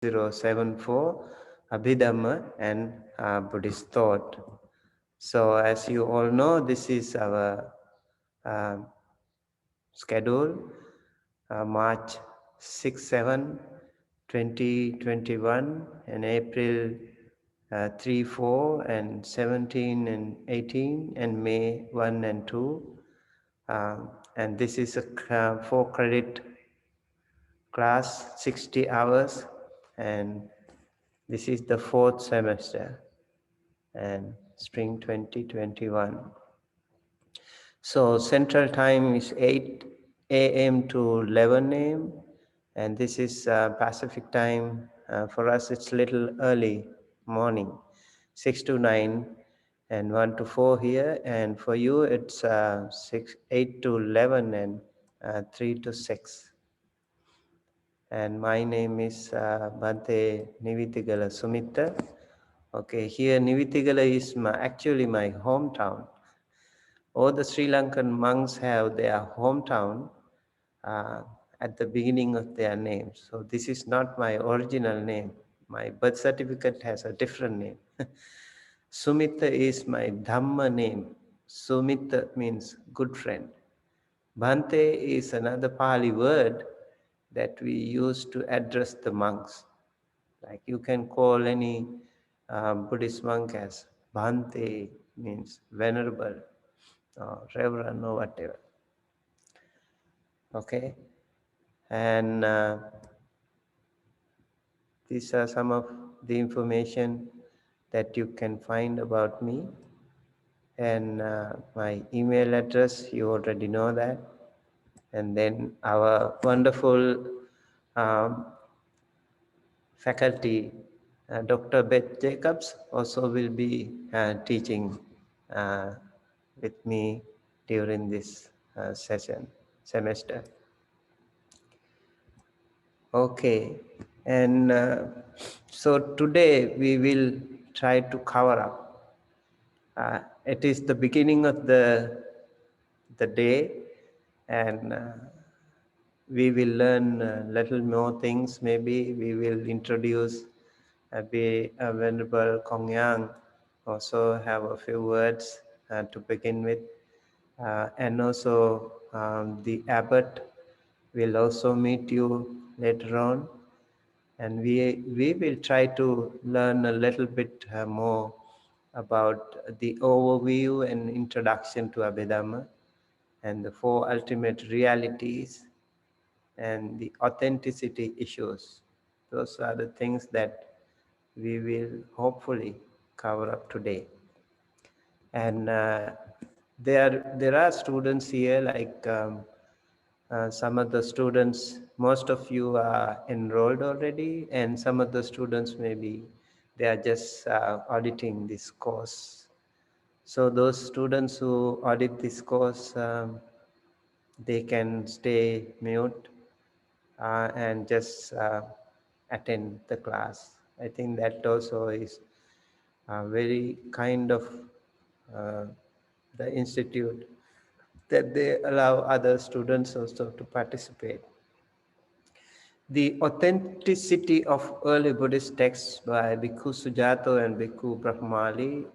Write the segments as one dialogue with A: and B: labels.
A: DPBS13074, Abhidhamma and Buddhist thought. So as you all know, this is our uh, schedule, March 6, 7, 2021 and April 3, 4 and 17 and 18 and May 1 and 2. And this is a 4-credit class, 60 hours, and this is the 4th semester and spring 2021. So central time is 8 a.m. to 11 a.m. and this is Pacific time. For us it's little early morning, 6 to 9 and 1 to 4 here, and for you it's 8 to 11 and 3 to 6. And my name is Bhante Nivitigala Sumita. Okay, here Nivitigala is actually my hometown. All the Sri Lankan monks have their hometown uh, at the beginning of their name. So this is not my original name. My birth certificate has a different name. Sumita is my Dhamma name. Sumita means good friend. Bhante is another Pali word that we use to address the monks. Like you can call any Buddhist monk as Bhante, means venerable or reverend or whatever. Okay, and these are some of the information that you can find about me, and my email address, you already know that, and then our wonderful um, faculty, Dr. Beth Jacobs, also will be teaching uh, with me during this semester. Okay, and so today we will try to cover up. It is the beginning of the day, and we will learn little more things. Maybe we will introduce a Venerable Kongyang, also have a few words to begin with, and also the abbot will also meet you later on, and we will try to learn a little bit more about the overview and introduction to Abhidhamma and the 4 ultimate realities and the authenticity issues. Those are the things that we will hopefully cover up today. And there are students here, like some of the students, most of you are enrolled already, and some of the students maybe they are just auditing this course. So those students who audit this course, they can stay mute and just attend the class. I think that also is very kind of uh, the institute that they allow other students also to participate. The authenticity of early Buddhist texts by Bhikkhu Sujato and Bhikkhu Brahmali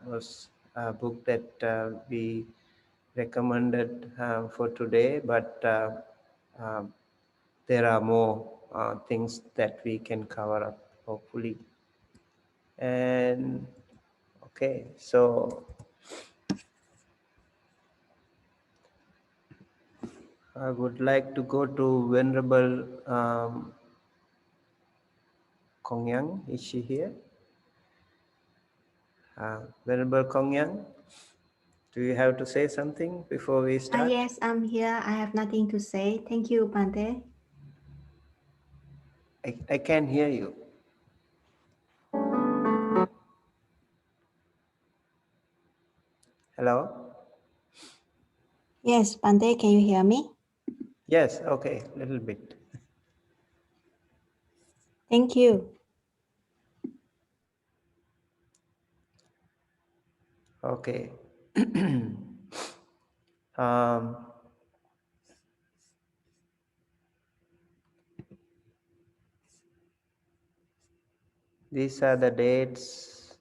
A: was a book that we recommended for today, but um, there are more things that we can cover up, hopefully. And okay, so I would like to go to Venerable Kongyang. Is she here? Venerable Kongyang, do you have to say something before we start?
B: Yes, I'm here. I have nothing to say. Thank you, Bante.
A: I can hear you. Hello?
B: Yes, Bante, can you hear me?
A: Yes, okay, a little bit.
B: Thank you.
A: Okay. um, These are the dates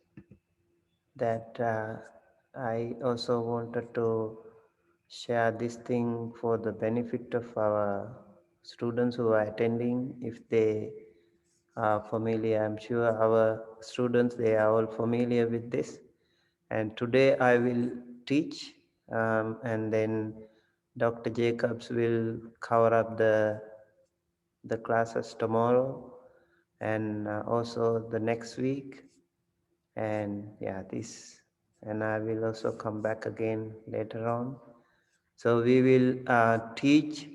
A: that I also wanted to share this thing for the benefit of our students who are attending. If they are familiar, I'm sure our students, they are all familiar with this. And today I will teach, and then Dr. Jacobs will cover up the classes tomorrow and also the next week. And yeah, this, and I will also come back again later on. So we will teach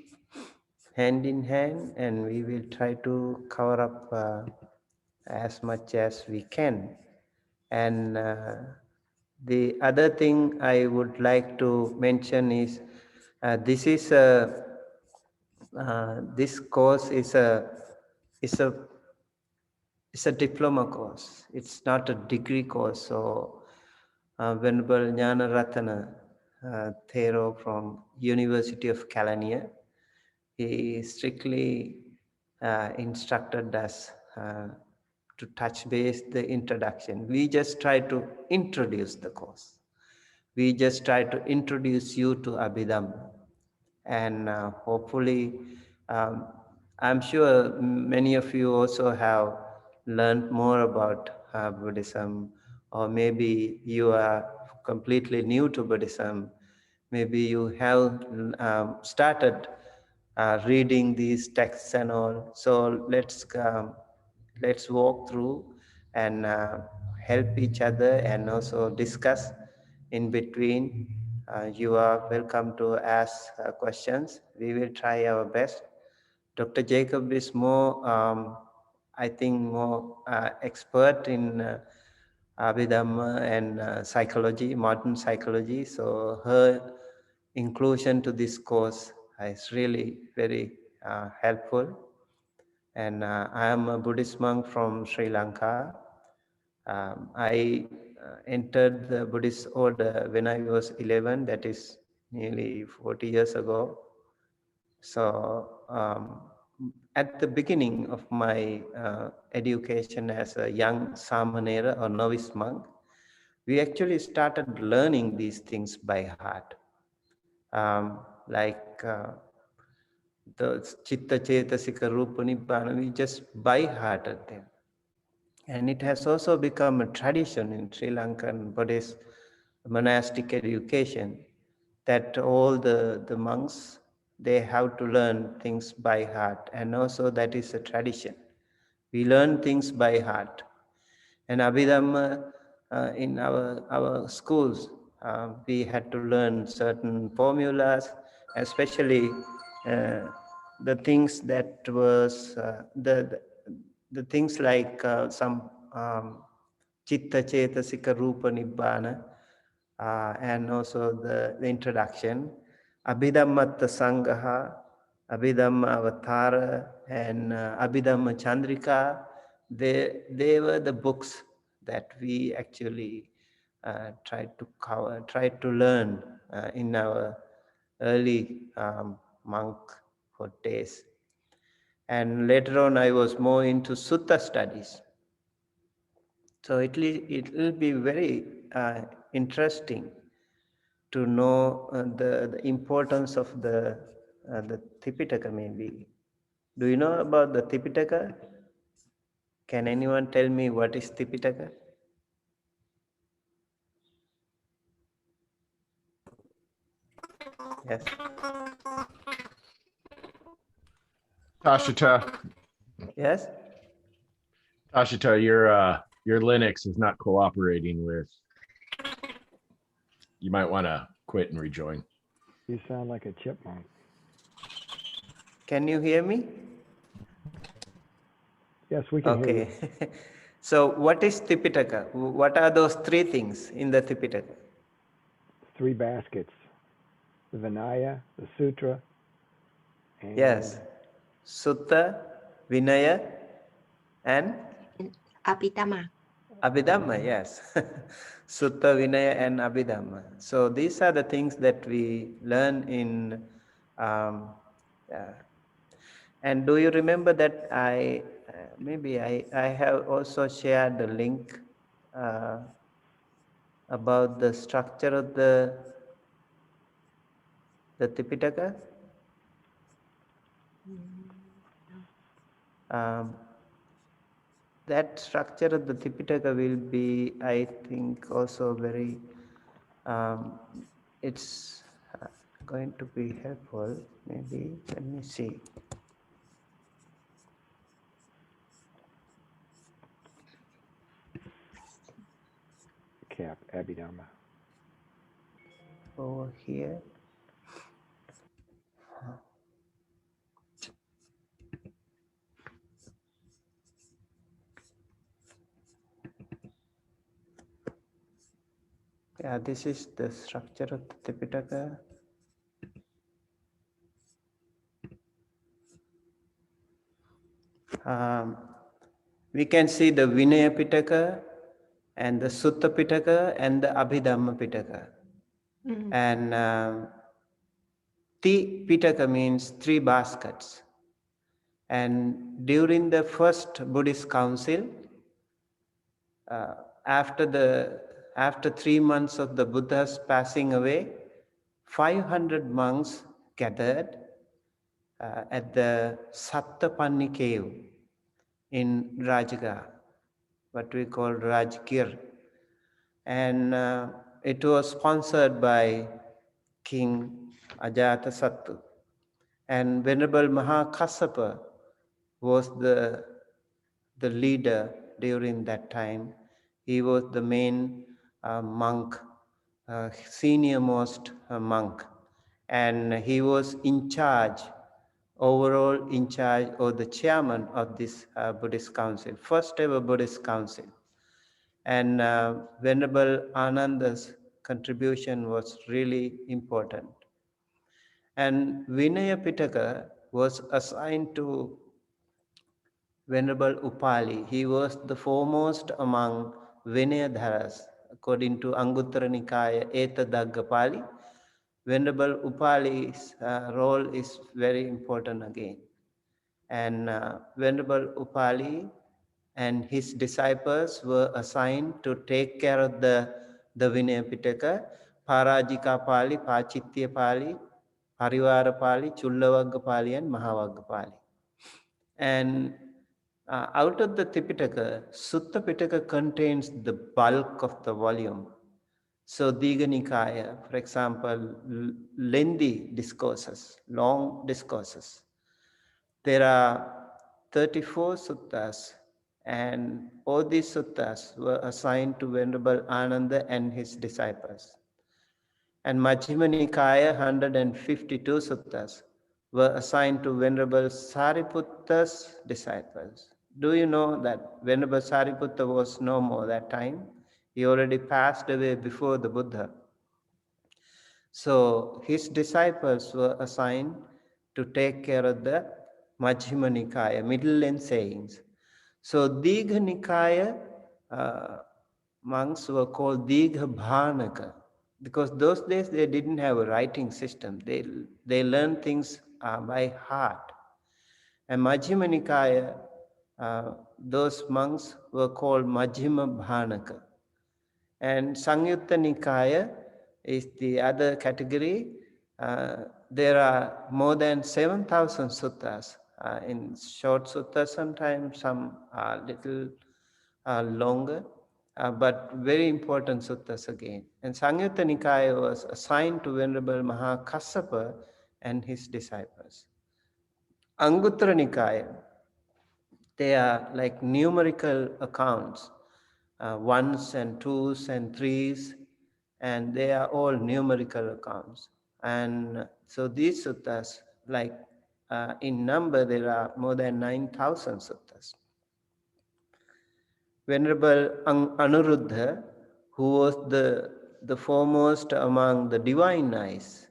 A: hand in hand, and we will try to cover up as much as we can. And the other thing I would like to mention is this is a this course is a it's a diploma course. It's not a degree course. So Venerable Jnana Ratana Thero from University of Kelaniya, he strictly instructed us to touch base the introduction. We just try to introduce the course. We just try to introduce you to Abhidham, and hopefully, um, I'm sure many of you also have learned more about Buddhism, or maybe you are completely new to Buddhism. Maybe you have started reading these texts and all. So let's walk through and help each other and also discuss in between. You are welcome to ask questions. We will try our best. Dr. Jacob is more, I think, more expert in Abhidhamma and psychology, modern psychology. So her inclusion to this course is really very helpful. And I am a Buddhist monk from Sri Lanka. I entered the Buddhist order when I was 11, that is nearly 40 years ago. So at the beginning of my education as a young Samanera or novice monk, we actually started learning these things by heart. Like the Chitta Chetasika Rupa Nibbana, we just by hearted them. And it has also become a tradition in Sri Lankan Buddhist monastic education that all the monks, they have to learn things by heart. And also that is a tradition. We learn things by heart. And Abhidhamma, in our schools, we had to learn certain formulas, especially uh, the things that was the things like some Chitta Chetasika Rupa Nibbana, and also the introduction, Abhidhammatta Sangaha, Abhidhamma Avatara, and Abhidhamma Chandrika. They were the books that we actually tried to learn in our early monkhood days. And later on, I was more into sutta studies. So it will be very interesting to know the importance of the Tipitaka maybe. Do you know about the Tipitaka? Can anyone tell me what is Tipitaka? Yes.
C: Tashita,
A: Yes?
C: Tashita, your Linux is not cooperating with. You might want to quit and rejoin.
D: You sound like a chipmunk.
A: Can you hear me?
D: Yes, we can hear you.
A: Okay. So what is Tipitaka? What are those three things in the Tipitaka?
D: 3 baskets: the Vinaya, the Sutra, and
A: Yes. Sutta, Vinaya, and
B: Abhidhamma.
A: Abhidhamma, yes. Sutta, Vinaya, and Abhidhamma. So these are the things that we learn in. Um, uh, and do you remember that I maybe I have also shared the link about the structure of the Tipitaka. That structure of the Tipitaka will be, I think, also very, it's going to be helpful. Maybe, let me see.
D: Cap, Abhidhamma.
A: Over here. Yeah, this is the structure of the Tipitaka. We can see the Vinaya Pitaka and the Sutta Pitaka and the Abhidhamma Pitaka. And Tipitaka means 3 baskets. And during the first Buddhist council, after 3 months of the Buddha's passing away, 500 monks gathered at the Sattapanni cave in Rajagha, what we call Rajgir. And it was sponsored by King Ajatasattu. And Venerable Mahakassapa was the leader during that time. He was the main monk, senior most monk. And he was in charge, overall in charge, or the chairman of this Buddhist council, first ever Buddhist council. And Venerable Ananda's contribution was really important. And Vinaya Pitaka was assigned to Venerable Upali. He was the foremost among Vinayadharas. According to Anguttara Nikaya Etadaggapali, Venerable Upali's role is very important again. And Venerable Upali and his disciples were assigned to take care of the Vinaya Pitaka, Parajika Pali, Pachitya Pali, Parivara Pali, Chullavagga Pali, and Mahavagga Pali. And out of the Tipitaka, Sutta Pitaka contains the bulk of the volume. So Digha Nikaya, for example, lengthy discourses, long discourses. There are 34 suttas, and all these suttas were assigned to Venerable Ananda and his disciples. And Majjhima Nikaya, 152 suttas, were assigned to Venerable Sariputta's disciples. Do you know that Venerable Sariputta was no more that time? He already passed away before the Buddha. So his disciples were assigned to take care of the Majjhima Nikaya, middle length sayings. So Digha Nikaya monks were called Digha Bhanaka, because those days they didn't have a writing system. They learned things by heart. And Majjhima Nikaya, those monks were called Majjhima Bhanaka. And Sangyutta Nikaya is the other category. There are more than 7,000 suttas. In short suttas, sometimes some are little longer, but very important suttas again. And Sangyutta Nikaya was assigned to Venerable Mahakassapa and his disciples. Anguttara Nikaya, they are like numerical accounts, ones and twos and threes, and they are all numerical accounts. And so these suttas, like in number, there are more than 9,000 suttas. Venerable Anuruddha, who was the foremost among the divine eyes,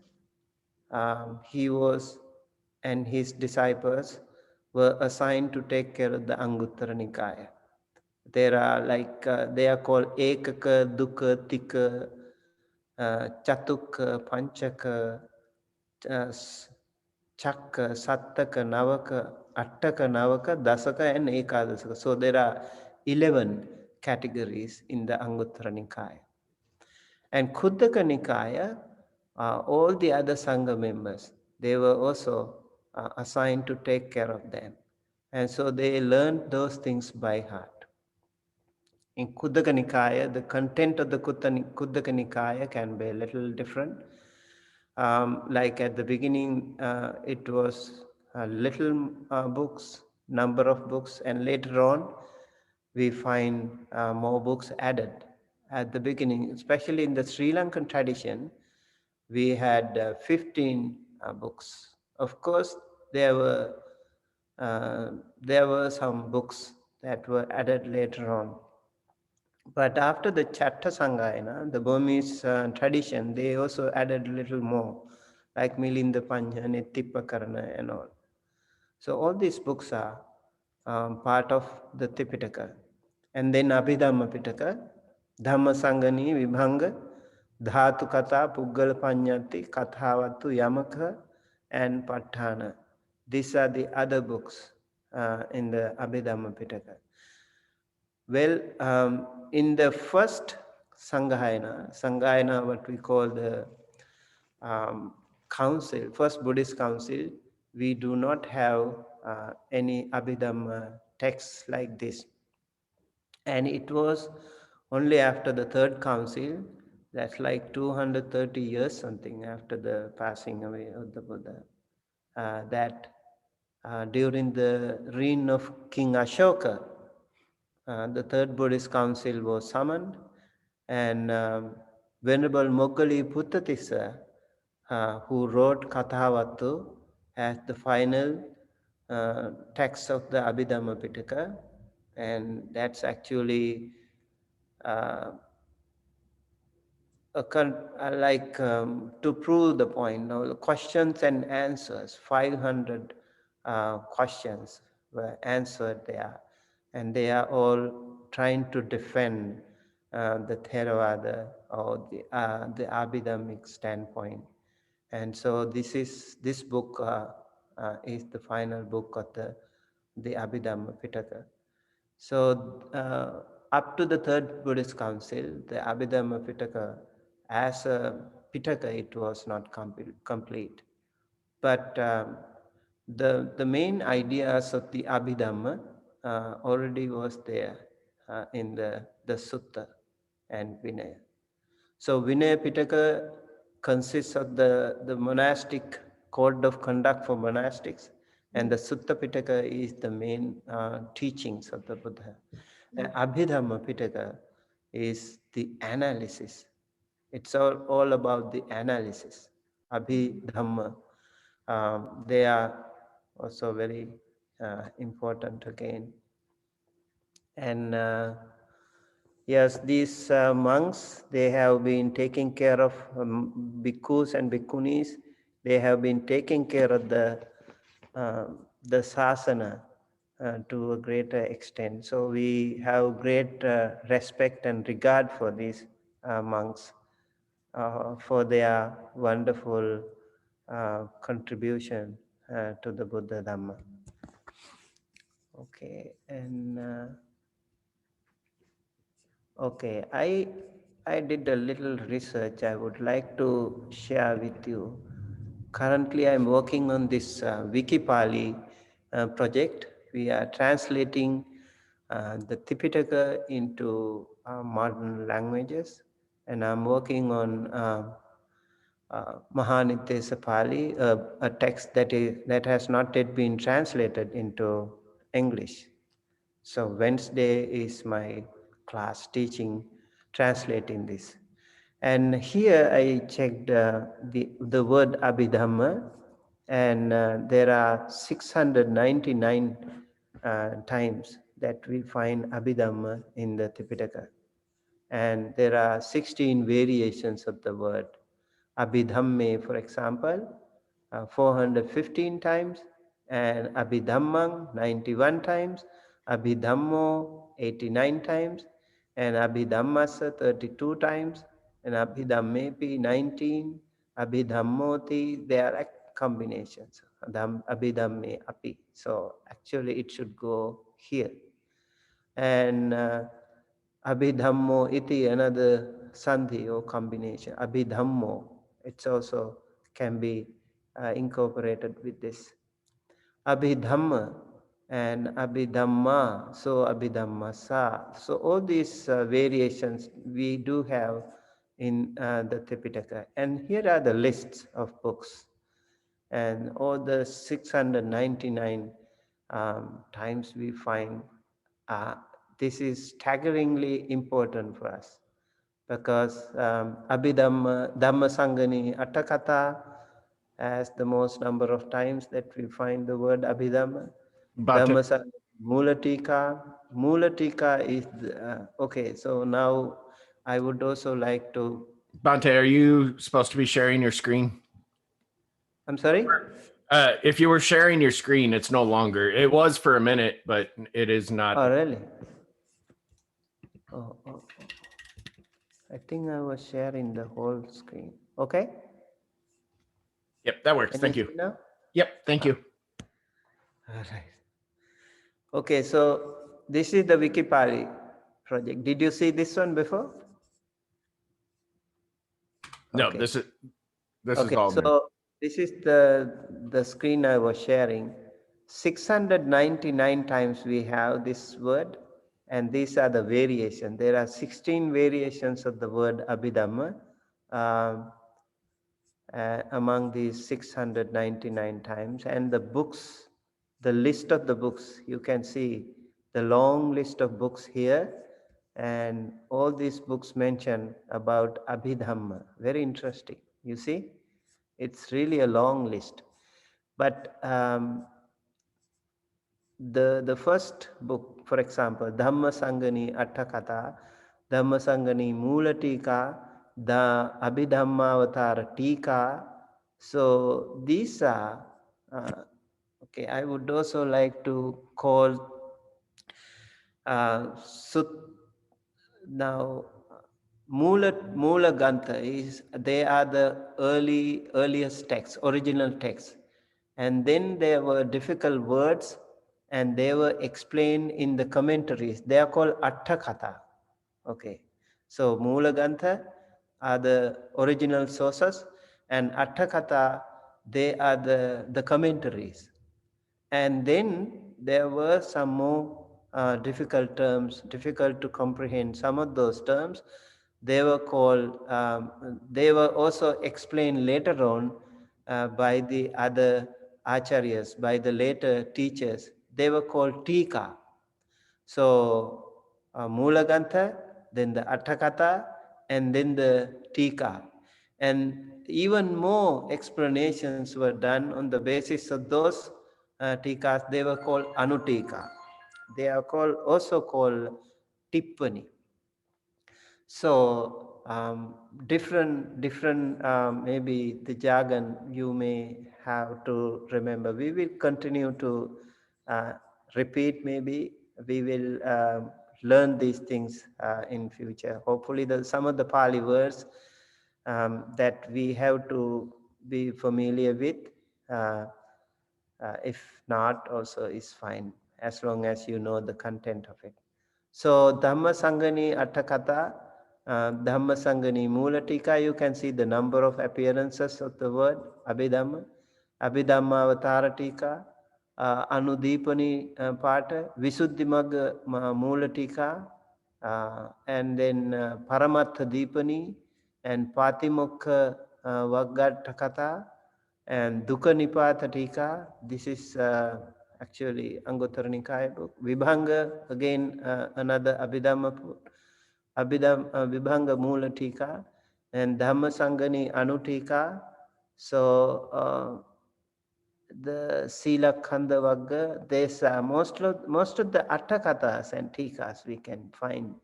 A: he was and his disciples were assigned to take care of the Anguttara Nikaya. There are they are called Ekaka, Dukkha, Tika, Chatukka, Panchaka, Chakka, Sattaka, Navaka, Attaka, Navaka, Dasaka, and Ekadasaka. So there are 11 categories in the Anguttara Nikaya. And Khuddaka Nikaya, all the other Sangha members, they were also assigned to take care of them. And so they learned those things by heart. In Khuddaka Nikaya, the content of the Khuddaka Nikaya can be a little different. Like at the beginning, it was little books, number of books, and later on, we find more books added. At the beginning, especially in the Sri Lankan tradition, we had 15 books. Of course, there were some books that were added later on. But after the Chatta Sanghayana, the Burmese tradition, they also added a little more, like Milinda Panya, Nittipakarana and all. So all these books are part of the Tipitaka. And then Abhidhamma Pitaka, Dhamma Sanghani, Vibhanga, Dhatu Kata, Puggal Panyati, Kathavatu, Yamaka, and Patthana. These are the other books in the Abhidhamma Pitaka. Well, in the first Sanghayana, what we call the council, first Buddhist council, we do not have any Abhidhamma texts like this. And it was only after the third council, that's like 230 years something after the passing away of the Buddha, that during the reign of King Ashoka, the third Buddhist council was summoned, and Venerable Moggali Putthatissa, who wrote Kathavatu as the final text of the Abhidhamma Pitaka, and that's actually to prove the point. Now, questions and answers, 500 questions were answered there, and they are all trying to defend the Theravada or the Abhidhamic standpoint. And so this book is the final book of the Abhidhamma Pitaka. So up to the third Buddhist council, the Abhidhamma Pitaka, as a Pitaka, it was not complete. But the main ideas of the Abhidhamma already was there in the Sutta and Vinaya. So Vinaya Pitaka consists of the monastic code of conduct for monastics, and the Sutta Pitaka is the main teachings of the Buddha. The Abhidhamma Pitaka is the analysis. It's all about the analysis. Abhidhamma. They are also very important again. And yes, these monks, they have been taking care of bhikkhus and bhikkhunis. They have been taking care of the sasana to a greater extent. So we have great respect and regard for these monks for their wonderful contribution to the Buddha Dhamma. Okay, and okay, I did a little research I would like to share with you. Currently, I'm working on this Wikipali project. We are translating the Tipitaka into modern languages, and I'm working on Mahanitesa Pali, a text that has not yet been translated into English. So Wednesday is my class teaching, translating this. And here I checked the word Abhidhamma, and there are 699 times that we find Abhidhamma in the Tipitaka. And there are 16 variations of the word. Abhidhamme, for example, 415 times, and Abhidhammang 91 times, Abhidhammo 89 times, and Abhidhammasa 32 times, and Abhidhammepi 19, Abhidhammoti, they are like combinations. Abhidhamme api. So actually it should go here. And Abhidhammo iti, another sandhi or combination. Abhidhammo, it's also can be incorporated with this. Abhidhamma and Abhidhamma, so Abhidhammasa. So all these variations we do have in the Tipitaka. And here are the lists of books. And all the 699 times we find this is staggeringly important for us because Abhidhamma, Dhamma Sanghani, Attakatha as the most number of times that we find the word Abhidhamma.
C: Bante,
A: Dhamma Sanghani, Mulatika. Mulatika is, okay, so now I would also like to.
C: Bante, are you supposed to be sharing your screen?
A: I'm sorry?
C: If you were sharing your screen, it's no longer. It was for a minute, but it is not.
A: Oh, really? Oh. I think I was sharing the whole screen. Okay?
C: Yep, that works.
A: Can
C: Thank
A: you
C: you.
A: see now?
C: Yep, thank you.
A: All right. Okay, so this is the Wikipali project. Did you see this one before?
C: No,
A: Okay.
C: this is
A: Okay,
C: all new.
A: so this is the screen I was sharing. 699 times we have this word, and these are the variations. There are 16 variations of the word Abhidhamma among these 699 times. And the books, the list of the books, you can see the long list of books here. And all these books mention about Abhidhamma. Very interesting. You see, it's really a long list. But the first book, for example, Dhamma Sanghani Attakatha, Dhamma Sanghani Mula Tika, the Abhidhammavatara Tika. So these are, okay, I would also like to call Sut. Now, Mula Gantha is, they are the earliest texts, original texts. And then there were difficult words and they were explained in the commentaries. They are called Attakatha. Okay. So Mula Gantha are the original sources and Attakatha, they are the commentaries. And then there were some more difficult terms, difficult to comprehend. Some of those terms, they were called, they were also explained later on by the other acharyas, by the later teachers. They were called tika. So Mulagantha, then the Atthakatha, and then the tika. And even more explanations were done on the basis of those tikas. They were called anutika. They are also called tippani. So different maybe the jargon you may have to remember. We will continue to uh, repeat. Maybe we will learn these things in future. Hopefully, some of the Pali words that we have to be familiar with. If not, also is fine as long as you know the content of it. So Dhamma Sanghani Attakatha, Dhamma Sanghani Mulatika, you can see the number of appearances of the word Abhidhamma, Abhidhamma Avataratika, Anudipani Pata, Visuddhimagga Mulatika, and then Paramatha Dipani and Patimokha Vaggatakatha and Dukkha Nipata Tika. This is actually Anguttara Nikaya book. Vibhanga, again another Abhidhamma, Vibhanga Mula Tika, and Dhamma Sanghani Anutika. So the Sila Khanda Vagga, there's most of the Attakathas and Tikas we can find.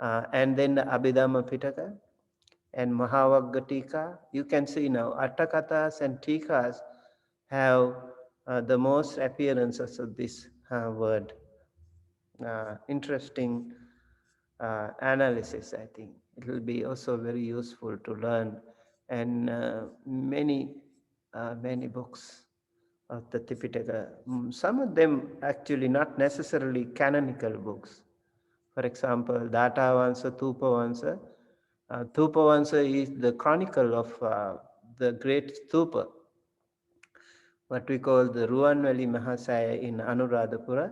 A: And then the Abhidhamma Pitaka and Mahavagga Tika. You can see now Attakathas and Tikas have the most appearances of this word. Interesting analysis, I think. It will be also very useful to learn, and many books of the Tipitaka. Some of them actually not necessarily canonical books. For example, Datavansa, Thupavansa. Thupavansa is the chronicle of the great stupa, what we call the Ruanvali Mahasaya in Anuradhapura.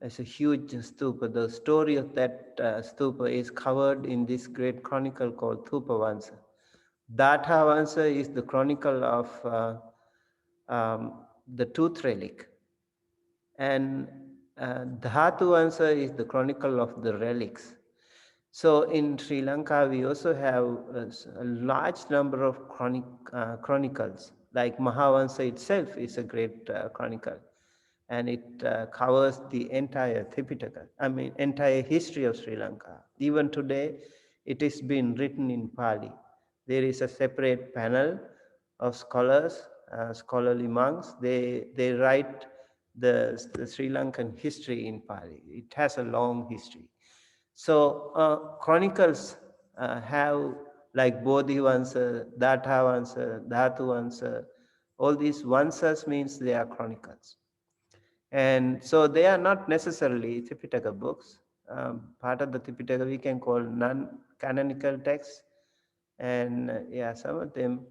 A: It's a huge stupa. The story of that stupa is covered in this great chronicle called Thupavansa. Datavansa is the chronicle of the tooth relic, and Dhatuvansa is the chronicle of the relics. So in Sri Lanka, we also have a large number of chronicles. Like Mahavansa itself is a great chronicle, and it covers the entire Tipitaka, entire history of Sri Lanka. Even today, it is being written in Pali. There is a separate panel of scholars, scholarly monks. They write the Sri Lankan history in Pali. It has a long history. So chronicles have like Bodhivansa, Datavansa, Dhatuvansa. All these vansas means they are chronicles. And so they are not necessarily Tipitaka books. Part of the Tipitaka we can call non-canonical texts. And yeah, some of them,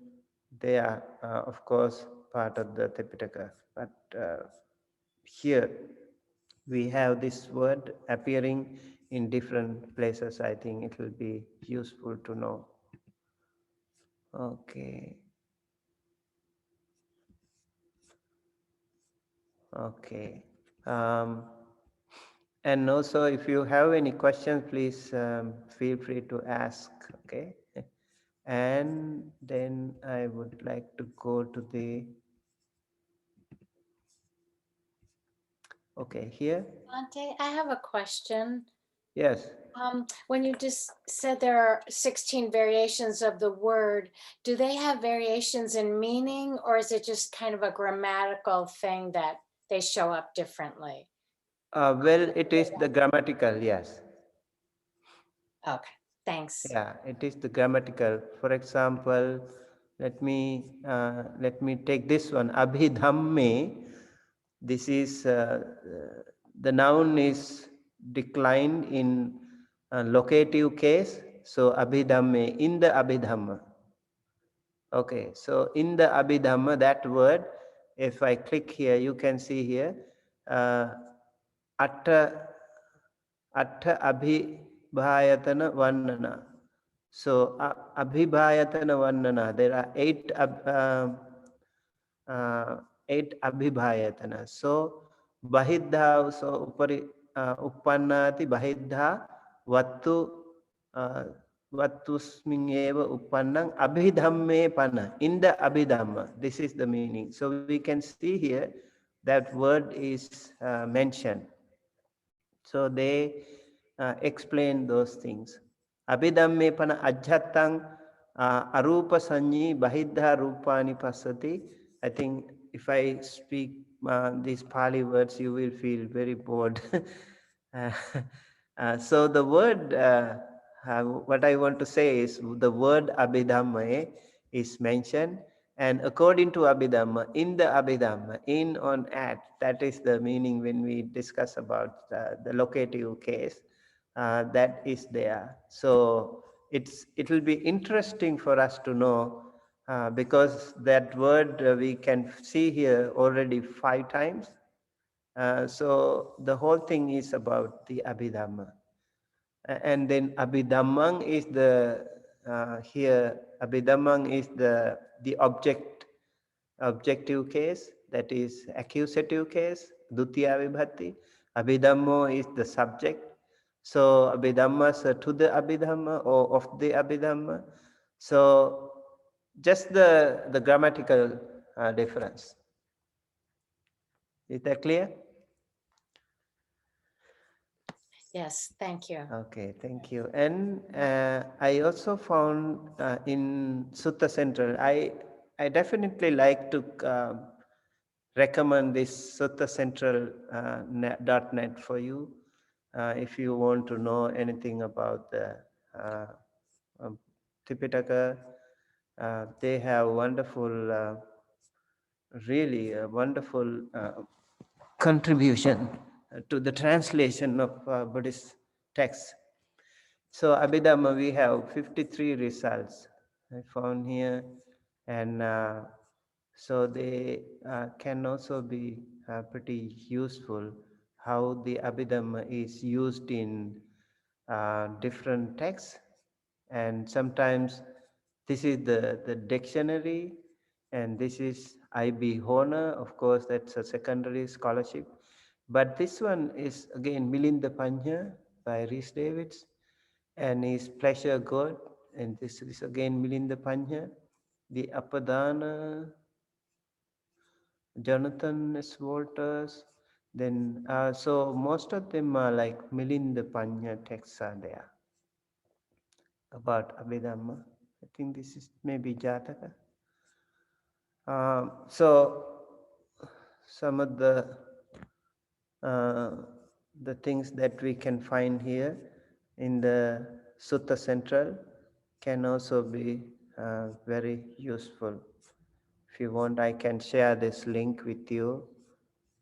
A: they are of course part of the Tipitaka. But here we have this word appearing in different places. I think it will be useful to know. Okay. Okay. Um, and also, if you have any questions, please feel free to ask. Okay. And then I would like to go to the. Okay, here.
E: Ante, I have a question.
A: Yes.
E: When you just said there are 16 variations of the word, do they have variations in meaning, or is it just kind of a grammatical thing that they show up differently?
A: Well, it is the grammatical, yes.
E: Okay, thanks.
A: Yeah, it is the grammatical. For example, let me take this one. Abhidhamme. This is the noun is declined in locative case. So Abhidhamme, in the Abhidhamma. Okay, so in the Abhidhamma, that word, if I click here, you can see here, atta abhibhayatana vannana. So abhibhayatana vannana, there are eight abhibhayatana. So bahidha, so upari uppannati bahidha vattu vattusming eva uppannang abhidhamme pana, in the Abhidhamma. This is the meaning. So we can see here that word is mentioned. So they explain those things. Abhidhamme pana ajhatang arupa sanyi bahidha rupani pasati. I think if I speak these Pali words, you will feel very bored. Uh, so the word, what I want to say is the word Abhidhamma is mentioned, and according to Abhidhamma, in the Abhidhamma, in on at, that is the meaning when we discuss about the locative case, that is there. So it will be interesting for us to know because that word we can see here already 5 times. So the whole thing is about the Abhidhamma. And then Abhidhammang is the here Abhidhammang is the objective case, that is accusative case, Dutiya Vibhatti. Abhidhammo is the subject. So Abhidhammas to the Abhidhamma or of the Abhidhamma. So just the grammatical difference. Is that clear?
E: Yes, thank you.
A: Okay, thank you. And I also found in Sutta Central, I definitely like to recommend this Sutta Central .net for you if you want to know anything about the Tipitaka. They have wonderful really a wonderful contribution to the translation of Buddhist texts. So Abhidhamma, we have 53 results I found here, and so they can also be pretty useful how the Abhidhamma is used in different texts, and sometimes this is the dictionary, and this is IB Horner, of course that's a secondary scholarship, but this one is again Milinda Panya by Rhys Davids, and is Pleasure God, and this is again Milinda Panya. The Apadana, Jonathan S. Walters, then so most of them are like Milinda Panya texts are there about Abhidhamma. I think this is maybe Jataka. So some of uh, the things that we can find here in the Sutta Central can also be very useful. If you want, I can share this link with you,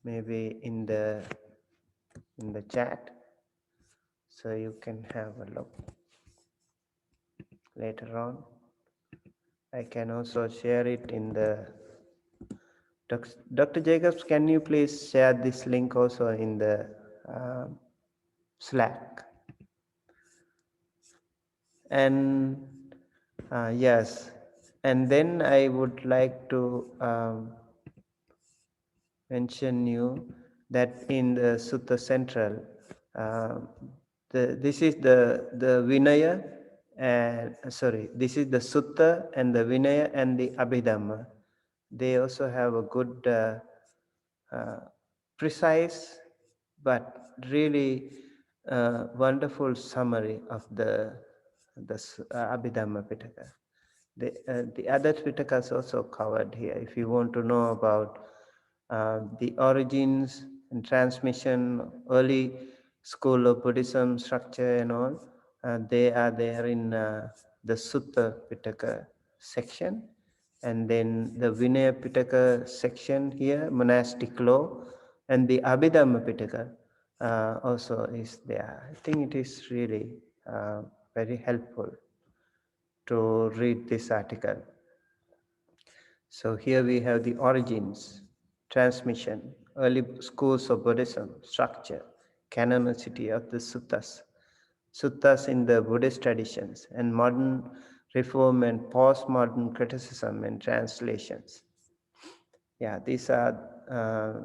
A: maybe in the chat, so you can have a look later on. I can also share it in the Dr. Jacobs, can you please share this link also in the Slack? And yes, and then I would like to mention you that in the Sutta Central, uh, this is the Vinaya, and sorry, this is the Sutta and the Vinaya and the Abhidhamma. They also have a good precise but really wonderful summary of the Abhidhamma Pitaka. The other Pitakas also covered here. If you want to know about the origins and transmission, early school of Buddhism structure and all, they are there in the Sutta Pitaka section. And then the Vinaya Pitaka section here, monastic law, and the Abhidhamma Pitaka also is there. I think it is really very helpful to read this article. So here we have the origins, transmission, early schools of Buddhism, structure, canonicity of the suttas, suttas in the Buddhist traditions, and modern reform and postmodern criticism and translations. Yeah, these are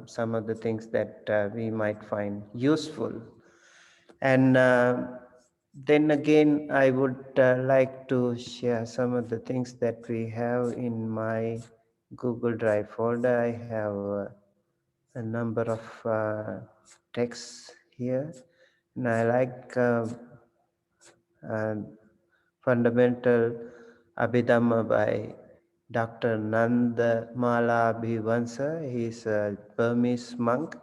A: some of the things that we might find useful. And then again, I would like to share some of the things that we have in my Google Drive folder. I have a number of texts here, and I like uh, Fundamental Abhidhamma by Dr. Nandamala Bhivansa. He's a Burmese monk,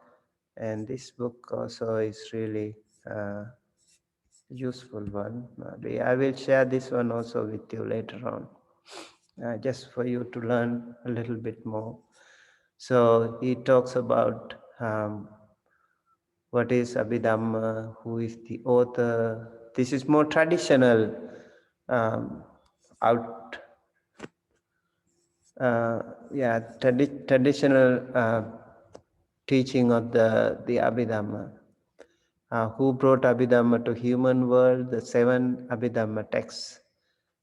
A: and this book also is really useful one. Maybe I will share this one also with you later on, just for you to learn a little bit more. So he talks about what is Abhidhamma, who is the author. This is more traditional out traditional teaching of the Abhidhamma. Who brought Abhidhamma to human world? The 7 Abhidhamma texts.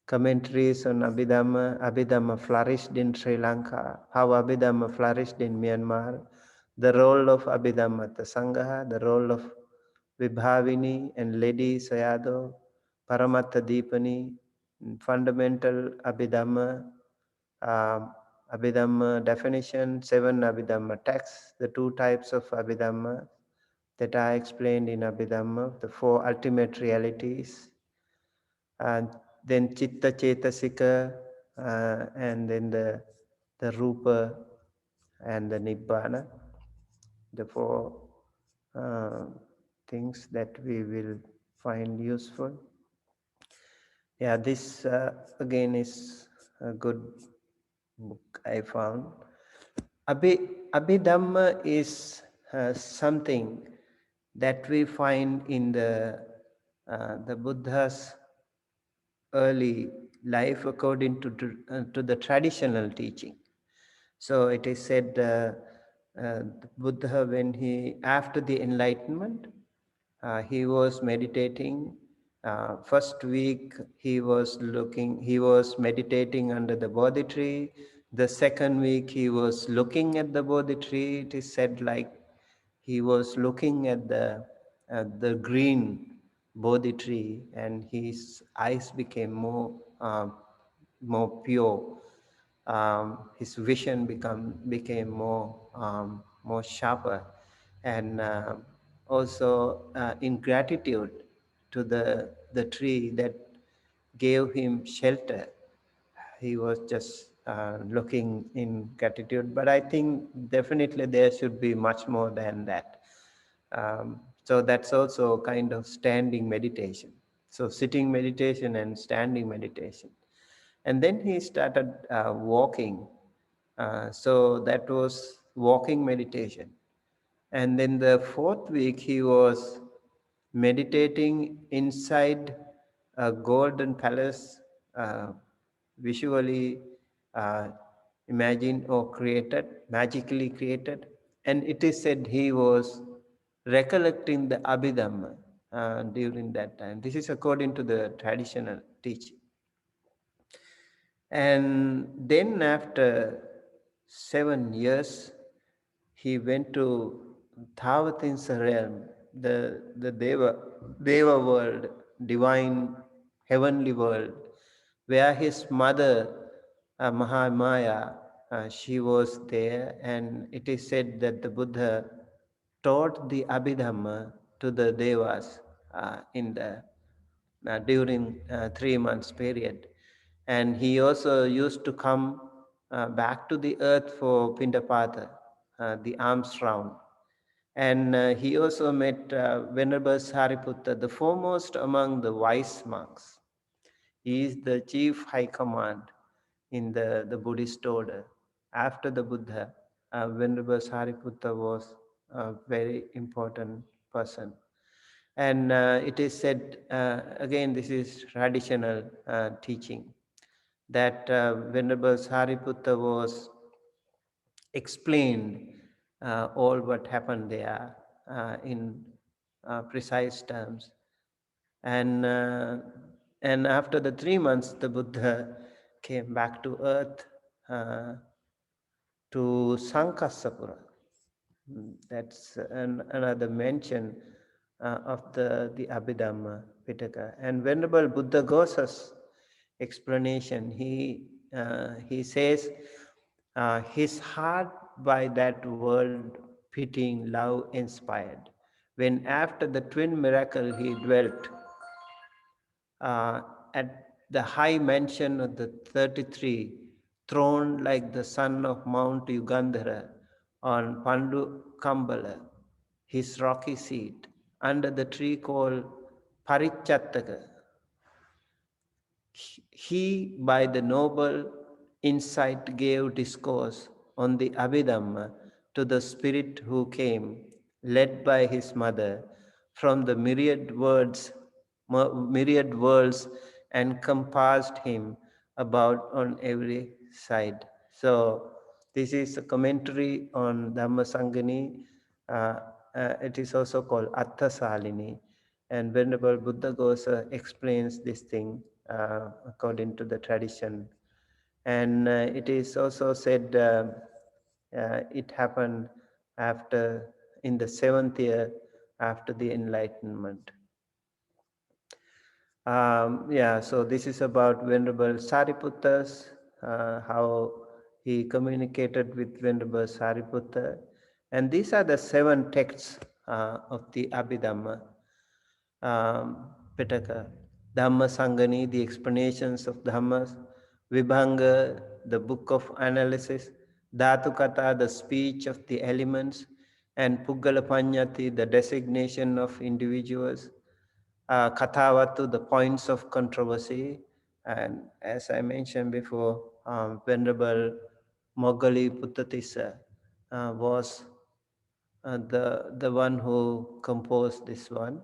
A: Commentaries on Abhidhamma. Abhidhamma flourished in Sri Lanka. How Abhidhamma flourished in Myanmar. The role of Abhidhamma, the Sangha. The role of Vibhavini and Ledi Sayadaw. Paramattha Deepani. Fundamental Abhidhamma. Abhidhamma definition, 7 Abhidhamma texts, the 2 types of Abhidhamma that are explained in Abhidhamma, the 4 ultimate realities, and then Chitta Chetasika, and then the Rupa and the Nibbana, the 4 things that we will find useful. Yeah, this again is a good book I found. Abhidhamma is something that we find in the Buddha's early life according to the traditional teaching. So it is said the Buddha, when after the enlightenment, he was meditating. First week he was meditating under the Bodhi tree. The second week he was looking at the Bodhi tree. It is said like he was looking at the green Bodhi tree, and his eyes became more pure. His vision became more sharper, and also in gratitude to the tree that gave him shelter, he was just looking in gratitude. But I think definitely there should be much more than that. So that's also kind of standing meditation. So sitting meditation and standing meditation. And then he started walking. So that was walking meditation. And then the fourth week, he was meditating inside a golden palace, uh, visually uh, imagined or created, magically created. And it is said he was recollecting the Abhidhamma during that time. This is according to the traditional teaching. And then after 7 years, he went to Thavatinsa realm, the Deva world, divine heavenly world, where his mother, Mahamaya, she was there, and it is said that the Buddha taught the Abhidhamma to the Devas in the during 3 months period. And he also used to come back to the earth for Pindapata, the alms round. And he also met Venerable Sariputta, the foremost among the wise monks. He is the chief high command in the Buddhist order. After the Buddha, Venerable Sariputta was a very important person. And it is said, again, this is traditional teaching, that Venerable Sariputta was explained all what happened there in precise terms. And after the 3 months, the Buddha came back to earth uh, to Sankasapura. That's another mention of the Abhidhamma Pitaka. And Venerable Buddha Ghosa's explanation, he says, his heart by that world pitying love inspired. When after the twin miracle he dwelt uh, at the high mansion of the 33, throned like the son of Mount Yugandhara on Pandu Kambala, his rocky seat, under the tree called Parichattaka. He, by the noble insight, gave discourse on the Abhidhamma to the spirit who came, led by his mother, from the myriad worlds, and compassed him about on every side. So this is a commentary on Dhamma Sanghani. It is also called Atta Salini. And Venerable Buddha Ghosa explains this thing according to the tradition. And it is also said it happened in the 7th year after the enlightenment. So this is about Venerable Sariputtas, how he communicated with Venerable Sariputta. And these are the 7 texts of the Abhidhamma Pitaka. Dhamma Sanghani, the explanations of Dhammas; Vibhanga, the book of analysis; Dhatukata, the speech of the elements; and Puggala Panyati, the designation of individuals; Kathavatu, the points of controversy; and as I mentioned before, Venerable Moggali Puttatissa, was the one who composed this one,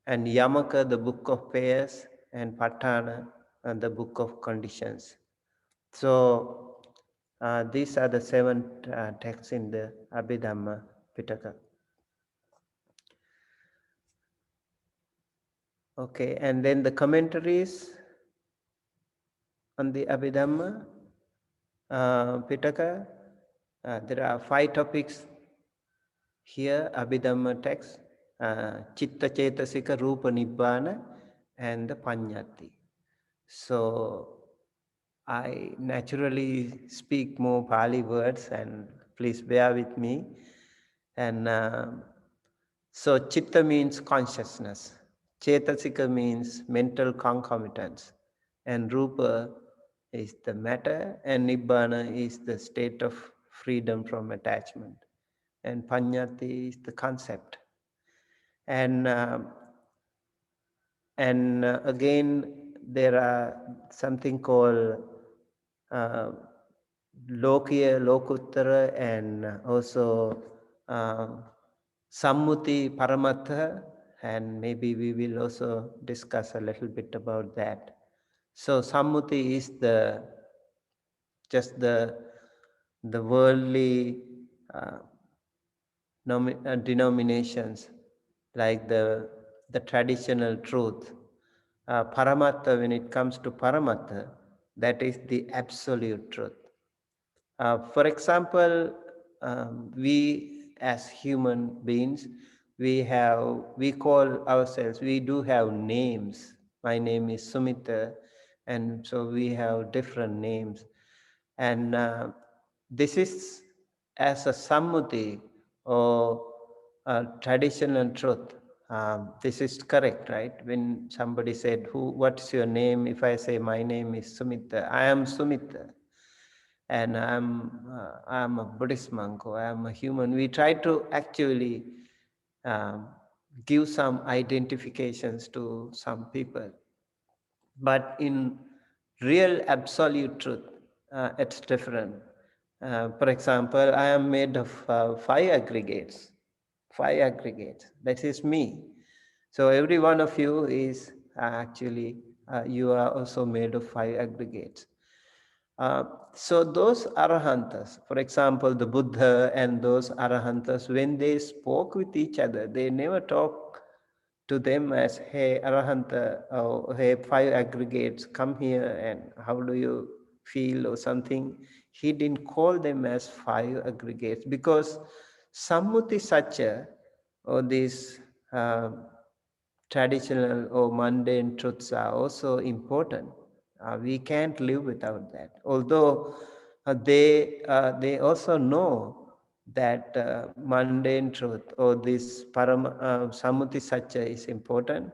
A: and Yamaka, the book of pairs, and Patana, the book of conditions. So these are the 7 texts in the Abhidhamma Pitaka. Okay, and then the commentaries on the Abhidhamma Pitaka. There are 5 topics here, Abhidhamma text, Chitta Chetasika, Rupa Nibbana, and the Panyati. So I naturally speak more Pali words, and please bear with me. And so Chitta means consciousness, Chetasika means mental concomitants, and Rupa is the matter, and Nibbana is the state of freedom from attachment, and Panyati is the concept. And again, there are something called Lokiya, Lokuttara, and also Sammuti, Paramatha, and maybe we will also discuss a little bit about that. So Sammuti is just the worldly denominations, like the traditional truth. Paramatha, when it comes to Paramatha, that is the absolute truth. For example, we as human beings, we call ourselves, we do have names. My name is Sumita, and so we have different names. And this is as a sammuti or a traditional truth. This is correct, right? When somebody said, what's your name? If I say my name is Sumita, I am Sumita, and I'm a Buddhist monk, or I'm a human. We try to actually give some identifications to some people. But in real absolute truth, it's different. For example, I am made of 5 aggregates. 5 aggregates. That is me. So every one of you is actually, you are also made of 5 aggregates. So those arahantas, for example, the Buddha and those arahantas, when they spoke with each other, they never talk to them as, hey, arahanta, or hey, 5 aggregates, come here, and how do you feel, or something. He didn't call them as 5 aggregates, because sammuti satya, or these traditional or mundane truths, are also important. We can't live without that. Although they also know that mundane truth, or this sammuti satya, is important,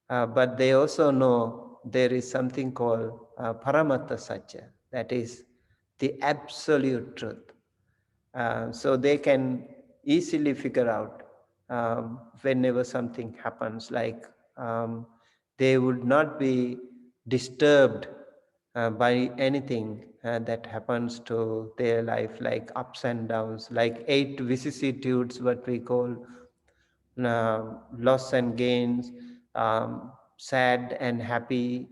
A: but they also know there is something called paramatta satya, that is the absolute truth. So they can easily figure out whenever something happens, like they would not be disturbed by anything that happens to their life, like ups and downs, like 8 vicissitudes, what we call loss and gains, sad and happy,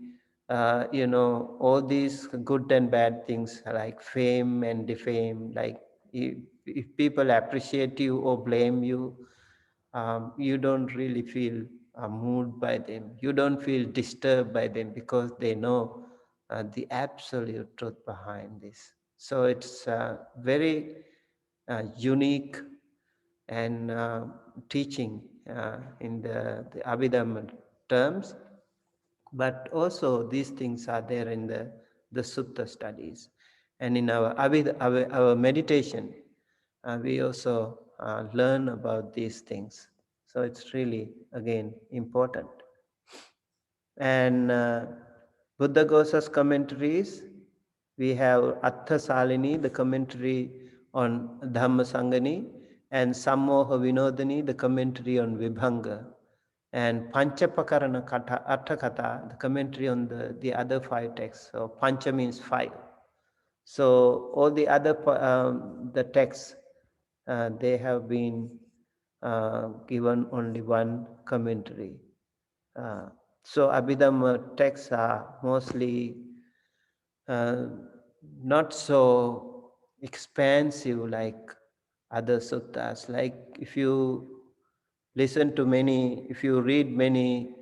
A: all these good and bad things, like fame and defame. Like if people appreciate you or blame you, you don't really feel moved by them. You don't feel disturbed by them, because they know the absolute truth behind this. So it's very unique and teaching in the Abhidhamma terms, but also these things are there in the Sutta studies. And in our meditation, we also learn about these things. So it's really, again, important. And Buddha Ghosa's commentaries, we have Attha Salini, the commentary on Dhamma Sanghani, and Sammoha Vinodani, the commentary on Vibhanga, and Panchapakarana Kata, Atthakatha, the commentary on the other 5 texts. So Pancha means 5. So all the other the texts they have been given only one commentary. So Abhidhamma texts are mostly uh, not so expansive like other suttas. Like if you listen to many, if you read many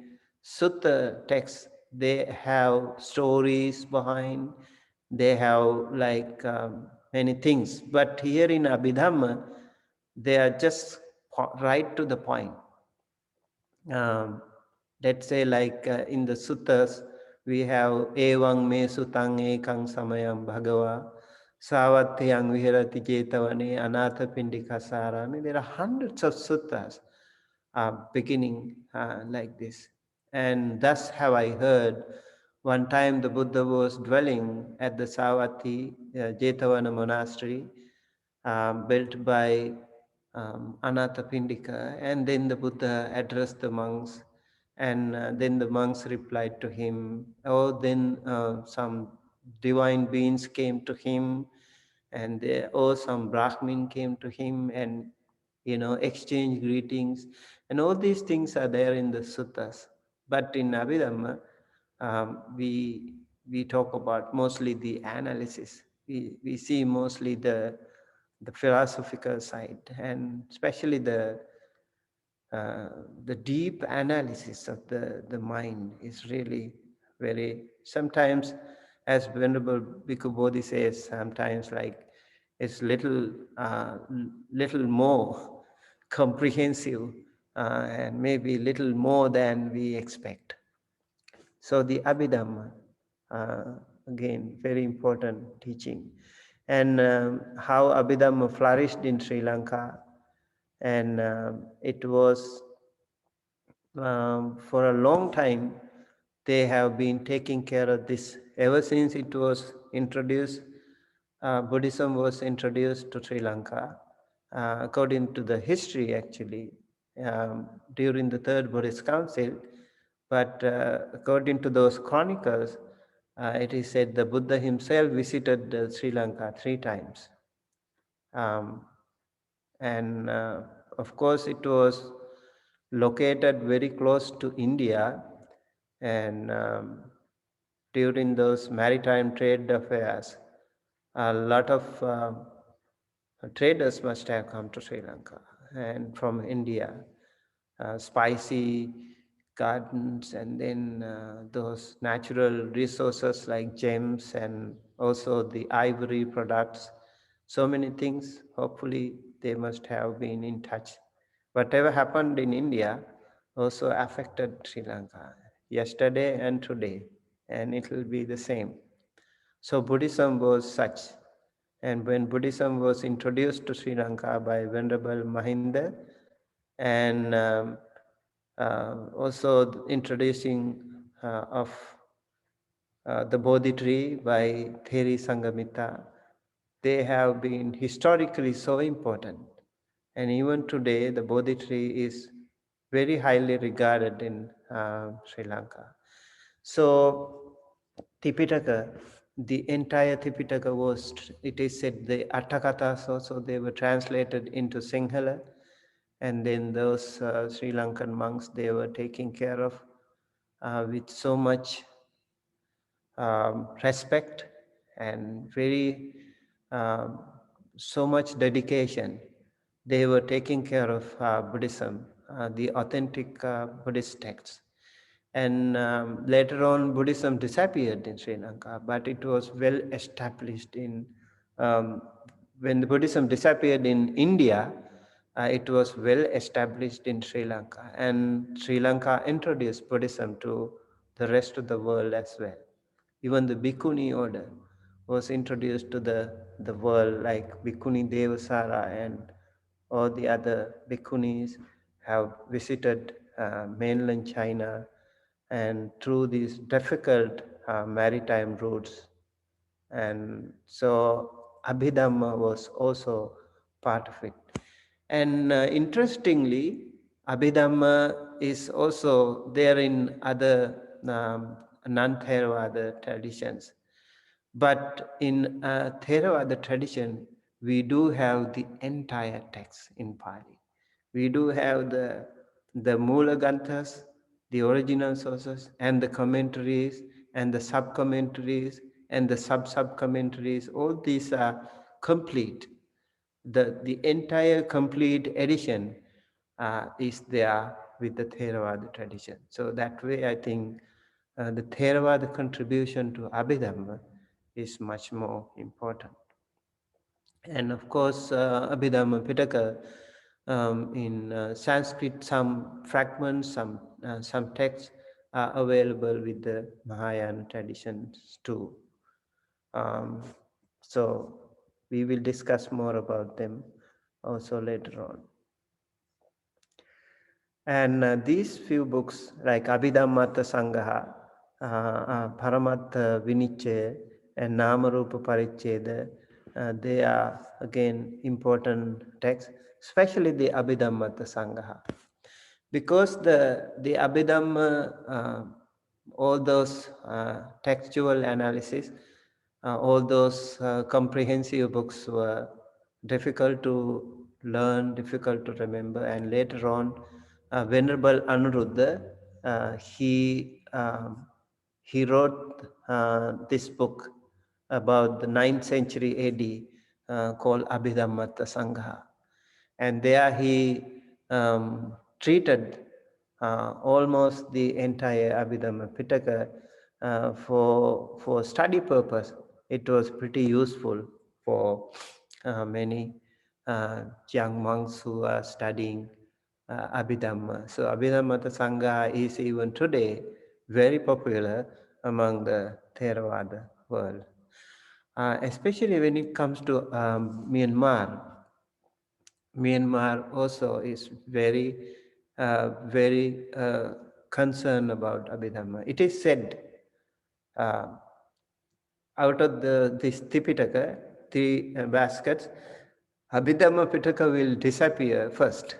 A: sutta texts, they have stories behind, they have like many things. But here in Abhidhamma, they are just right to the point. Um, let's say like in the suttas, we have Evang me sutang ekang samayam bhagava Savatyang Vihirati Jetavane Anatha Pindika Sarami. There are hundreds of suttas beginning like this. And thus have I heard. One time the Buddha was dwelling at the Savatthi Jetavana monastery built by Anathapindika, and then the Buddha addressed the monks, and then the monks replied to him. Oh, then some divine beings came to him, and some Brahmin came to him, and exchange greetings, and all these things are there in the suttas. But in Abhidhamma, we talk about mostly the analysis. We see mostly the philosophical side, and especially the deep analysis of the mind is really very, sometimes, as Venerable Bhikkhu Bodhi says, sometimes like it's little more comprehensive, and maybe little more than we expect. So the Abhidhamma, again, very important teaching. And how Abhidhamma flourished in Sri Lanka, and it was for a long time they have been taking care of this. Ever since it was introduced, Buddhism was introduced to Sri Lanka, according to the history actually, during the Third Buddhist Council. But according to those chronicles, it is said the Buddha himself visited Sri Lanka 3 times. And of course, it was located very close to India, and during those maritime trade affairs, a lot of traders must have come to Sri Lanka and from India. Spicy gardens, and then those natural resources like gems, and also the ivory products. So many things. Hopefully, they must have been in touch. Whatever happened in India also affected Sri Lanka yesterday and today, and it will be the same. So Buddhism was such. And when Buddhism was introduced to Sri Lanka by Venerable Mahinda, and also introducing of the Bodhi tree by Theri Sangamita, they have been historically so important. And even today, the Bodhi tree is very highly regarded in Sri Lanka. So Tipitaka, the entire Tipitaka was, it is said, the Attakathas also, they were translated into Sinhala, and then those Sri Lankan monks, they were taking care of with so much respect and very so much dedication. They were taking care of Buddhism, the authentic Buddhist texts. And later on, Buddhism disappeared in Sri Lanka, but it was well established in, when the Buddhism disappeared in India, it was well established in Sri Lanka. And Sri Lanka introduced Buddhism to the rest of the world as well. Even the Bhikkhuni order was introduced to the world, like Bhikkhuni Devasara and all the other Bhikkhunis have visited mainland China, and through these difficult maritime routes. And so Abhidhamma was also part of it. And interestingly, Abhidhamma is also there in other non-Theravada traditions. But in Theravada tradition, we do have the entire text in Pali. We do have the Mula Granthas, the original sources, and the commentaries, and the sub-commentaries, and the sub-commentaries. All these are complete. The entire complete edition is there with the Theravada tradition. So that way, I think the Theravada contribution to Abhidhamma is much more important. And of course, Abhidhamma Pitaka, in Sanskrit, some fragments, some texts are available with the Mahayana traditions too. So we will discuss more about them also later on. And these few books like Abhidhamma Sangaha, Paramattha Vinichaya, and Namarupa Paricheda, they are again important texts, especially the Abhidhamma Sangaha. Because the Abhidhamma, all those textual analysis, all those comprehensive books were difficult to learn, difficult to remember, and later on, Venerable Anuruddha, he wrote this book about the 9th century AD called Abhidhamma Sangha. And there he treated almost the entire Abhidhamma Pitaka for study purpose. It was pretty useful for many young monks who are studying Abhidhamma. So Abhidhamma Sangha is even today very popular among the Theravada world. Especially when it comes to Myanmar. Myanmar also is very concerned about Abhidhamma. It is said out of this Tipitaka, 3 baskets, Abhidhamma Pitaka will disappear first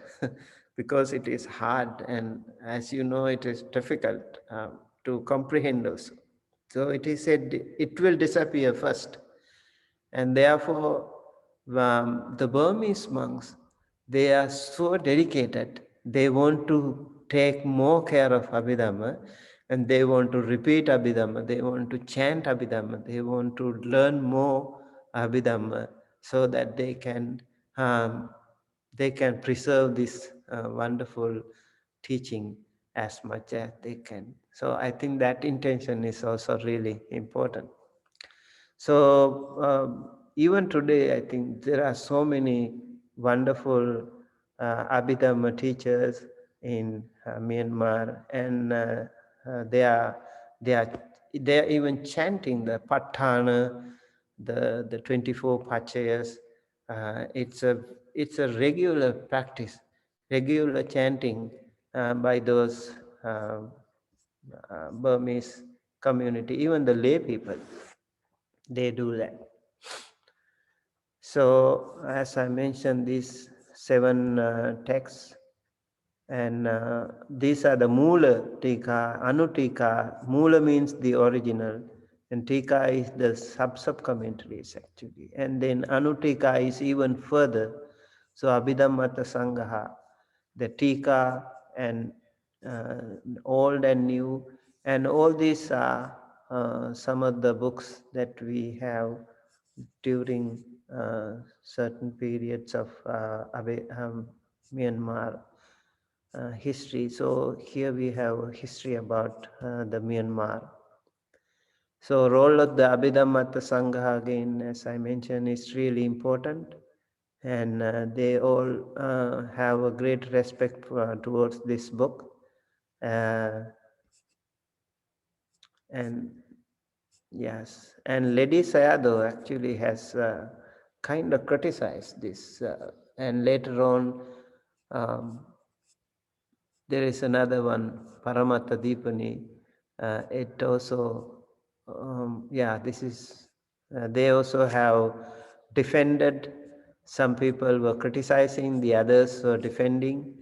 A: because it is hard, and as you know, it is difficult to comprehend also. So it is said it will disappear first. And therefore, the Burmese monks, they are so dedicated. They want to take more care of Abhidhamma, and they want to repeat Abhidhamma. They want to chant Abhidhamma. They want to learn more Abhidhamma so that they can preserve this wonderful teaching as much as they can. So I think that intention is also really important. So even today, I think there are so many wonderful Abhidhamma teachers in Myanmar, and they are even chanting the Patthana, the 24 Pachayas. It's a regular practice, regular chanting by those Burmese community, even the lay people. They do that. So as I mentioned, these 7 texts, and these are the Mula Tika, Anutika. Mula means the original, and Tika is the sub-commentaries actually. And then Anutika is even further. So Abhidhamma Sangaha, the Tika, and old and new, and all these are some of the books that we have during certain periods of Myanmar history. So here we have a history about the Myanmar. So role of the Abhidhamma Sangha, again, as I mentioned, is really important. And they all have a great respect towards this book. And yes, and Lady Sayadaw actually has kind of criticized this. And later on, there is another one, Paramatta Dipani. It also, this is, they also have defended. Some people were criticizing, the others were defending.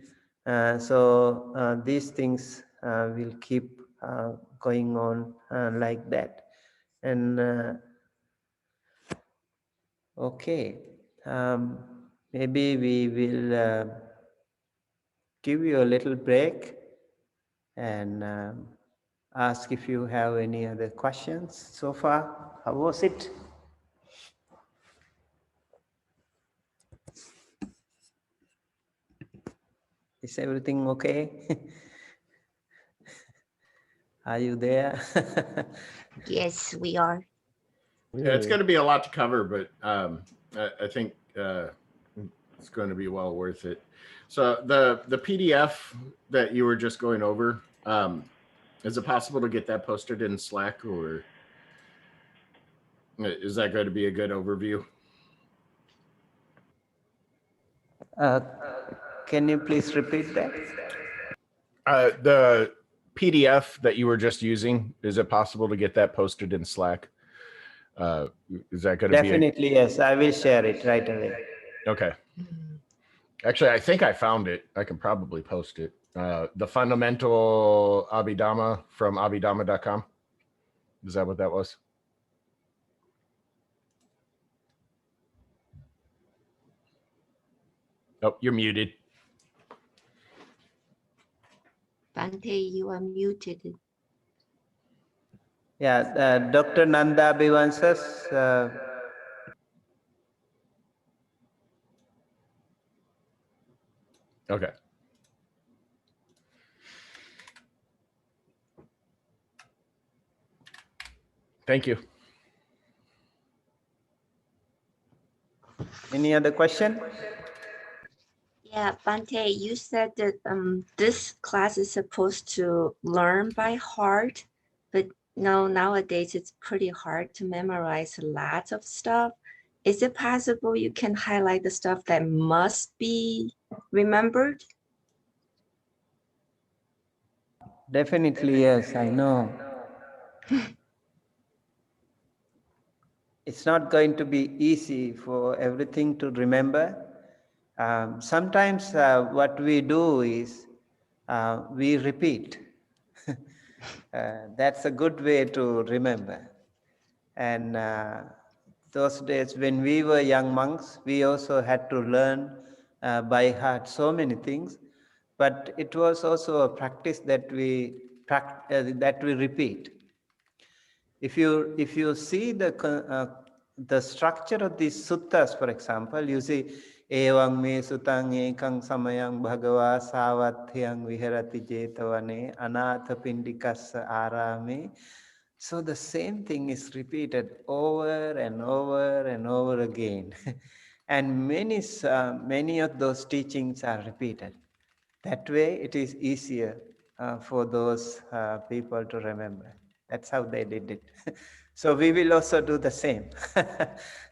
A: So these things will keep going on like that. And okay, maybe we will give you a little break and ask if you have any other questions so far. How was it? Is everything okay? Are you there?
B: Yes, we are.
C: Yeah, it's going to be a lot to cover, but I think it's going to be well worth it. So the PDF that you were just going over, is it possible to get that posted in Slack, or is that going to be a good overview?
A: Can you please repeat that?
C: The PDF that you were just using, is it possible to get that posted in Slack? Is that going to be
A: Definitely, yes. I will share it right away.
C: okay? Actually, I think I found it. I can probably post it. The fundamental Abhidhamma from Abhidhamma.com. Is that what that was? Oh, you're muted.
B: Bante, you are muted.
A: Yeah, Dr. Nanda Abhivansas.
C: Okay. Thank you.
A: Any other question?
B: Yeah, Bante, you said that this class is supposed to learn by heart, but no, nowadays it's pretty hard to memorize lots of stuff. Is it possible you can highlight the stuff that must be remembered?
A: Definitely, yes, I know. It's not going to be easy for everything to remember. Sometimes what we do is we repeat. That's a good way to remember. And those days when we were young monks, we also had to learn by heart so many things. But it was also a practice that we repeat. If you see the structure of these suttas, for example, you see Evang me sutang ekang samayang bhagava savathyang viharati jetavane anatha pindikassa arame. So the same thing is repeated over and over and over again. And many of those teachings are repeated. That way it is easier for those people to remember. That's how they did it. So we will also do the same.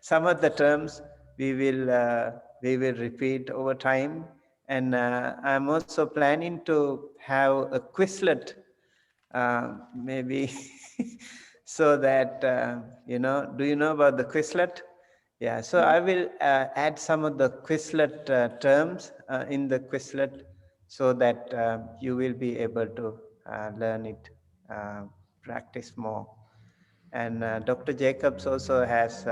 A: Some of the terms we will repeat over time, and I'm also planning to have a Quizlet, maybe, so that do you know about the Quizlet? Yeah, so I will add some of the Quizlet terms in the Quizlet, so that you will be able to learn it, practice more. And Dr. Jacobs also has,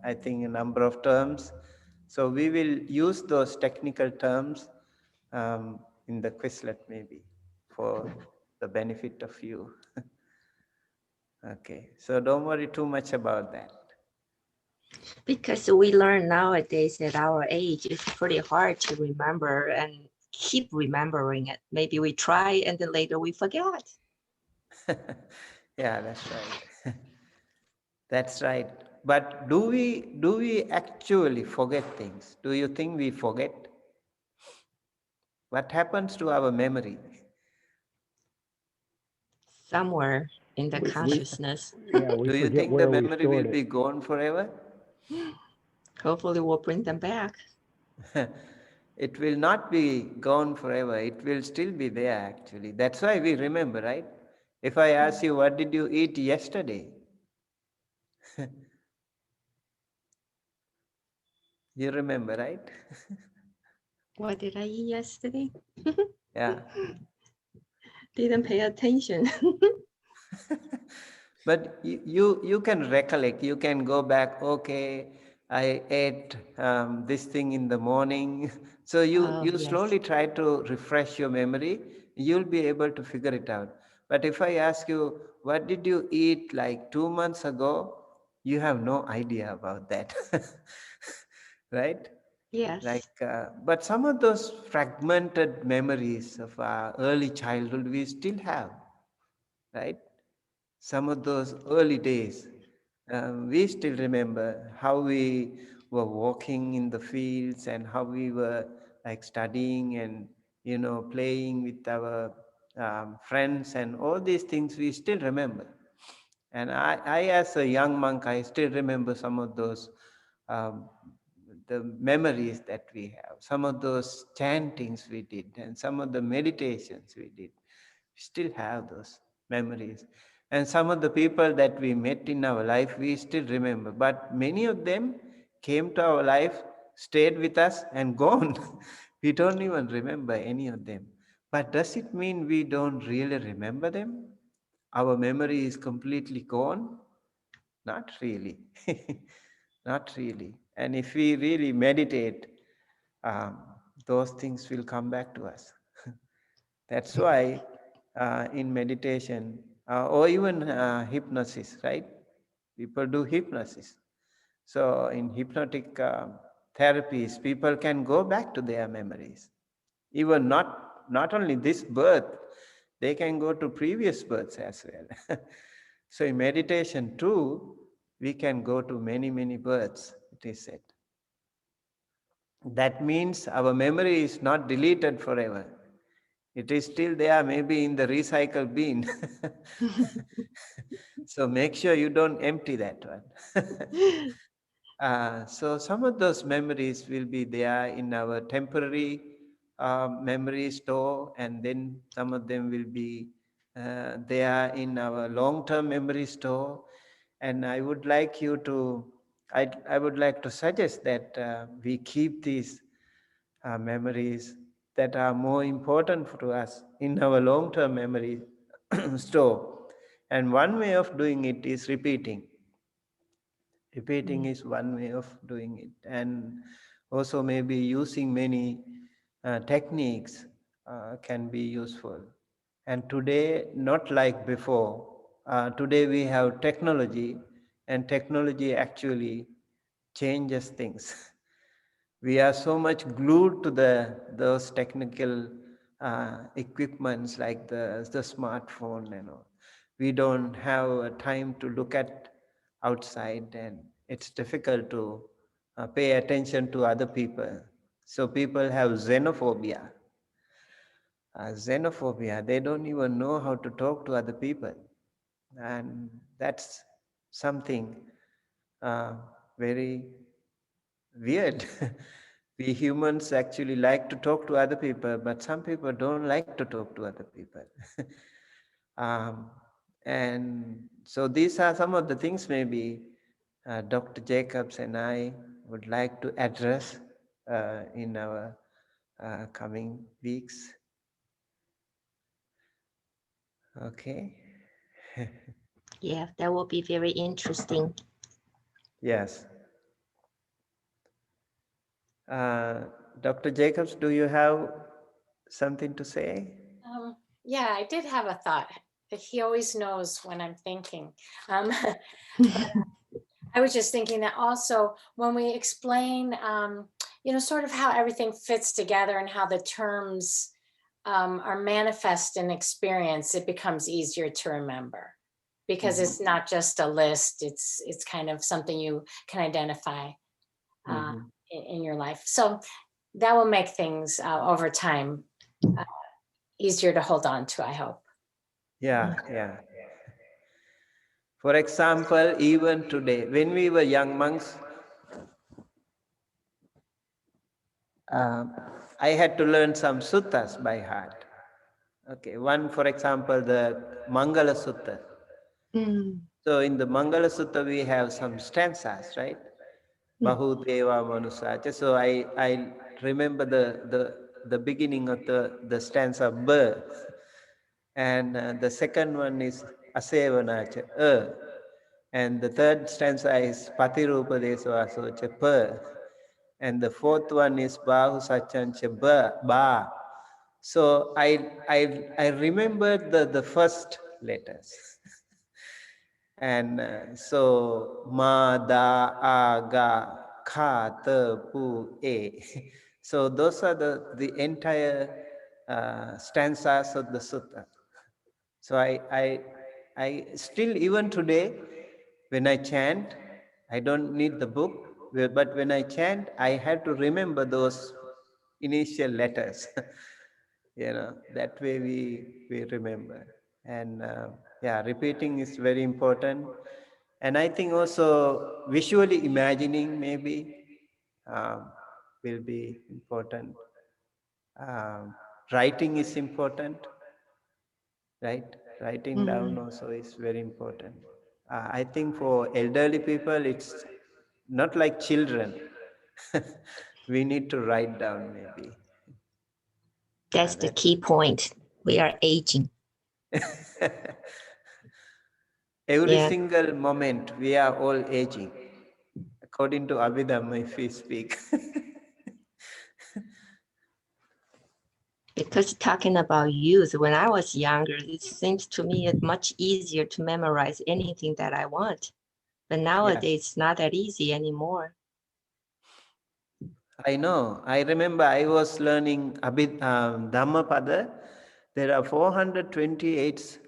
A: I think, a number of terms. So we will use those technical terms in the Quizlet maybe for the benefit of you. Okay, so don't worry too much about that.
B: Because we learn nowadays at our age, it's pretty hard to remember and keep remembering it. Maybe we try and then later we forget.
A: Yeah, that's right. That's right. But do we actually forget things? Do you think we forget? What happens to our memory?
B: Somewhere in the
D: We-
B: consciousness.
D: Yeah, we
A: Do you
D: forget
A: think the
D: where we
A: memory will
D: stored
A: be
D: it.
A: gone forever?
B: Hopefully we'll bring them back.
A: It will not be gone forever. It will still be there, actually. That's why we remember, right? If I ask you, what did you eat yesterday? You remember, right?
B: What did I eat yesterday?
A: Yeah.
B: Didn't pay attention.
A: But you can recollect, you can go back, okay, I ate this thing in the morning. So you
B: yes.
A: slowly try to refresh your memory. You'll be able to figure it out. But if I ask you, what did you eat like 2 months ago? You have no idea about that. Right?
B: Yes.
A: But some of those fragmented memories of our early childhood we still have, right? Some of those early days, we still remember how we were walking in the fields and how we were like studying and playing with our friends and all these things we still remember. And I as a young monk, I still remember some of those um, the memories that we have, some of those chantings we did, and some of the meditations we did. We still have those memories. And some of the people that we met in our life, we still remember. But many of them came to our life, stayed with us, and gone. We don't even remember any of them. But does it mean we don't really remember them? Our memory is completely gone? Not really. Not really. And if we really meditate, um, those things will come back to us. That's why in meditation or even hypnosis, right? People do hypnosis. So in hypnotic therapies, people can go back to their memories. Even not only this birth, they can go to previous births as well. So in meditation too, we can go to many, many births, it is said. That means our memory is not deleted forever. It is still there, maybe in the recycle bin. So make sure you don't empty that one. So some of those memories will be there in our temporary memory store, and then some of them will be there in our long-term memory store. And I would like to suggest that we keep these memories that are more important to us in our long-term memory store. And one way of doing it is repeating. Repeating is one way of doing it, and also maybe using many techniques can be useful. And today, not like before, today we have technology, and technology actually changes things. We are so much glued to those technical equipments like the smartphone and all. We don't have a time to look at outside, and it's difficult to pay attention to other people. So people have xenophobia. Xenophobia, they don't even know how to talk to other people. And that's something uh, very weird. We humans actually like to talk to other people, but some people don't like to talk to other people. um, and so these are some of the things maybe Dr. Jacobs and I would like to address in our coming weeks. Okay.
B: Yeah, that will be very interesting.
A: Yes. Dr. Jacobs, do you have something to say?
E: Yeah, I did have a thought. He always knows when I'm thinking. I was just thinking that also when we explain, sort of how everything fits together and how the terms are manifest in experience, it becomes easier to remember because it's not just a list. It's kind of something you can identify in your life. So that will make things over time easier to hold on to, I hope.
A: Yeah, yeah. For example, even today, when we were young monks, I had to learn some suttas by heart. Okay, one, for example, the Mangala Sutta. So in the Mangala Sutta, we have some stanzas, right? Bahudeva Manusacha. So I remember the beginning of the stanza birth, and the second one is Asevanacha, And the third stanza is Patirupa Desvaso Chepa. And the fourth one is Bahu Sachan Cheba Ba. So I remembered the first letters. And so Ma, Da, A, Ga, Kha, Te, Pu, E. So those are the entire stanzas of the sutta. So I still, even today, when I chant, I don't need the book, but when I chant, I have to remember those initial letters. That way we remember. And yeah, repeating is very important. And I think also visually imagining maybe um, will be important. Um, Writing is important, right? Writing down also is very important. I think for elderly people, it's not like children. We need to write down maybe.
B: That's the key point. We are aging.
A: Every
B: Yeah.
A: single moment, we are all aging. According to Abhidhamma, if we speak.
B: Because talking about youth, when I was younger, it seems to me it's much easier to memorize anything that I want. But nowadays, it's not that easy anymore.
A: I know. I remember I was learning Dhammapada. There are 428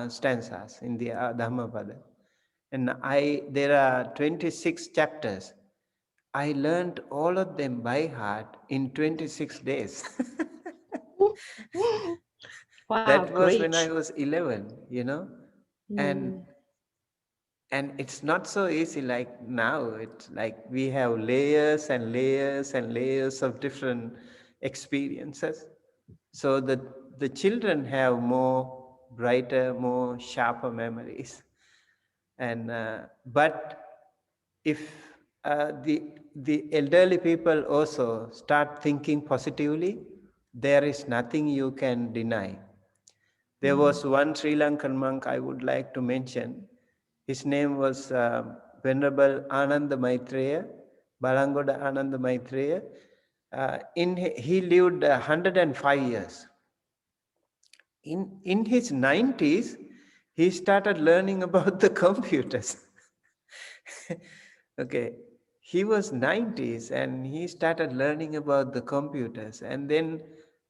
A: stanzas in the Dhammapada. And there are 26 chapters. I learned all of them by heart in 26 days.
B: Wow,
A: That was
B: great.
A: when I was 11, and it's not so easy like now. It's like we have layers and layers and layers of different experiences. So the children have more brighter, more sharper memories. And but if the elderly people also start thinking positively, there is nothing you can deny. There was one Sri Lankan monk I would like to mention. His name was Venerable Ananda Maitreya, Balangoda Ananda Maitreya. He lived 105 years. In his 90s, he started learning about the computers. Okay, he was 90s and he started learning about the computers. And then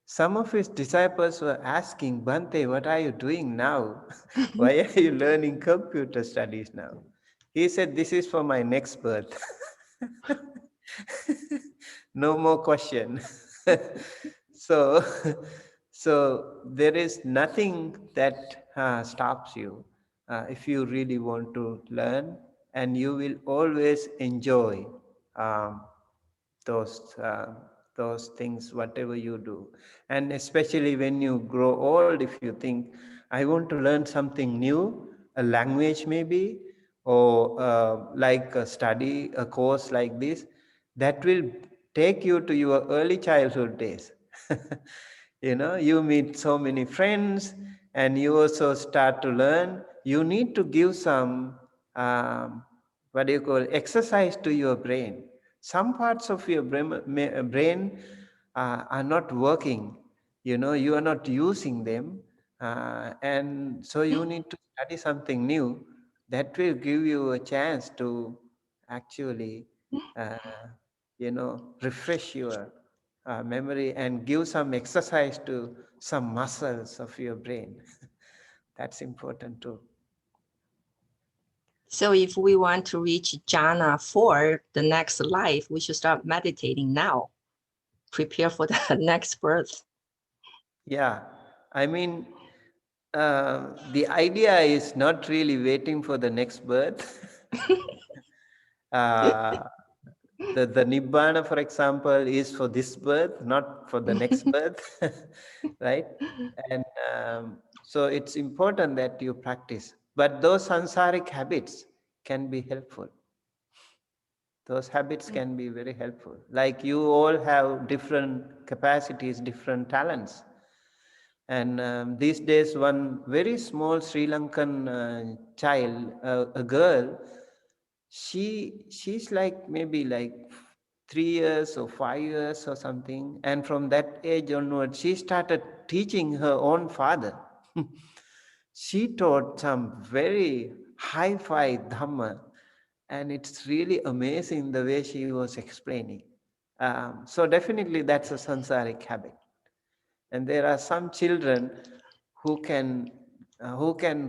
A: some of his disciples were asking, Bhante, what are you doing now? Why are you learning computer studies now? He said, this is for my next birth. No more question. so so there is nothing that stops you if you really want to learn, and you will always enjoy um, those uh, those things whatever you do. And especially when you grow old, if you think, I want to learn something new, a language maybe, or like study a course like this, that will take you to your early childhood days. You meet so many friends, and you also start to learn. You need to give some what do you call exercise to your brain. Some parts of your brain are not working. You are not using them, and so you need to study something new that will give you a chance to actually uh, refresh your memory and give some exercise to some muscles of your brain. That's important too.
B: So if we want to reach jhana 4, the next life, we should start meditating now. Prepare for the next birth.
A: Yeah, I mean, the idea is not really waiting for the next birth. uh, the Nibbana, for example, is for this birth, not for the next birth, right? And so it's important that you practice. But those sansaric habits can be helpful. Those habits can be very helpful. Like you all have different capacities, different talents. And these days, one very small Sri Lankan child, a girl, she's like maybe like 3 years or 5 years or something, and from that age onward, she started teaching her own father. She taught some very hi-fi Dhamma, and it's really amazing the way she was explaining. So definitely that's a sansaric habit. And there are some children who can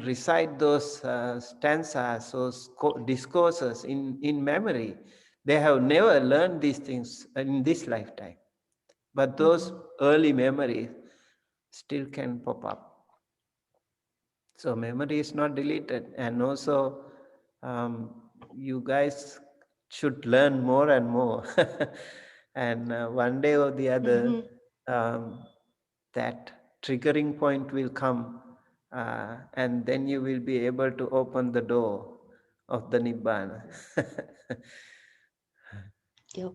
A: recite those stanzas, those discourses in memory. They have never learned these things in this lifetime, but those early memories still can pop up. So memory is not deleted. And also you guys should learn more and more. And one day or the other, that triggering point will come, and then you will be able to open the door of the Nibbana.
B: Yep.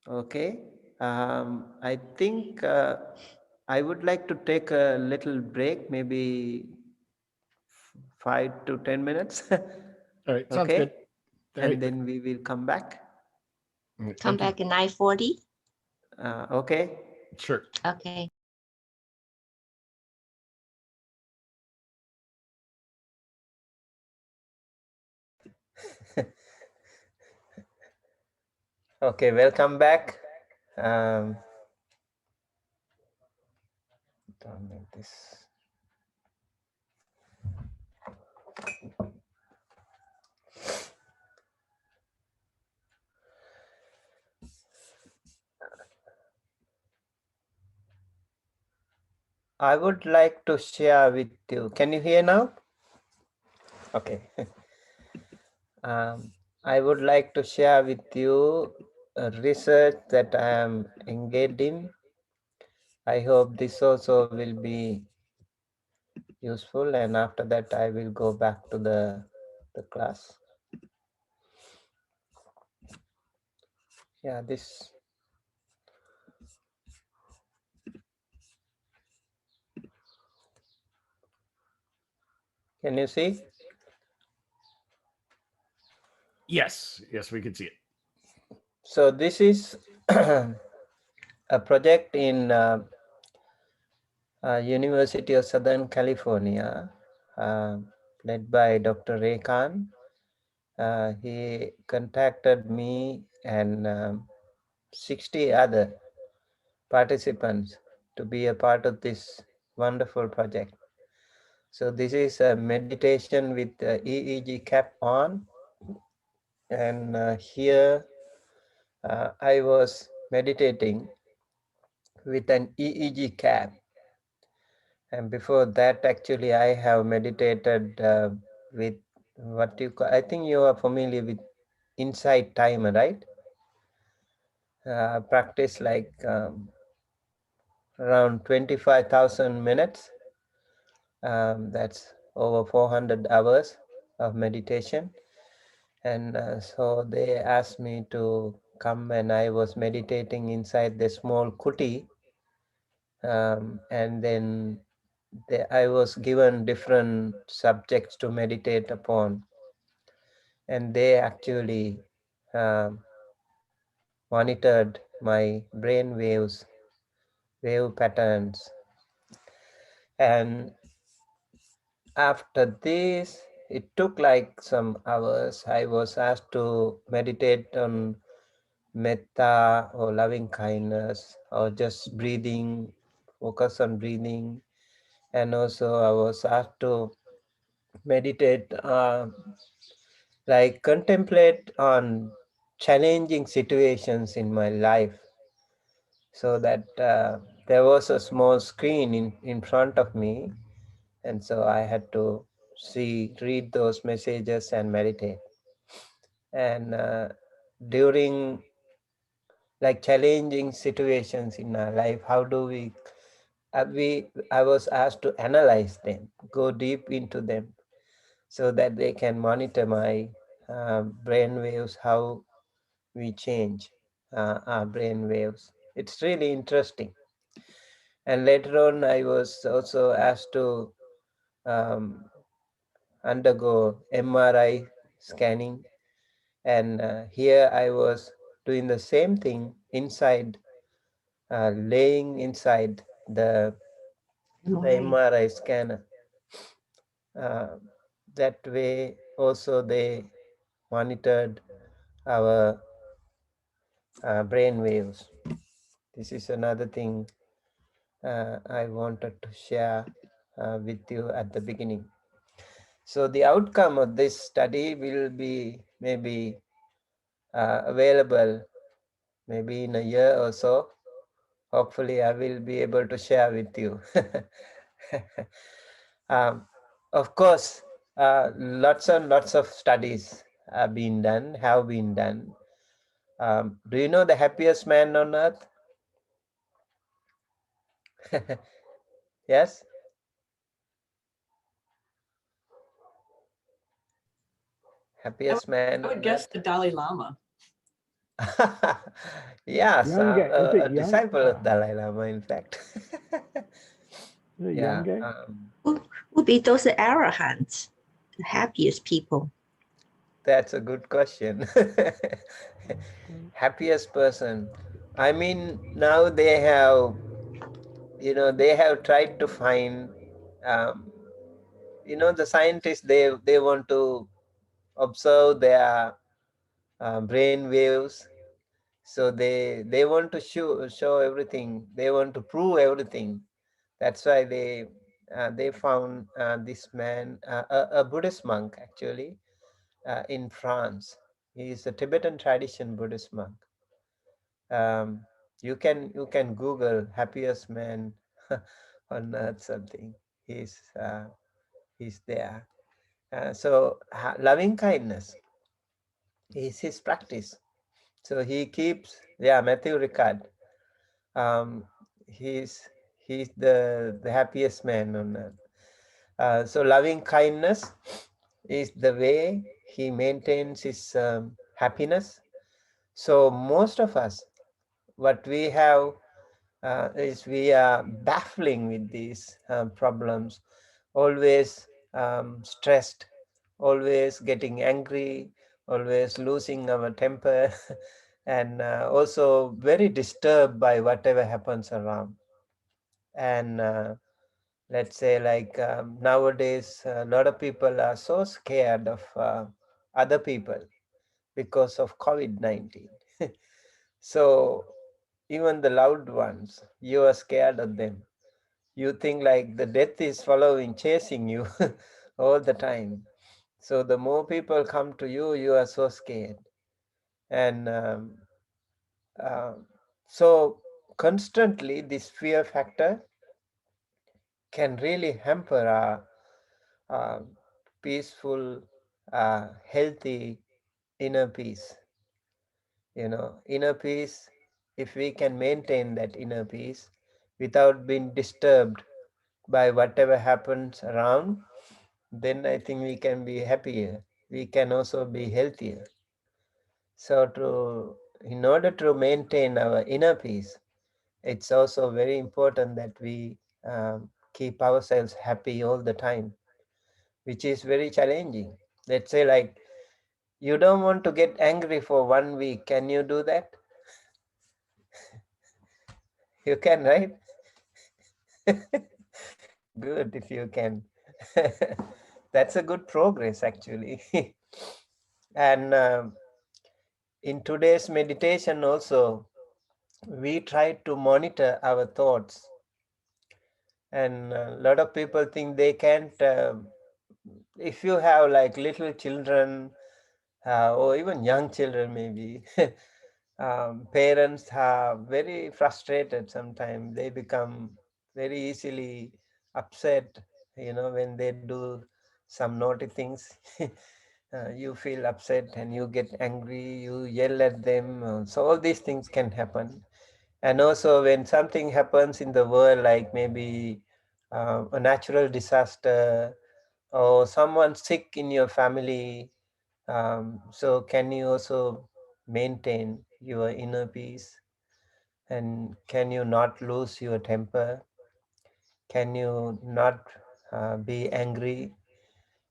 A: Okay. I think I would like to take a little break, maybe 5 to 10 minutes.
C: All right, sounds
A: Okay.
C: good. All
A: And
C: right.
A: then we will come back.
B: Come
C: Thank you.
B: back at 9:40.
A: Okay.
C: Sure.
B: Okay.
A: Okay, welcome back. Don't make this. I would like to share with you. Can you hear now? Okay. I would like to share with you a research that I am engaged in. I hope this also will be useful, and after that I will go back to the class. Yeah, this. Can you see?
C: Yes, we can see it.
A: So this is a project in University of Southern California, led by Dr. Ray Khan. He contacted me and 60 other participants to be a part of this wonderful project. So this is a meditation with EEG cap on, and here I was meditating with an EEG cap. And before that, actually, I have meditated with what you call, I think you are familiar with Insight Timer, right? Practice like around 25,000 minutes. That's over 400 hours of meditation. And so they asked me to come, and I was meditating inside the small kuti. And then I was given different subjects to meditate upon, and they actually monitored my brain waves, wave patterns. And after this, it took like some hours. I was asked to meditate on metta or loving kindness, or just breathing, focus on breathing. And also I was asked to meditate, like contemplate on challenging situations in my life, so that there was a small screen in front of me, and so I had to read those messages and meditate. And during like challenging situations in our life, how do I was asked to analyze them, go deep into them, so that they can monitor my brain waves, how we change our brain waves. It's really interesting. And later on, I was also asked to um, undergo MRI scanning. And here I was doing the same thing inside, laying inside the MRI scanner. Uh, that way also they monitored our brain waves. This is another thing I wanted to share with you at the beginning. So the outcome of this study will be maybe available maybe in a year or so. Hopefully I will be able to share with you. um, of course, lots and lots of studies have been done. Do you know the happiest man on earth? Yes? Happiest man
F: I would
A: on
F: guess
A: earth?
F: the Dalai Lama.
A: Yes,
D: Young guy. Is
A: a
D: it young?
A: disciple of Dalai Lama, in fact.
D: Is it young
A: Yeah.
D: guy?
B: Who be those arahants, the happiest people?
A: That's a good question. Happiest person. I mean, now they have, they have tried to find, um, the scientists, they want to observe their brain waves. So they want to show everything. They want to prove everything. That's why they found this man, a Buddhist monk actually, in France. He is a Tibetan tradition Buddhist monk. Um, you can Google happiest man on earth something. He's there. So loving kindness is his practice. So he keeps, yeah, Matthew Ricard. Um, he's he's the happiest man on earth. So loving kindness is the way he maintains his happiness. So most of us, what we have is we are baffling with these problems, always stressed, always getting angry, always losing our temper, and also very disturbed by whatever happens around. And let's say like nowadays, a lot of people are so scared of other people because of COVID-19. So even the loved ones, you are scared of them. You think like the death is following, chasing you all the time. So the more people come to you, you are so scared. And uh, so constantly this fear factor can really hamper our uh, peaceful, healthy inner peace. Inner peace, if we can maintain that inner peace without being disturbed by whatever happens around, then I think we can be happier. We can also be healthier. So in order to maintain our inner peace, it's also very important that we keep ourselves happy all the time, which is very challenging. Let's say like you don't want to get angry for 1 week. Can you do that? You can, right? Good if you can. That's a good progress actually. And in today's meditation also, we try to monitor our thoughts. And a lot of people think they can't, if you have like little children or even young children maybe, parents are very frustrated sometimes. They become very easily upset, when they do some naughty things. You feel upset and you get angry, you yell at them. So all these things can happen. And also when something happens in the world, like maybe a natural disaster or someone sick in your family, so can you also maintain your inner peace, and can you not lose your temper? Can you not be angry?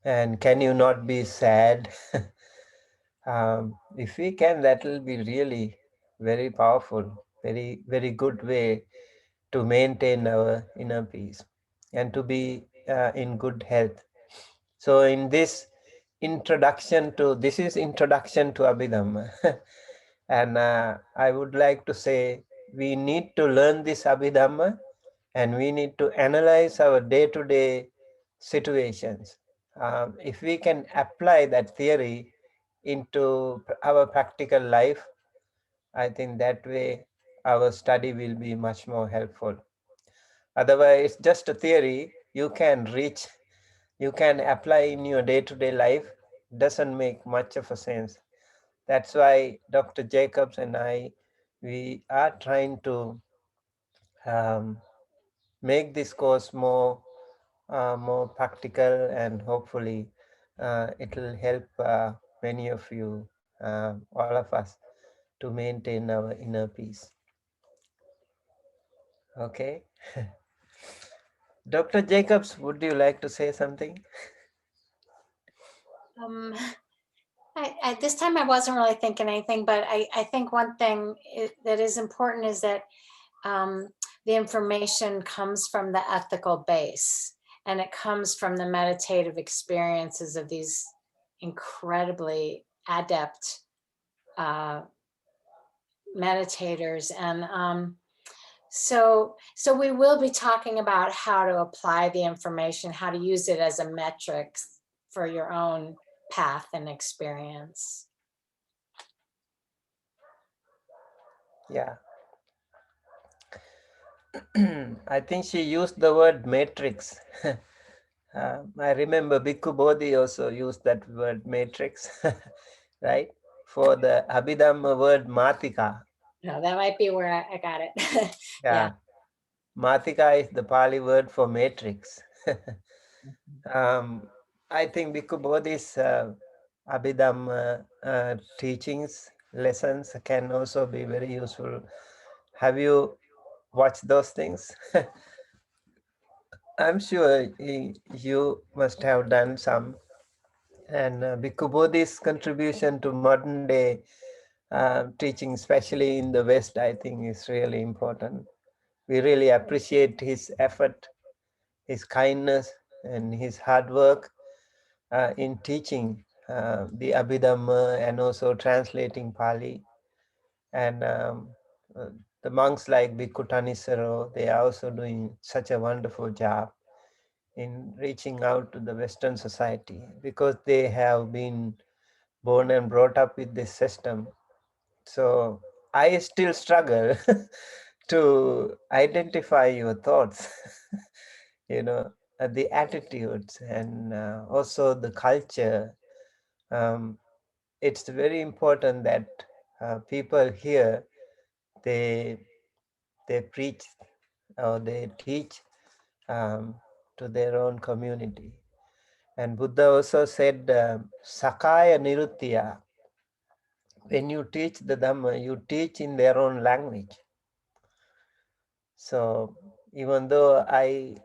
A: And can you not be sad? If we can, that will be really very powerful, very good way to maintain our inner peace and to be in good health. So in this this is introduction to Abhidhamma. And I would like to say we need to learn this Abhidhamma and we need to analyze our day-to-day situations. If we can apply that theory into our practical life, I think that way our study will be much more helpful. Otherwise, just a theory you can apply in your day-to-day life doesn't make much of a sense. That's why Dr. Jacobs and we are trying to um, make this course more practical, and hopefully it will help many of you, all of us, to maintain our inner peace. Okay. Dr. Jacobs, would you like to say something?
E: This time I wasn't really thinking anything, but I think one thing that is important is that the information comes from the ethical base, and it comes from the meditative experiences of these incredibly adept meditators. And so we will be talking about how to apply the information, how to use it as a metric for your own path and experience.
A: Yeah. I think she used the word matrix. I remember Bhikkhu Bodhi also used that word matrix, right? For the Abhidhamma word Matika.
E: No, that might be where I got it.
A: Yeah. Matika is the Pali word for matrix. I think Bhikkhu Bodhi's Abhidhamma teachings, lessons can also be very useful. Have you watched those things? I'm sure you must have done some. And Bhikkhu Bodhi's contribution to modern day teaching, especially in the West, I think is really important. We really appreciate his effort, his kindness, and his hard work in teaching the Abhidhamma and also translating Pali. And uh, the monks like Bhikkhu Thanissaro, they are also doing such a wonderful job in reaching out to the Western society because they have been born and brought up with this system. So I still struggle to identify your thoughts, the attitudes, and also the culture. Um, it's very important that people here, they preach or they teach um, to their own community. And Buddha also said, Sakaya Nirutya. When you teach the Dhamma, you teach in their own language. So even though I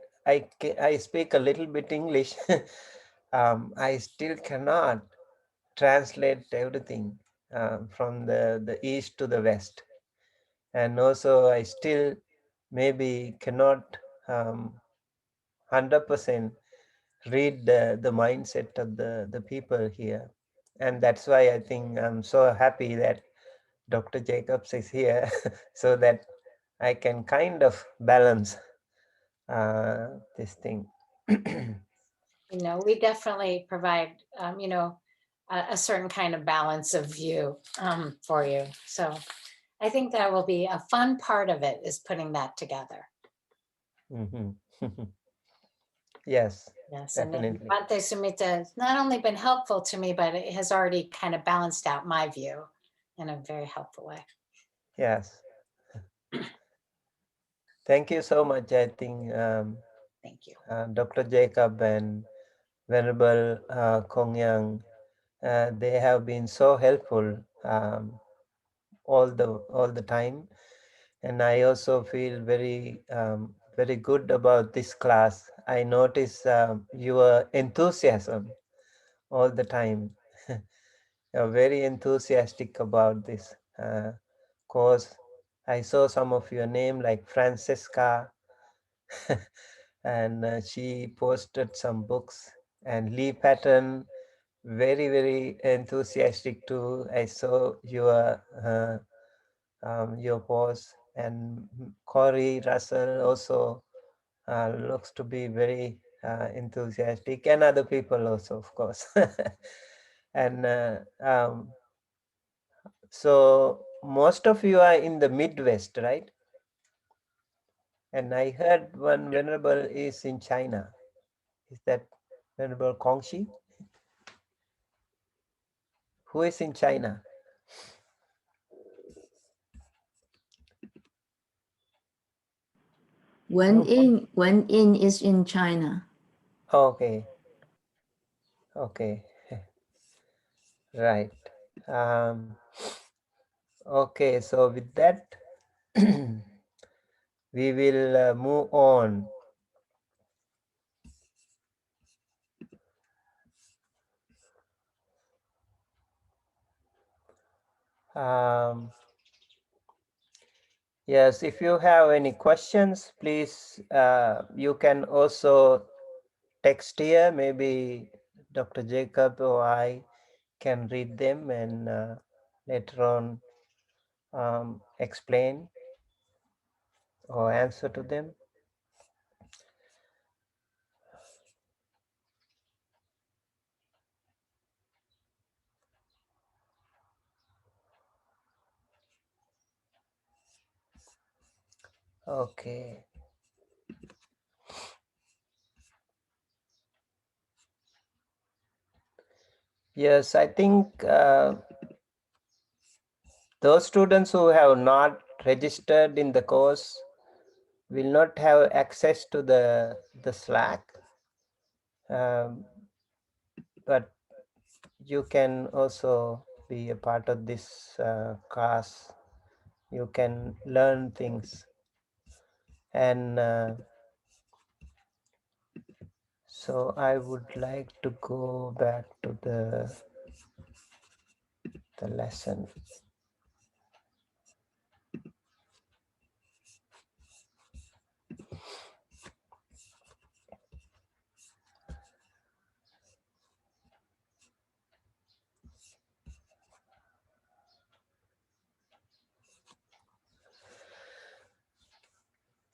A: speak a little bit English, I still cannot translate everything from the east to the west. And also I still maybe cannot 100% read the mindset of the people here. And that's why I think I'm so happy that Dr. Jacobs is here so that I can kind of balance this thing.
E: We definitely provide, a certain kind of balance of view for you. So I think that will be a fun part of it, is putting that together.
A: Mm-hmm. Yes.
E: Yes,
A: definitely.
E: and Bhante Sumita has not only been helpful to me, but it has already kind of balanced out my view in a very helpful way.
A: Yes. Thank you so much. I think
E: Thank you.
A: Dr. Jacob and Venerable Kong Yang, they have been so helpful all the time, and I also feel very very good about this class. I notice your enthusiasm all the time. You're very enthusiastic about this course. I saw some of your name like Francesca, and she posted some books. And Lee Patton, very, very enthusiastic too. I saw your post, and Corey Russell also looks to be very enthusiastic, and other people also, of course. And so most of you are in the Midwest, right? And I heard one venerable is in China. Is that Venerable Kongxi? Who is in China?
F: Wen In is in China.
A: Okay. Okay. Right. Okay, so with that, we will move on. Yes, if you have any questions, please, you can also text here. Maybe Dr. Jacob or I can read them and later on explain or answer to them. Okay. Yes, I think those students who have not registered in the course will not have access to the Slack. But you can also be a part of this class. You can learn things. And so I would like to go back to the lesson.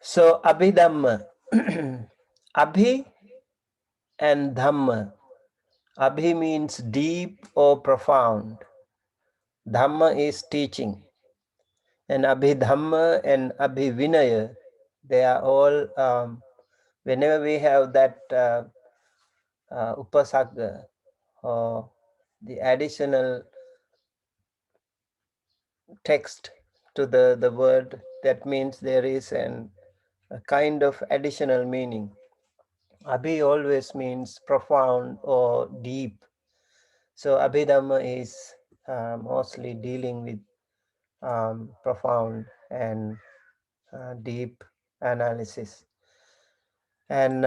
A: So Abhidhamma, Abhi and Dhamma. Abhi means deep or profound. Dhamma is teaching. And Abhidhamma and Abhivinaya, they are all, whenever we have that upasagga or the additional text to the word, that means there is a kind of additional meaning. Abhi always means profound or deep. So Abhidhamma is mostly dealing with profound and deep analysis. And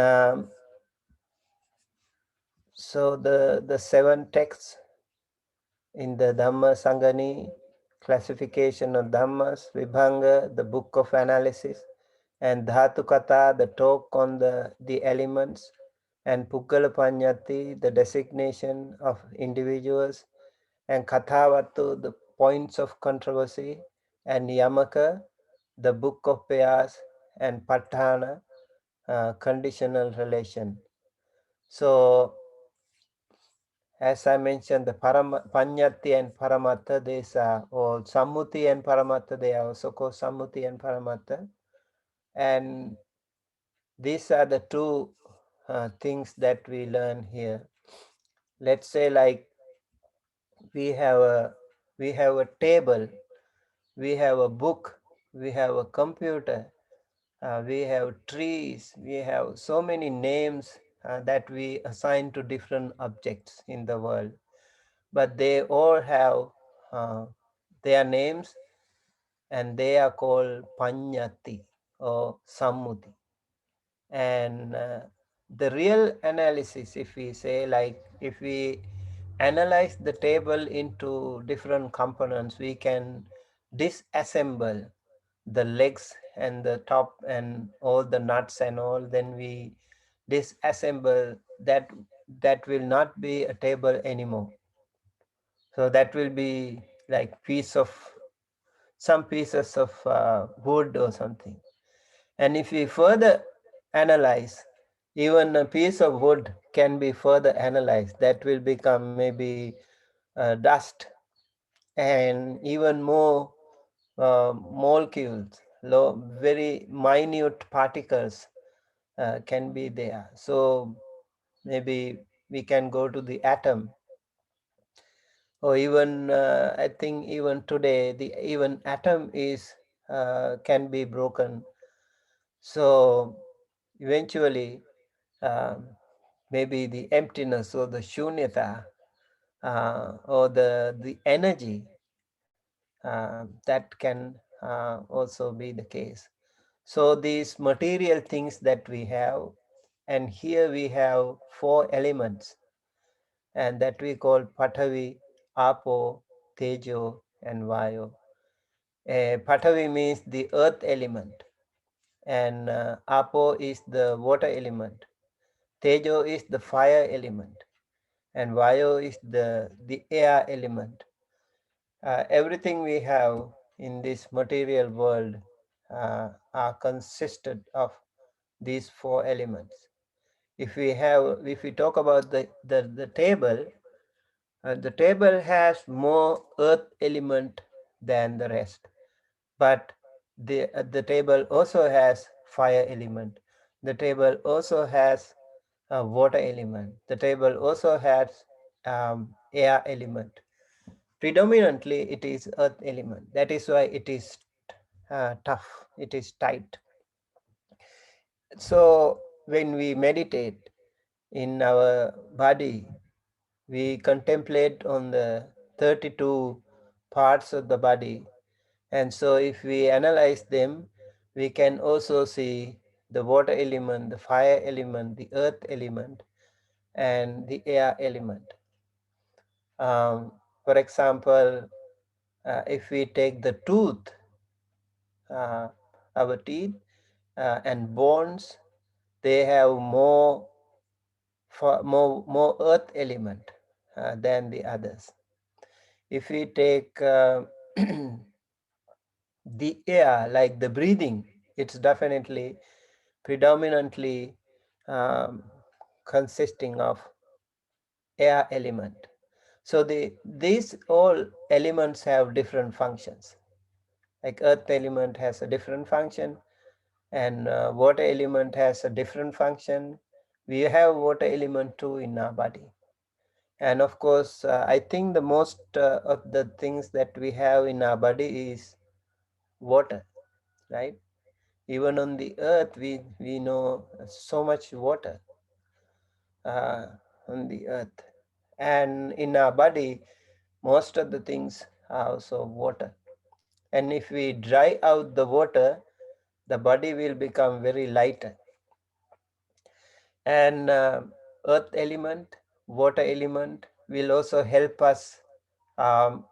A: so the 7 texts in the Dhamma Sanghani, classification of Dhammas, Vibhanga, the book of analysis, and Dhatukata, the talk on the elements, and Puggala Panyati, the designation of individuals, and Kathavatu, the points of controversy, and Yamaka, the book of pairs, and Patthana, conditional relation. So, as I mentioned, the Panyati and Paramatta, these are all Sammuti and Paramatta, they are also called Sammuti and Paramatta. And these are the two things that we learn here. Let's say like we have a table, we have a book, we have a computer, we have trees, we have so many names that we assign to different objects in the world. But they all have their names, and they are called Panyati or Sammuti. And the real analysis, if we say, like if we analyze the table into different components, we can disassemble the legs and the top and all the nuts and all. Then we disassemble that. That will not be a table anymore. So that will be like some pieces of wood or something. And if we further analyze, even a piece of wood can be further analyzed. That will become maybe dust, and even more molecules, very minute particles can be there. So maybe we can go to the atom, or even I think even today the even atom is can be broken. So eventually maybe the emptiness or the shunyata or the energy that can also be the case. So these material things that we have, and here we have four elements, and that we call Patavi, Apo, Tejo, and Vayo. Patavi means the earth element, and Apo is the water element, Tejo is the fire element, and Vayo is the air element. Everything we have in this material world are consisted of these four elements. If we talk about the table, the table has more earth element than the rest, but the table also has fire element. The table also has a water element. The table also has air element. Predominantly, it is earth element. That is why it is tough. It is tight. So when we meditate in our body, we contemplate on the 32 parts of the body. And so if we analyze them, we can also see the water element, the fire element, the earth element, and the air element. For example, if we take the tooth, our teeth and bones, they have more earth element than the others. If we take the air, like the breathing, it's definitely predominantly um, consisting of air element. So these all elements have different functions. Like earth element has a different function, and water element has a different function. We have water element too in our body. And of course, I think the most of the things that we have in our body is water, right? Even on the earth, we know so much water uh, on the earth. And in our body, most of the things are also water. And if we dry out the water, the body will become very lighter. And earth element, water element will also help us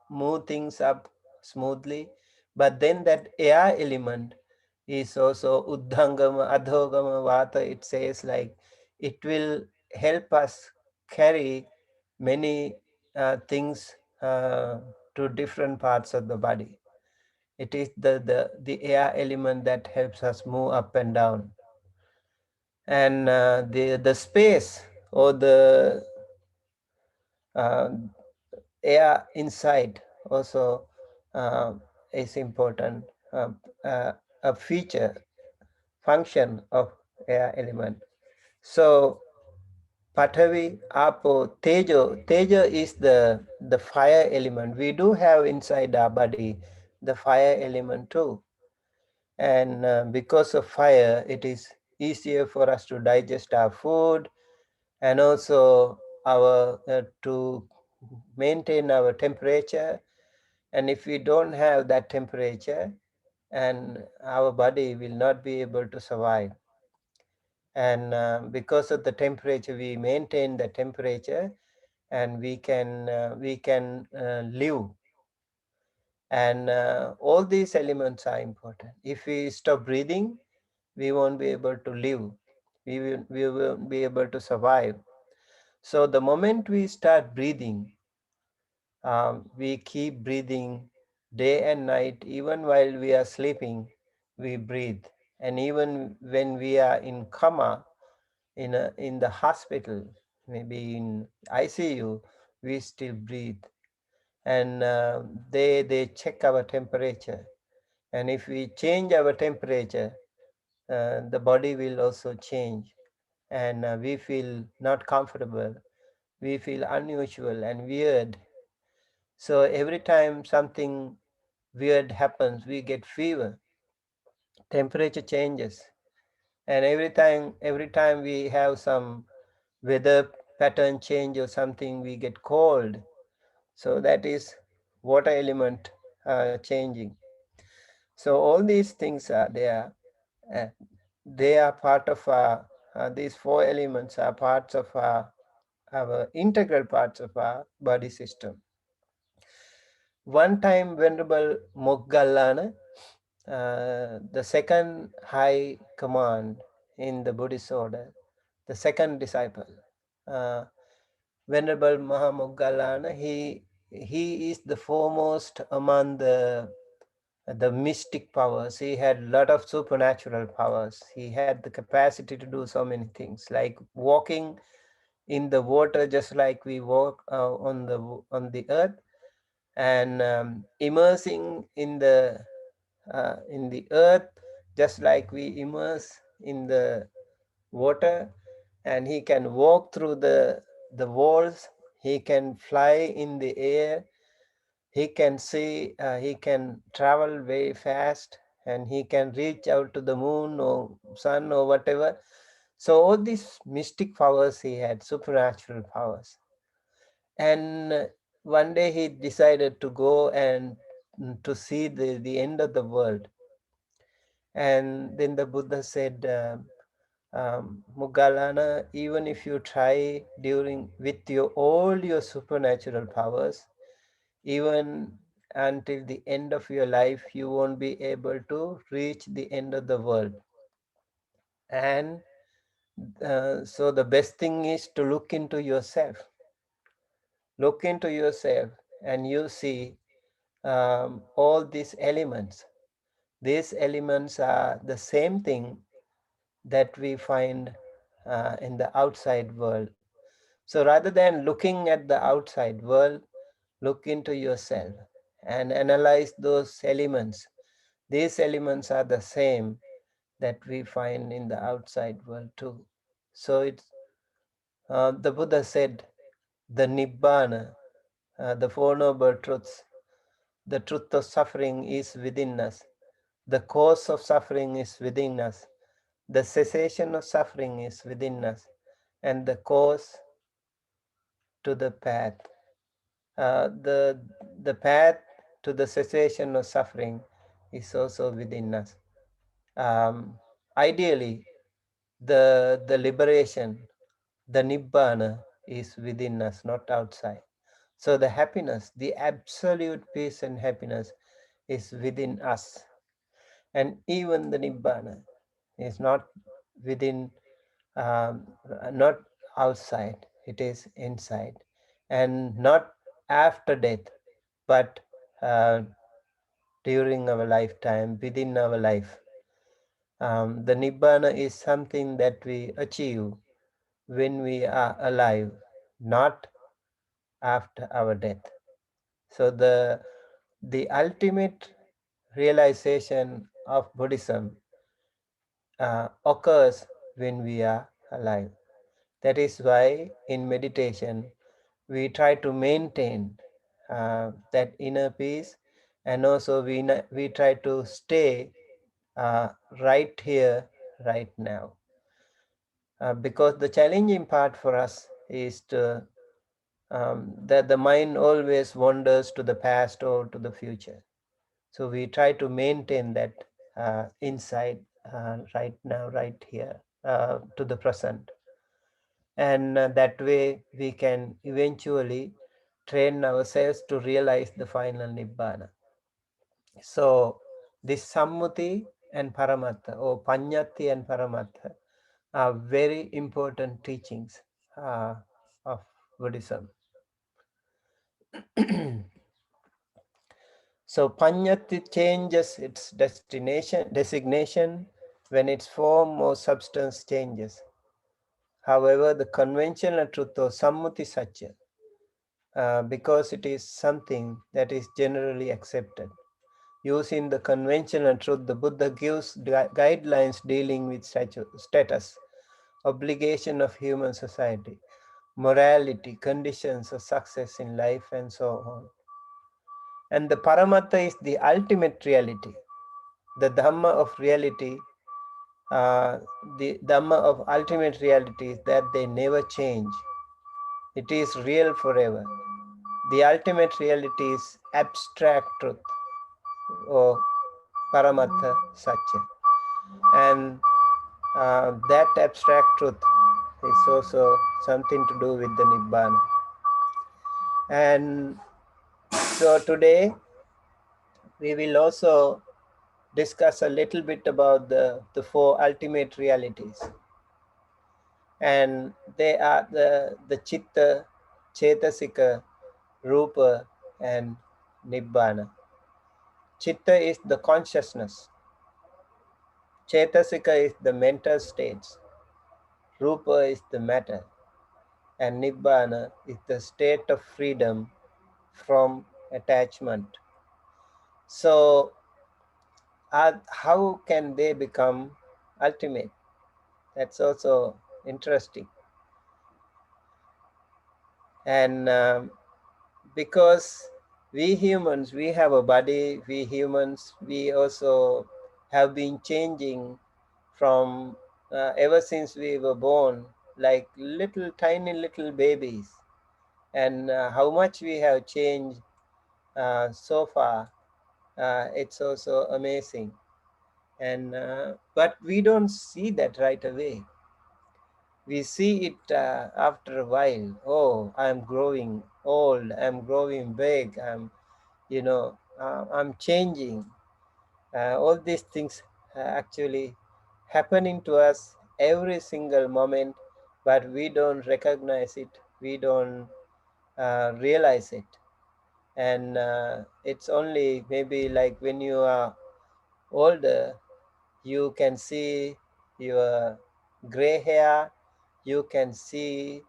A: move things up smoothly. But then that air element is also uddhangama, adhogama, vata. It says like it will help us carry many things to different parts of the body. It is the air element that helps us move up and down. And the space or the uh, air inside also uh, is important, uh, uh, a feature function of air element. So Patavi, Apo, Tejo. Tejo is the fire element. We do have inside our body the fire element too. And because of fire, it is easier for us to digest our food, and also our to maintain our temperature. And if we don't have that temperature, and our body will not be able to survive. And because of the temperature, we maintain the temperature, and we can live. And all these elements are important. If we stop breathing, we won't be able to live. We won't be able to survive. So the moment we start breathing, we keep breathing day and night. Even while we are sleeping, we breathe. And even when we are in coma, in the hospital, maybe in ICU, we still breathe. And they check our temperature. And if we change our temperature, the body will also change. And we feel not comfortable. We feel unusual and weird. So every time something weird happens, we get fever, temperature changes. And every time we have some weather pattern change or something, we get cold. So that is water element changing. So all these things are there. Uh, they are part of these four elements are parts of our integral parts of our body system. One time, Venerable Moggallana, the second high command in the Buddhist order, the second disciple, uh, Venerable Mahamoggallana, he is the foremost among the mystic powers. He had a lot of supernatural powers. He had the capacity to do so many things, like walking in the water, just like we walk on the earth, and immersing in the earth, just like we immerse in the water. And he can walk through the walls. He can fly in the air. He can see. He can travel very fast, and he can reach out to the moon or sun or whatever. So all these mystic powers he had, supernatural powers. And one day he decided to go and to see the end of the world. And then the Buddha said, Moggallana, even if you try during with all your supernatural powers, even until the end of your life, you won't be able to reach the end of the world. And so the best thing is to look into yourself. Look into yourself, and you see all these elements. These elements are the same thing that we find in the outside world. So rather than looking at the outside world, look into yourself and analyze those elements. These elements are the same that we find in the outside world too. So it's the Buddha said, the Nibbana, the Four Noble Truths, the truth of suffering is within us. The cause of suffering is within us. The cessation of suffering is within us. And the cause to the path. The path to the cessation of suffering is also within us. Ideally, the liberation, the Nibbana is within us, not outside. So the happiness, the absolute peace and happiness is within us. And even the Nibbana is not within, not outside, it is inside. And not after death, but uh, during our lifetime, within our life. The Nibbana is something that we achieve when we are alive, not after our death. So the ultimate realization of Buddhism occurs when we are alive. That is why in meditation we try to maintain that inner peace, and also we try to stay right here, right now. Because the challenging part for us is that the mind always wanders to the past or to the future. So we try to maintain that inside, right now, right here. to the present. And that way we can eventually train ourselves to realize the final Nibbana. So this Sammuti and Paramatha, or Panyati and Paramatha, are very important teachings of Buddhism. So Panyati changes its designation when its form or substance changes. However, the conventional truth of Sammuti Satya, because it is something that is generally accepted. Using the conventional truth, the Buddha gives guidelines dealing with status, obligation of human society, morality, conditions of success in life, and so on. And the Paramatha is the ultimate reality, the Dhamma of reality. The Dhamma of ultimate reality is that they never change. It is real forever. The ultimate reality is abstract truth, or Paramatha Satya. And that abstract truth is also something to do with the Nibbana. And so today we will also discuss a little bit about the four ultimate realities. And they are the Chitta, Chetasika, Rupa, and Nibbana. Chitta is the consciousness. Chetasika is the mental states. Rupa is the matter. And Nibbana is the state of freedom from attachment. So how can they become ultimate? That's also interesting. And because we humans, we have a body, we humans, we also have been changing from ever since we were born, like tiny little babies. And how much we have changed so far, it's also amazing. And but we don't see that right away. We see it after a while. Oh, I'm growing old, I'm growing big, I'm changing. All these things actually happening to us every single moment, but we don't recognize it, we don't realize it. And it's only maybe like when you are older, you can see your gray hair, you can see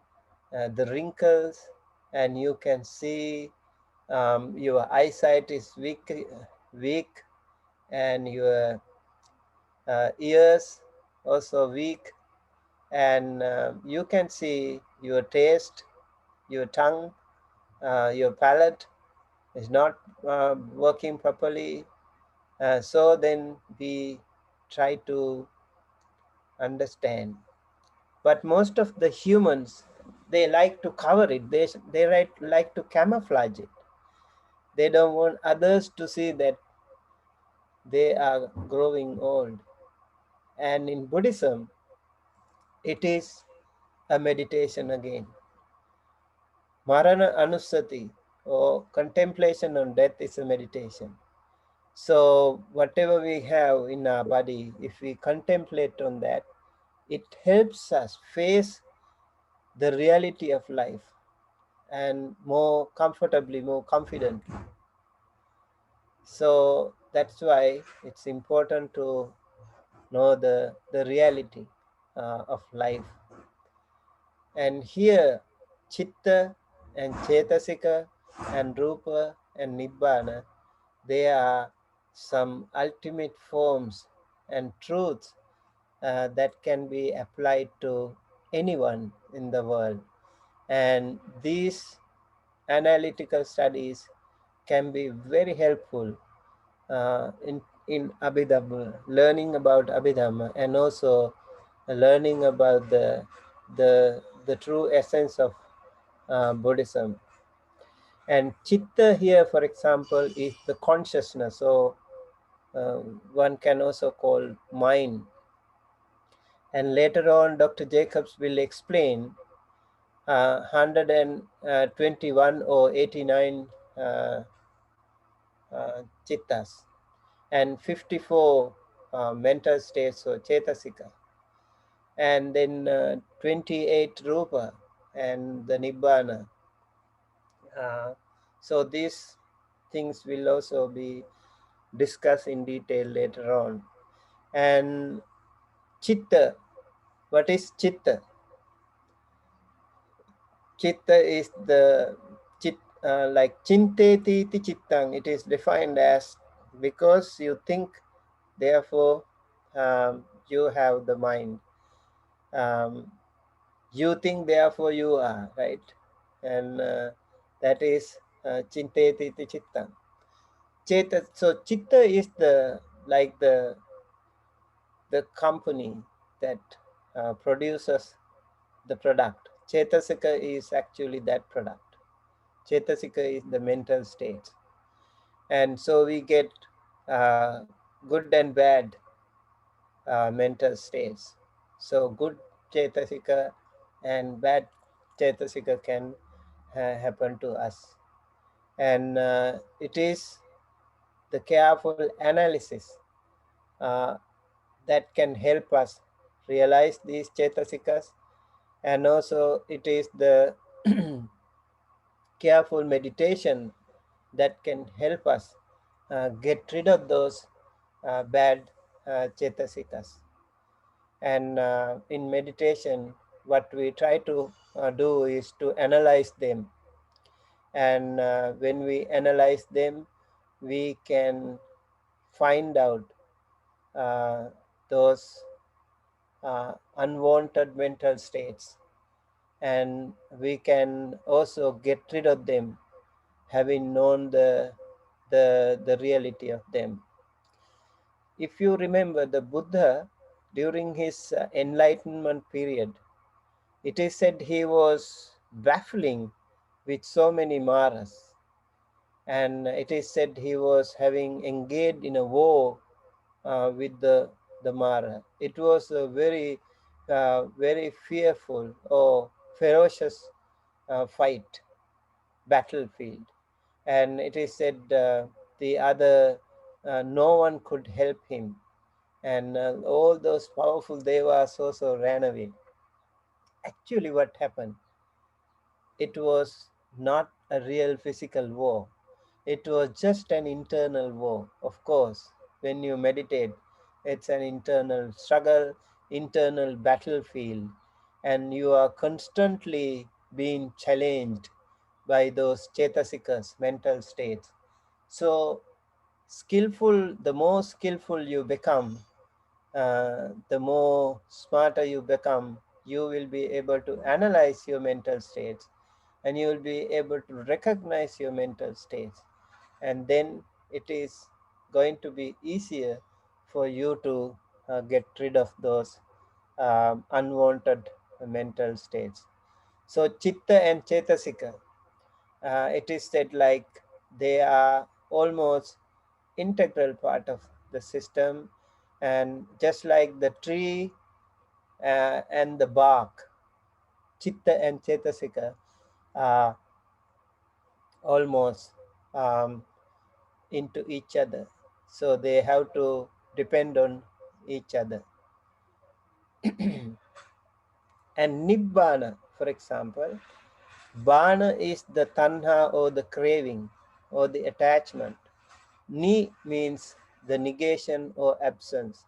A: the wrinkles, and you can see your eyesight is weak, and your ears also weak, and you can see your taste, your tongue, your palate is not working properly. So then we try to understand. But most of the humans, they like to cover it. They like to camouflage it. They don't want others to see that they are growing old. And in Buddhism, it is a meditation again. Marana Anusati, or contemplation on death, is a meditation. So whatever we have in our body, if we contemplate on that, it helps us face the reality of life and more comfortably, more confidently. So that's why it's important to know the reality of life. And here, Chitta and Chetasika and Rupa and Nibbana, they are some ultimate forms and truths that can be applied to anyone in the world. And these analytical studies can be very helpful in Abhidhamma, learning about Abhidhamma, and also learning about the true essence of Buddhism. And Chitta here, for example, is the consciousness. So one can also call mind. And later on, Dr. Jacobs will explain 121 or 89 chittas and 54 mental states or chetasika, and then 28 rupa and the nibbana. So these things will also be discussed in detail later on. And chitta, what is chitta? Chitta is the like chinteti iti chittang. It is defined as because you think, therefore you have the mind. You think, therefore you are, right? And that is chinteti iti chittang. So chitta is the like the company that produces the product. Chetasika is actually that product. Chetasika is the mental state. And so we get good and bad mental states. So good Chetasika and bad Chetasika can happen to us. And it is the careful analysis that can help us realize these Chetasikas. And also it is the careful meditation that can help us get rid of those bad chetasikas. And in meditation, what we try to do is to analyze them. And when we analyze them, we can find out those unwanted mental states, and we can also get rid of them, having known the reality of them. If you remember, the Buddha, during his enlightenment period, it is said he was baffling with so many maras, and it is said he was having engaged in a war with the Mara. It was a very fearful or ferocious fight, battlefield. And it is said the other, no one could help him. And all those powerful devas also ran away. Actually, what happened? It was not a real physical war. It was just an internal war. Of course, when you meditate, it's an internal struggle, internal battlefield, and you are constantly being challenged by those chetasikas, mental states. So, the more skillful you become, the more smarter you become, you will be able to analyze your mental states, and you will be able to recognize your mental states. And then it is going to be easier for you to get rid of those unwanted mental states. So chitta and chetasika, it is said like they are almost integral part of the system, and just like the tree and the bark, chitta and chetasika are almost into each other, so they have to depend on each other. And nibbana, for example, bana is the tanha or the craving or the attachment. Ni means the negation or absence.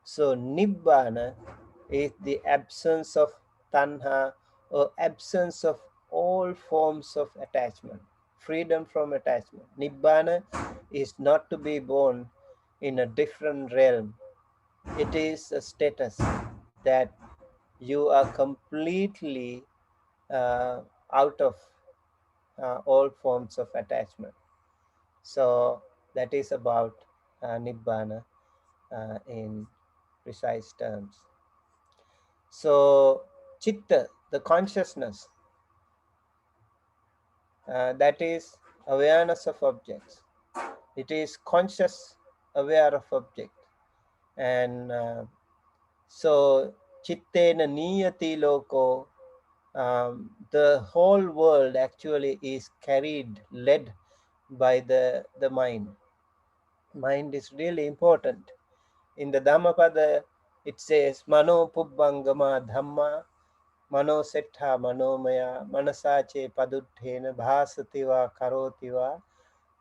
A: So nibbana is the absence of tanha or absence of all forms of attachment, freedom from attachment. Nibbana is not to be born in a different realm. It is a status that you are completely out of all forms of attachment. So that is about nibbana in precise terms. So chitta, the consciousness, that is awareness of objects. It is conscious aware of object. And so chittena niyati loko, the whole world actually is carried, led by the mind. Mind is really important. In the Dhammapada, it says, Mano pubbangama dhamma, mano settha manomaya, manasache paduttena bhasativa karotiva,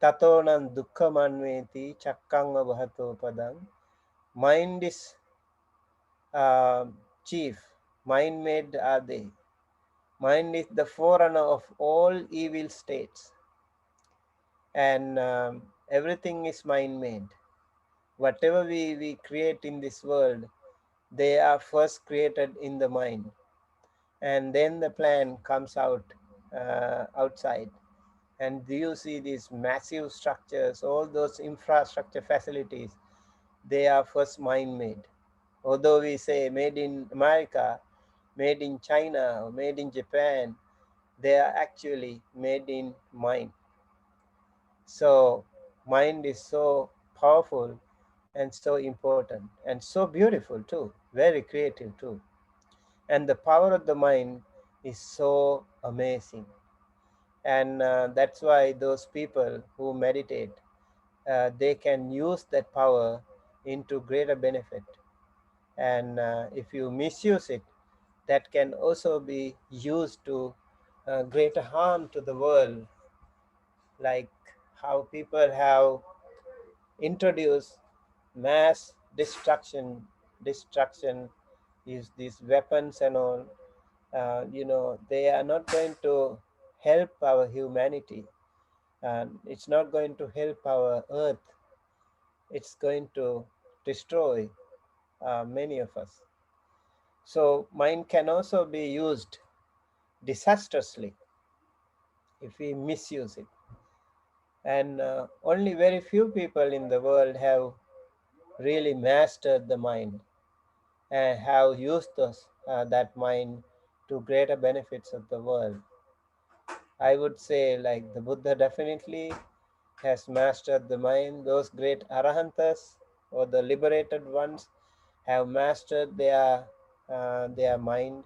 A: tatonan dukkhamanveti chakkanga bhato padam. Mind is chief. Mind made are they. Mind is the forerunner of all evil states. And everything is mind made. Whatever we create in this world, they are first created in the mind. And then the plan comes out outside. And do you see these massive structures, all those infrastructure facilities, they are first mind made. Although we say made in America, made in China, or made in Japan, they are actually made in mind. So mind is so powerful and so important and so beautiful too, very creative too. And the power of the mind is so amazing. And that's why those people who meditate, they can use that power into greater benefit. And if you misuse it, that can also be used to greater harm to the world, like how people have introduced mass destruction, use these weapons and all. They are not going to help our humanity, and it's not going to help our earth. It's going to destroy many of us. So mind can also be used disastrously if we misuse it. And only very few people in the world have really mastered the mind and have used that mind to greater benefits of the world. I would say, like, the Buddha definitely has mastered the mind. Those great arahantas or the liberated ones have mastered their mind.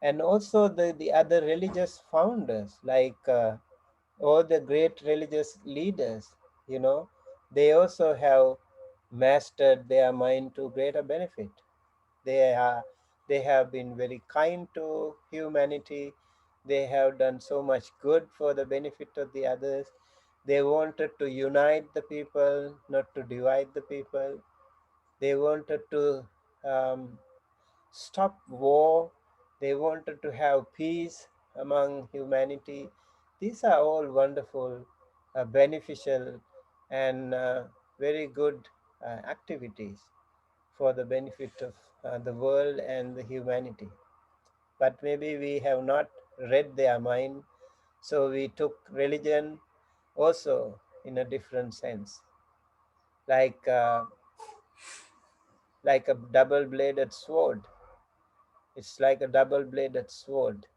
A: And also the other religious founders, like all the great religious leaders, they also have mastered their mind to greater benefit. They are they have been very kind to humanity. They have done so much good for the benefit of the others. They wanted to unite the people, not to divide the people. They wanted to um, stop war. They wanted to have peace among humanity. These are all wonderful, beneficial, and very good activities for the benefit of the world and the humanity. But maybe we have not read their mind, so we took religion also in a different sense, like uh, like a double-bladed sword. It's like a double-bladed sword,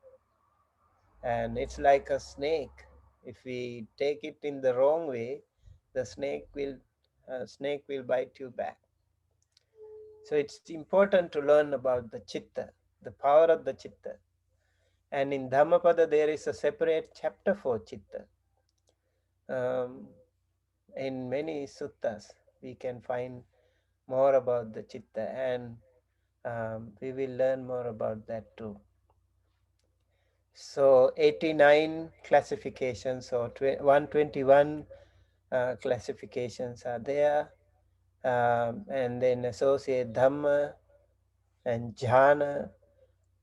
A: and it's like a snake. If we take it in the wrong way, the snake will bite you back. So it's important to learn about the chitta, the power of the chitta. And in Dhammapada, there is a separate chapter for chitta. Um, in many suttas, we can find more about the chitta, and we will learn more about that too. So 89 classifications or 121 classifications are there, and then associate Dhamma and Jhana,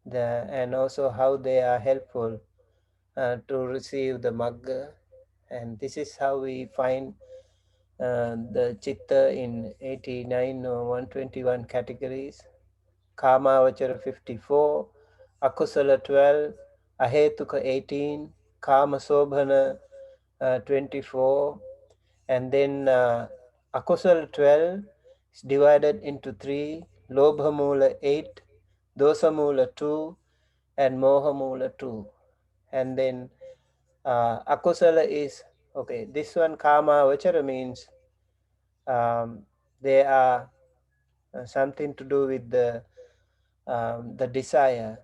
A: and also how they are helpful to receive the Magga. And this is how we find the Chitta in 89 or 121 categories. Kama Vachara 54, Akusala 12, Ahetuka 18, Kama Sobhana 24, and then Akusala 12 is divided into 3, Lobha Mula 8, Dosa Mula 2, and Moha Mula 2. And then Akusala is, okay, this one Kama Vachara means they are something to do with the the desire,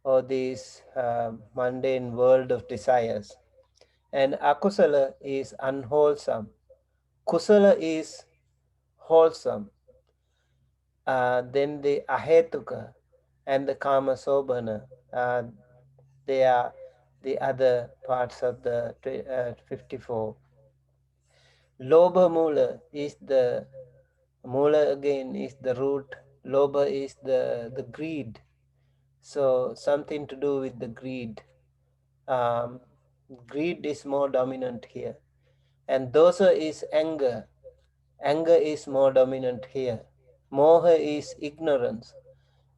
A: or this mundane world of desires. And akusala is unwholesome. Kusala is wholesome. Then the ahetuka and the kama sobhana, they are the other parts of the 54. Lobha mula is the mula, again is the root. Lobha is the greed. So something to do with the greed. Greed is more dominant here. And dosa is anger. Anger is more dominant here. Moha is ignorance.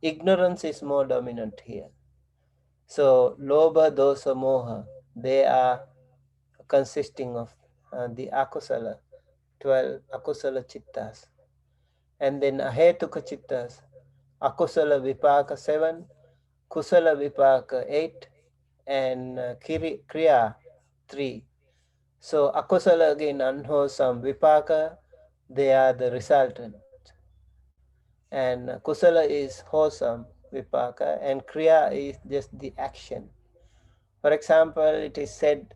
A: Ignorance is more dominant here. So lobha, dosa, moha, they are consisting of the akusala, 12 akusala chittas. And then ahetuka chittas, akusala vipaka 7, kusala vipaka 8, and kriya 3. So akusala, again unwholesome, vipaka, they are the resultant. And kusala is wholesome, vipaka, and kriya is just the action. For example, it is said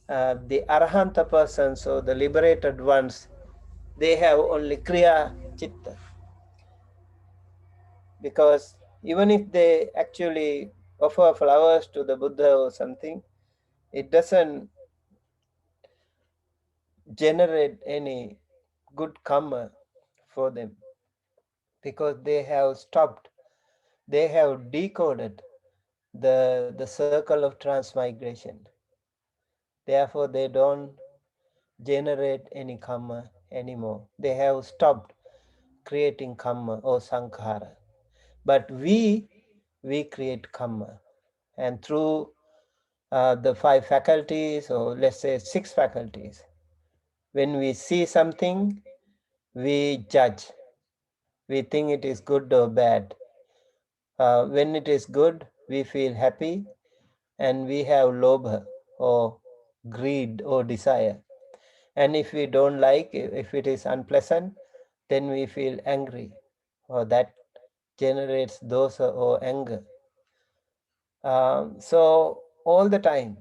A: the arahanta persons, or the liberated ones, they have only kriya chitta. Because even if they actually offer flowers to the Buddha or something, it doesn't generate any good karma for them, because they have stopped, they have decoded the circle of transmigration. Therefore, they don't generate any karma anymore. They have stopped creating karma or sankhara. But we create karma. And through the 5 faculties, or let's say 6 faculties, when we see something, we judge. We think it is good or bad. When it is good, we feel happy, and we have lobha, or greed or desire. And if we don't like, if it is unpleasant, then we feel angry, or that generates dosa or anger. So all the time,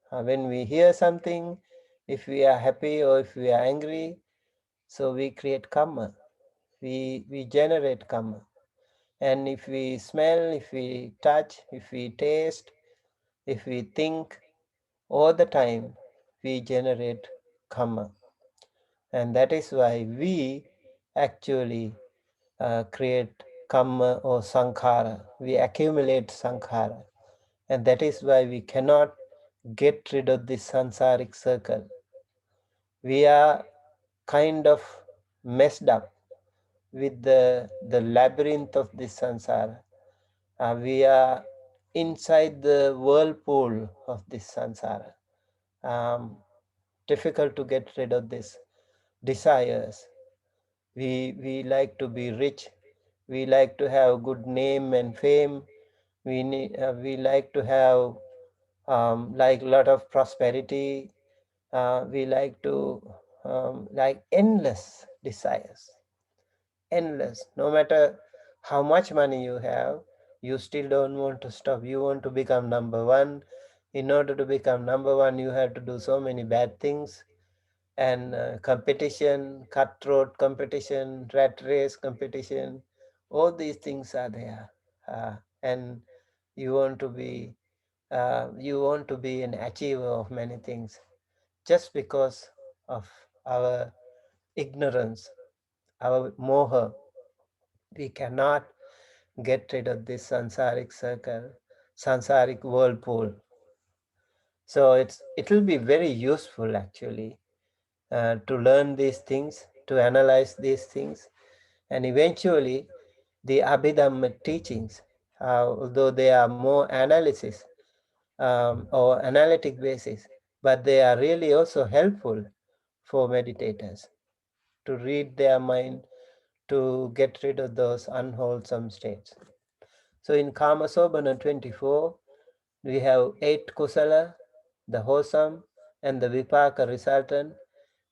A: when we hear something, if we are happy or if we are angry, so we create karma. We generate karma. And if we smell, if we touch, if we taste, if we think, all the time we generate karma. And that is why we actually create karma or sankhara. We accumulate sankhara. And that is why we cannot get rid of this sansaric circle. We are kind of messed up with the labyrinth of this sansara. We are inside the whirlpool of this sansara. Difficult to get rid of this desires. We like to be rich. We like to have good name and fame. We like to have like lot of prosperity. We like to like endless desires. Endless. No matter how much money you have, you still don't want to stop. You want to become number one. In order to become number one, you have to do so many bad things. And competition, cutthroat competition, rat race competition, all these things are there. And you want to be an achiever of many things, just because of our ignorance, our moha. We cannot get rid of this sansaric circle, sansaric whirlpool. So it will be very useful actually to learn these things, to analyze these things, and eventually the Abhidhamma teachings, although they are more analysis or analytic basis, but they are really also helpful for meditators to read their mind, to get rid of those unwholesome states. So in Kama Sobhana 24, we have 8 kusala, the wholesome, and the vipaka resultant,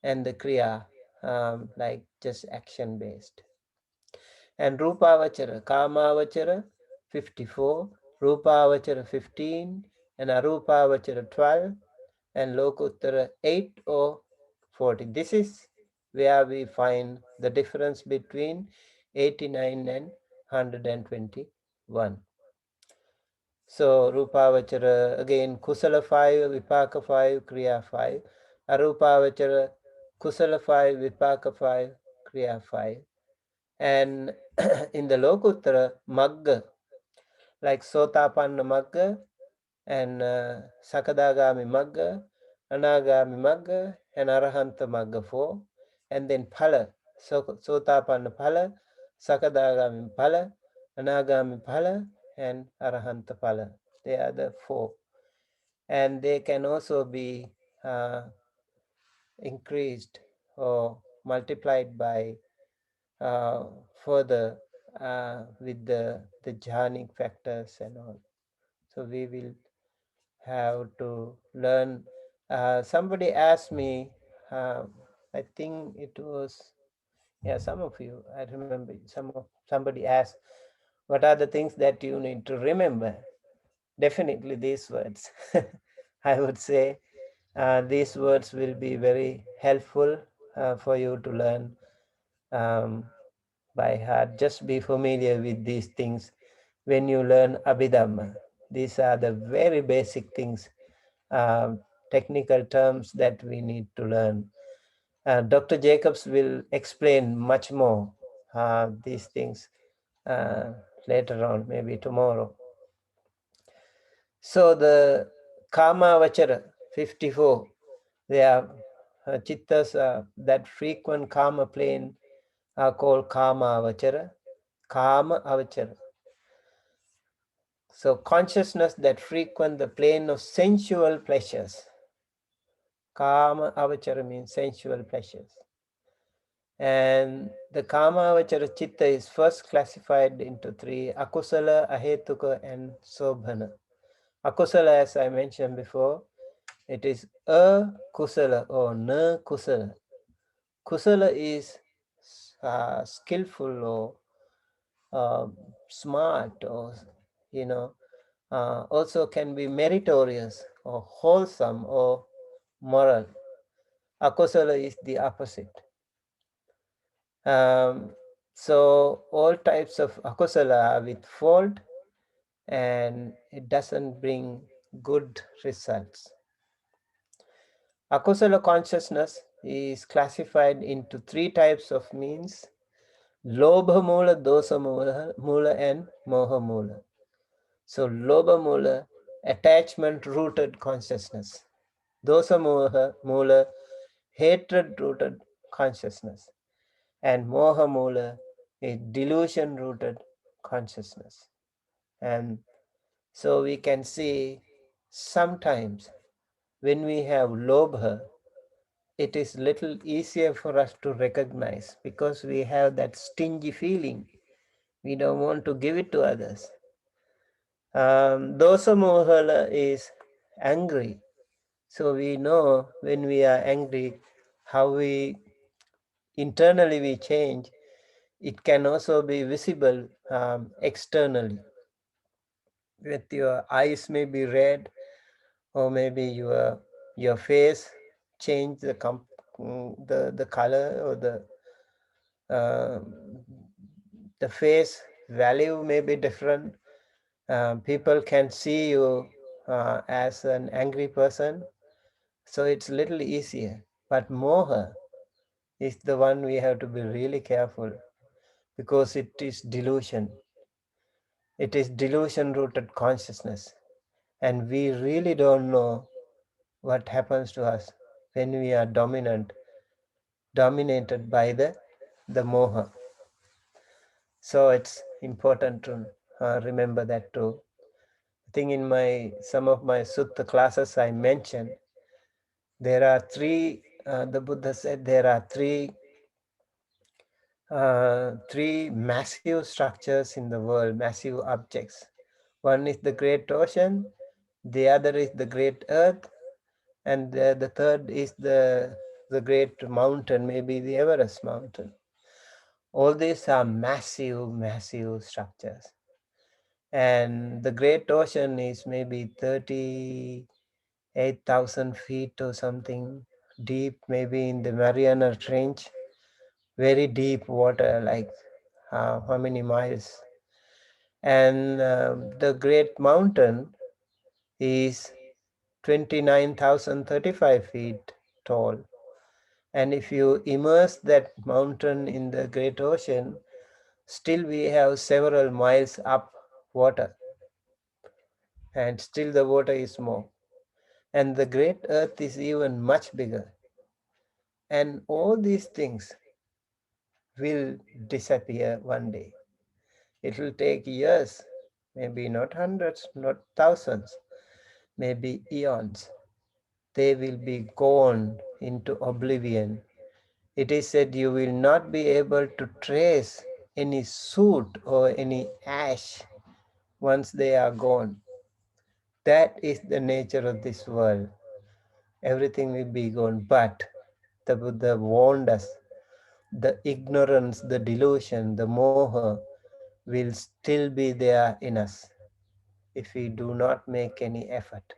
A: and the kriya, like just action based. And Rupavachara, Kamavachara 54, Rupavachara 15, and Arupavachara 12, and Lokuttara 8 or 40. This is where we find the difference between 89 and 121. So Rupavachara, again, Kusala 5, Vipaka 5, Kriya 5. Arupavachara, Kusala 5, Vipaka 5, Kriya 5. And in the Lokuttara, Magga, like Sotapanna Magga and Sakadagami Magga, Anagami Magga, and Arahanta Magga 4. And then Phala, Sotapanna Phala, Sakadagami Phala, Anagami Phala, and Arahanta Phala. They are the 4. And they can also be increased or multiplied by further with the jhanic factors and all. So we will have to learn. Somebody asked me, I think it was, yeah, some of you, I remember somebody asked, what are the things that you need to remember? Definitely these words. I would say these words will be very helpful for you to learn by heart. Just be familiar with these things when you learn Abhidhamma. These are the very basic things, technical terms that we need to learn. Dr. Jacobs will explain much more these things later on, maybe tomorrow. So the Kama Vachara 54, they are chittas that frequent Kama plane are called Kama Vachara. Kama Avachara. So consciousness that frequent the plane of sensual pleasures. Kama Avachara means sensual pleasures. And the Kama Avachara Chitta is first classified into 3, Akusala, Ahetuka, and Sobhana. Akusala, as I mentioned before, it is Kusala or Na Kusala. Kusala is skillful or smart, or also can be meritorious or wholesome or moral. Akusala is the opposite. So all types of akusala are with fault, and it doesn't bring good results. Akusala consciousness is classified into 3 types of means: Lobha Mula, Dosa Mula, and Moha Mula. So Lobha Mula, attachment rooted consciousness. Dosa Mula, hatred rooted consciousness. And Moha Mula is delusion rooted consciousness. And so we can see sometimes when we have Lobha, it is little easier for us to recognize because we have that stingy feeling. We don't want to give it to others. Dosa Mohala is angry. So we know when we are angry, how we internally we change. It can also be visible externally. With your eyes may be red, or maybe your face change the color, or the face value may be different. People can see you as an angry person, so it's little easier. But moha is the one we have to be really careful, because it is delusion. It is delusion rooted consciousness, and we really don't know what happens to us when we are dominated by the moha. So it's important to remember that too. I think in some of my sutta classes I mentioned there are 3, the Buddha said there are 3 massive structures in the world, massive objects. One is the great ocean, the other is the great earth, and the third is the great mountain, maybe the Everest mountain. All these are massive, massive structures. And the Great Ocean is maybe 38,000 feet or something deep, maybe in the Mariana Trench. Very deep water, like how many miles? And the Great Mountain is 29,035 feet tall. And if you immerse that mountain in the Great Ocean, still we have several miles up water, and still the water is more. And the great earth is even much bigger. And all these things will disappear one day. It will take years, maybe not hundreds, not thousands, maybe eons. They will be gone into oblivion. It is said you will not be able to trace any soot or any ash once they are gone. That is the nature of this world. Everything will be gone. But the Buddha warned us, the ignorance, the delusion, the moha will still be there in us if we do not make any effort.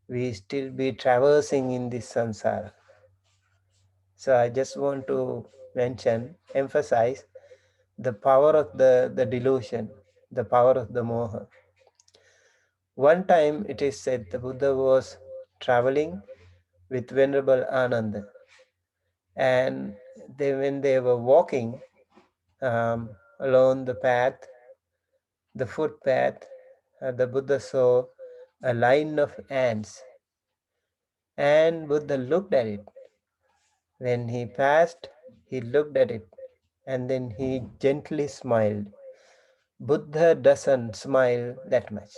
A: We still be traversing in this samsara. So I just want to emphasize the power of the delusion, the power of the moha. One time it is said the Buddha was traveling with Venerable Ananda, and when they were walking along the path, the footpath, the Buddha saw a line of ants, and Buddha looked at it. When he passed, he looked at it, and then he gently smiled. Buddha doesn't smile that much.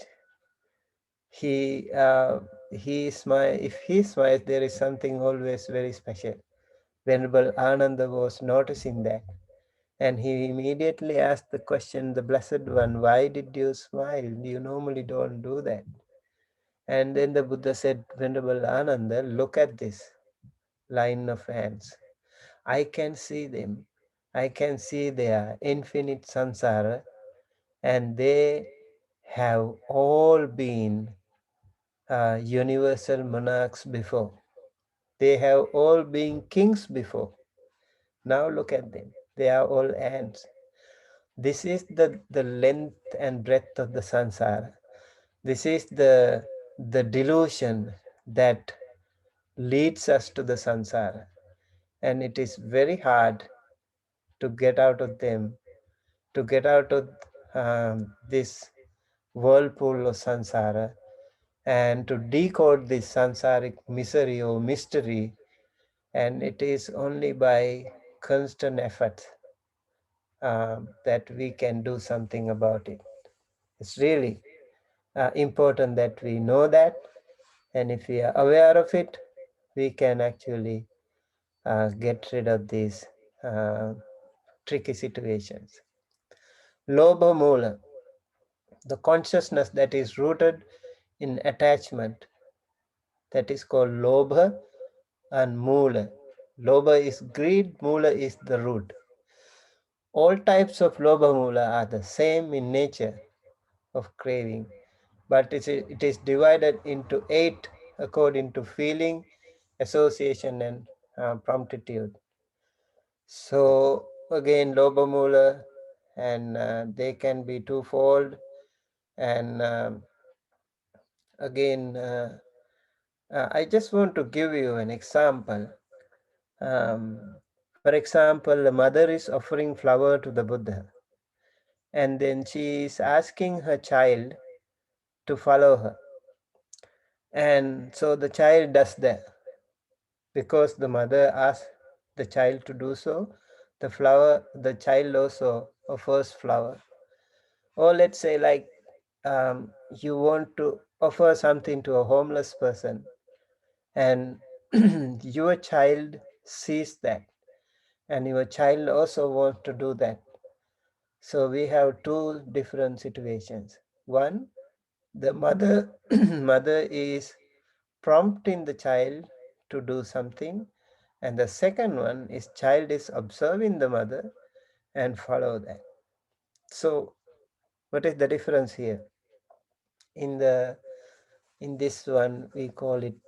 A: He smile. If he smiles, there is something always very special. Venerable Ananda was noticing that, and he immediately asked the question, the Blessed One, why did you smile? You normally don't do that. And then the Buddha said, Venerable Ananda, look at this line of ants. I can see them. I can see their infinite samsara, and they have all been universal monarchs before. They have all been kings before. Now look at them. They are all ants. This is the length and breadth of the samsara. This is the delusion that leads us to the samsara. And it is very hard to get out of them, to get out of this whirlpool of samsara, and to decode this samsaric misery or mystery. And it is only by constant effort that we can do something about it. It's really important that we know that, and if we are aware of it, we can actually get rid of these tricky situations. Lobha Mula, the consciousness that is rooted in attachment, that is called Lobha and Mula. Lobha is greed, Mula is the root. All types of Lobha Mula are the same in nature of craving, but it is divided into 8 according to feeling, association, and promptitude. So again, Lobha Mula, and they can be twofold. And again, I just want to give you an example. For example, the mother is offering flower to the Buddha, and then she is asking her child to follow her. And so the child does that. Because the mother asked the child to do so, the child also offers flower. Or let's say like you want to offer something to a homeless person, and your child sees that, and your child also wants to do that. So we have 2 different situations. One, the mother is prompting the child to do something, and the second one is child is observing the mother and follow that. So what is the difference here? In this one we call it,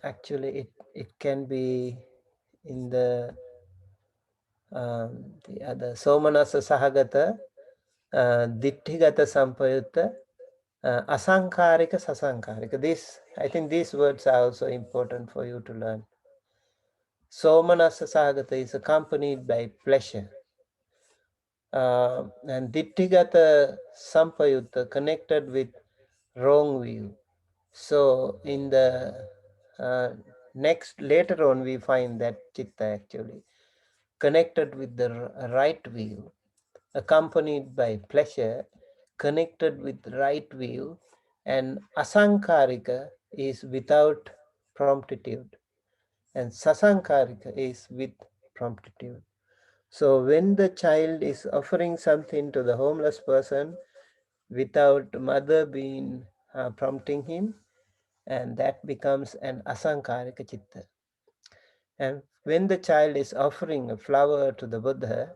A: actually it can be in the other somanasa sahagata, ditthigata sampayutta, asankarika sasankarika. This, I think these words are also important for you to learn. Somanasa sahagata is accompanied by pleasure, and ditthigata sampayutta connected with wrong view. So in the later on we find that chitta actually connected with the right view, accompanied by pleasure, connected with right view, and asankarika is without promptitude, and sasankarika is with promptitude. So when the child is offering something to the homeless person without mother being prompting him, and that becomes an asankarika chitta. And when the child is offering a flower to the Buddha,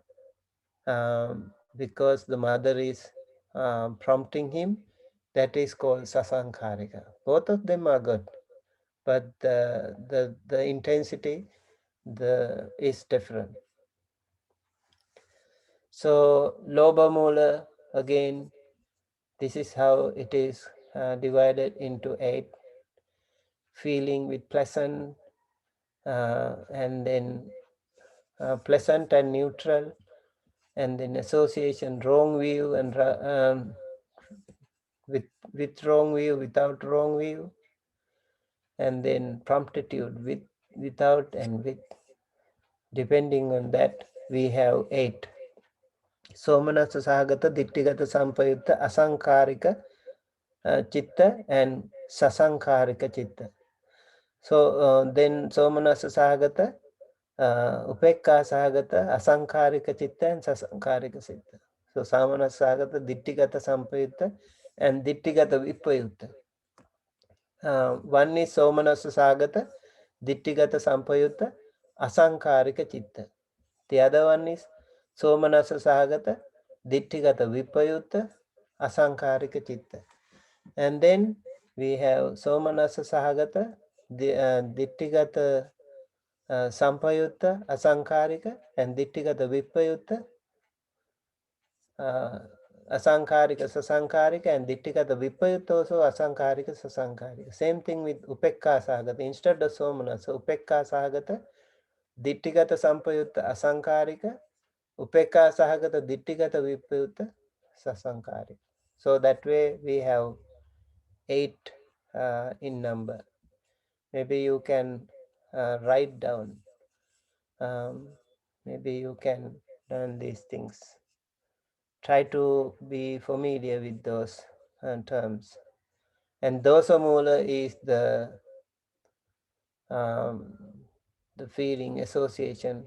A: because the mother is prompting him, that is called sasankarika. Both of them are good, but the intensity is different. So lobha mula, again, this is how it is divided into 8. Feeling with pleasant, and then pleasant and neutral, and then association, wrong view, and with wrong view, without wrong view, and then promptitude, with, without, and with. Depending on that, we have 8. Somanasa sahagata, ditthigata sampayutta, asankarika chitta, and sasankarika chitta. So then somanasa sahagata, upekka sahagata, asankarika chitta, and sasankarika chitta. So samanasa sahagata, ditthigata sampayutta, and ditthigata vipayutta. One is somanasa sahagata, ditthigata sampayutta, asankarika chitta. The other one is somanasa sahagata, ditthigata vipayutta, asankarika chitta. And then we have somanasa sahagata, ditthigata sampayutta, asankarika, and ditthigata vipayutta, asankarika, sasankarika, and ditthigata vipayutta also asankarika, sasankarika. Same thing with upekka sahagata. Instead of somanasa, upekka sahagata, ditthigata sampayutta, asankarika, upekka sahagata, ditthigata vipayutta, sasankarika. So that way we have 8 in number. Maybe you can write down. Maybe you can learn these things. Try to be familiar with those terms. And dosa mula is the feeling, association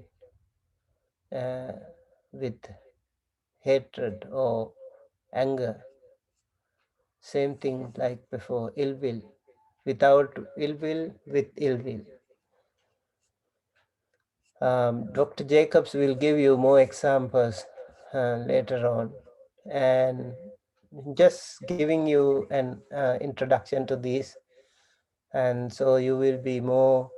A: with hatred or anger. Same thing like before, ill will. Without ill will, with ill will. Dr. Jacobs will give you more examples later on, and just giving you an introduction to these, and so you will be more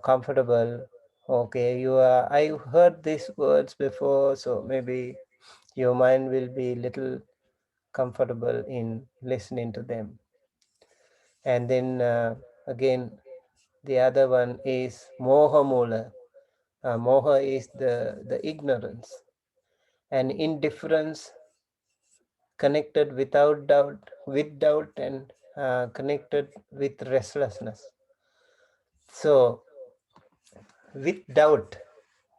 A: comfortable. Okay, I heard these words before, so maybe your mind will be little comfortable in listening to them. And then again, the other one is moha mula. Moha is the ignorance, and indifference connected without doubt, with doubt, and connected with restlessness. So with doubt,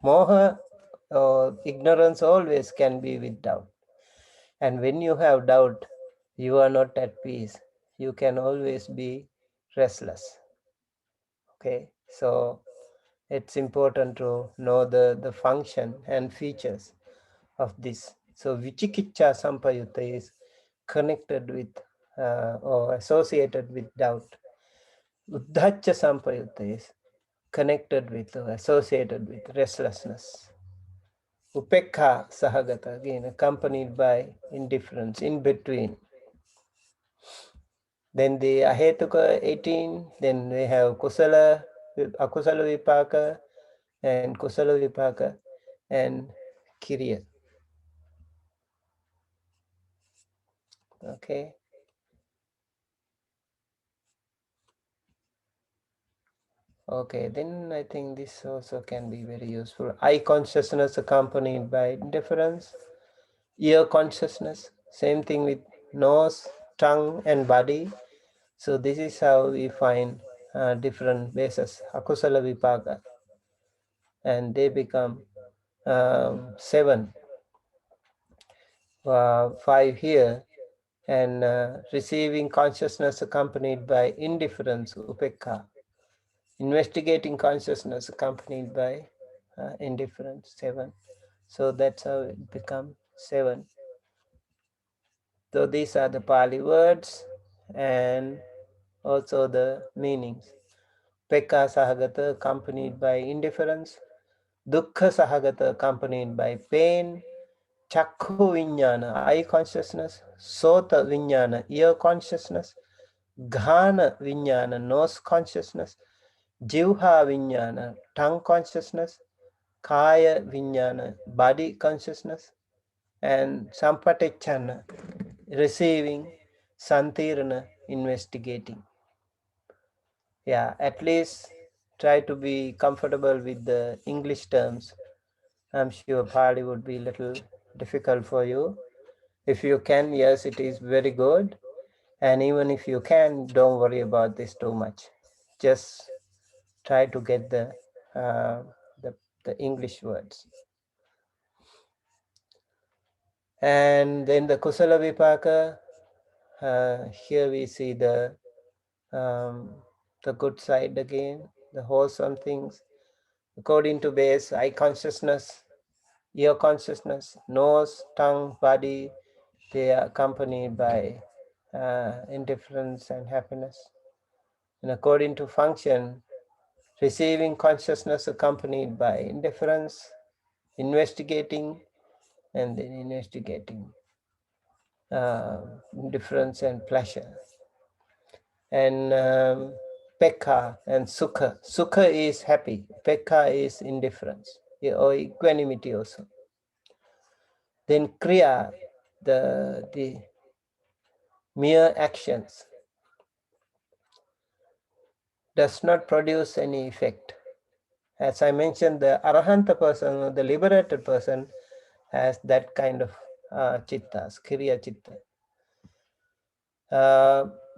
A: moha or ignorance always can be with doubt. And when you have doubt, you are not at peace. You can always be restless. Okay, so it's important to know the function and features of this. So vichikicha sampayutta is connected with or associated with doubt. Uddhacha sampayutta is connected with or associated with restlessness. Upekha Sahagata, again accompanied by indifference, in between. Then the Ahetuka 18, then we have Kusala, Akusala Vipaka, and Kusala Vipaka, and Kiriya. Okay. Okay, then I think this also can be very useful. Eye consciousness accompanied by indifference. Ear consciousness, same thing with nose, tongue, and body. So this is how we find different bases, akusala vipaka, and they become 7, 5 here, and receiving consciousness accompanied by indifference, upekha, investigating consciousness accompanied by indifference, 7. So that's how it becomes 7. So these are the Pali words and also the meanings. Pekka Sahagata accompanied by indifference, Dukkha Sahagata accompanied by pain, Chakhu Vijnana, eye consciousness, Sota Vijnana, ear consciousness, Ghana Vijnana, nose consciousness, Jivha Vijnana, tongue consciousness, Kaya Vijnana, body consciousness, and Sampatichana, receiving, Santirana, investigating. Yeah, at least try to be comfortable with the English terms. I'm sure Pali would be a little difficult for you. If you can, yes, it is very good. And even if you can, don't worry about this too much. Just try to get uh, the English words. And then the Kusala Vipaka, here we see the good side again, the wholesome things. According to base, eye consciousness, ear consciousness, nose, tongue, body, they are accompanied by indifference and happiness. And according to function, receiving consciousness accompanied by indifference, investigating, and then investigating indifference and pleasure. And pekha and sukha. Sukha is happy, pekha is indifference or equanimity also. Then kriya, the mere actions, does not produce any effect. As I mentioned, the arahanta person or the liberated person has that kind of chittas, kriya chitta.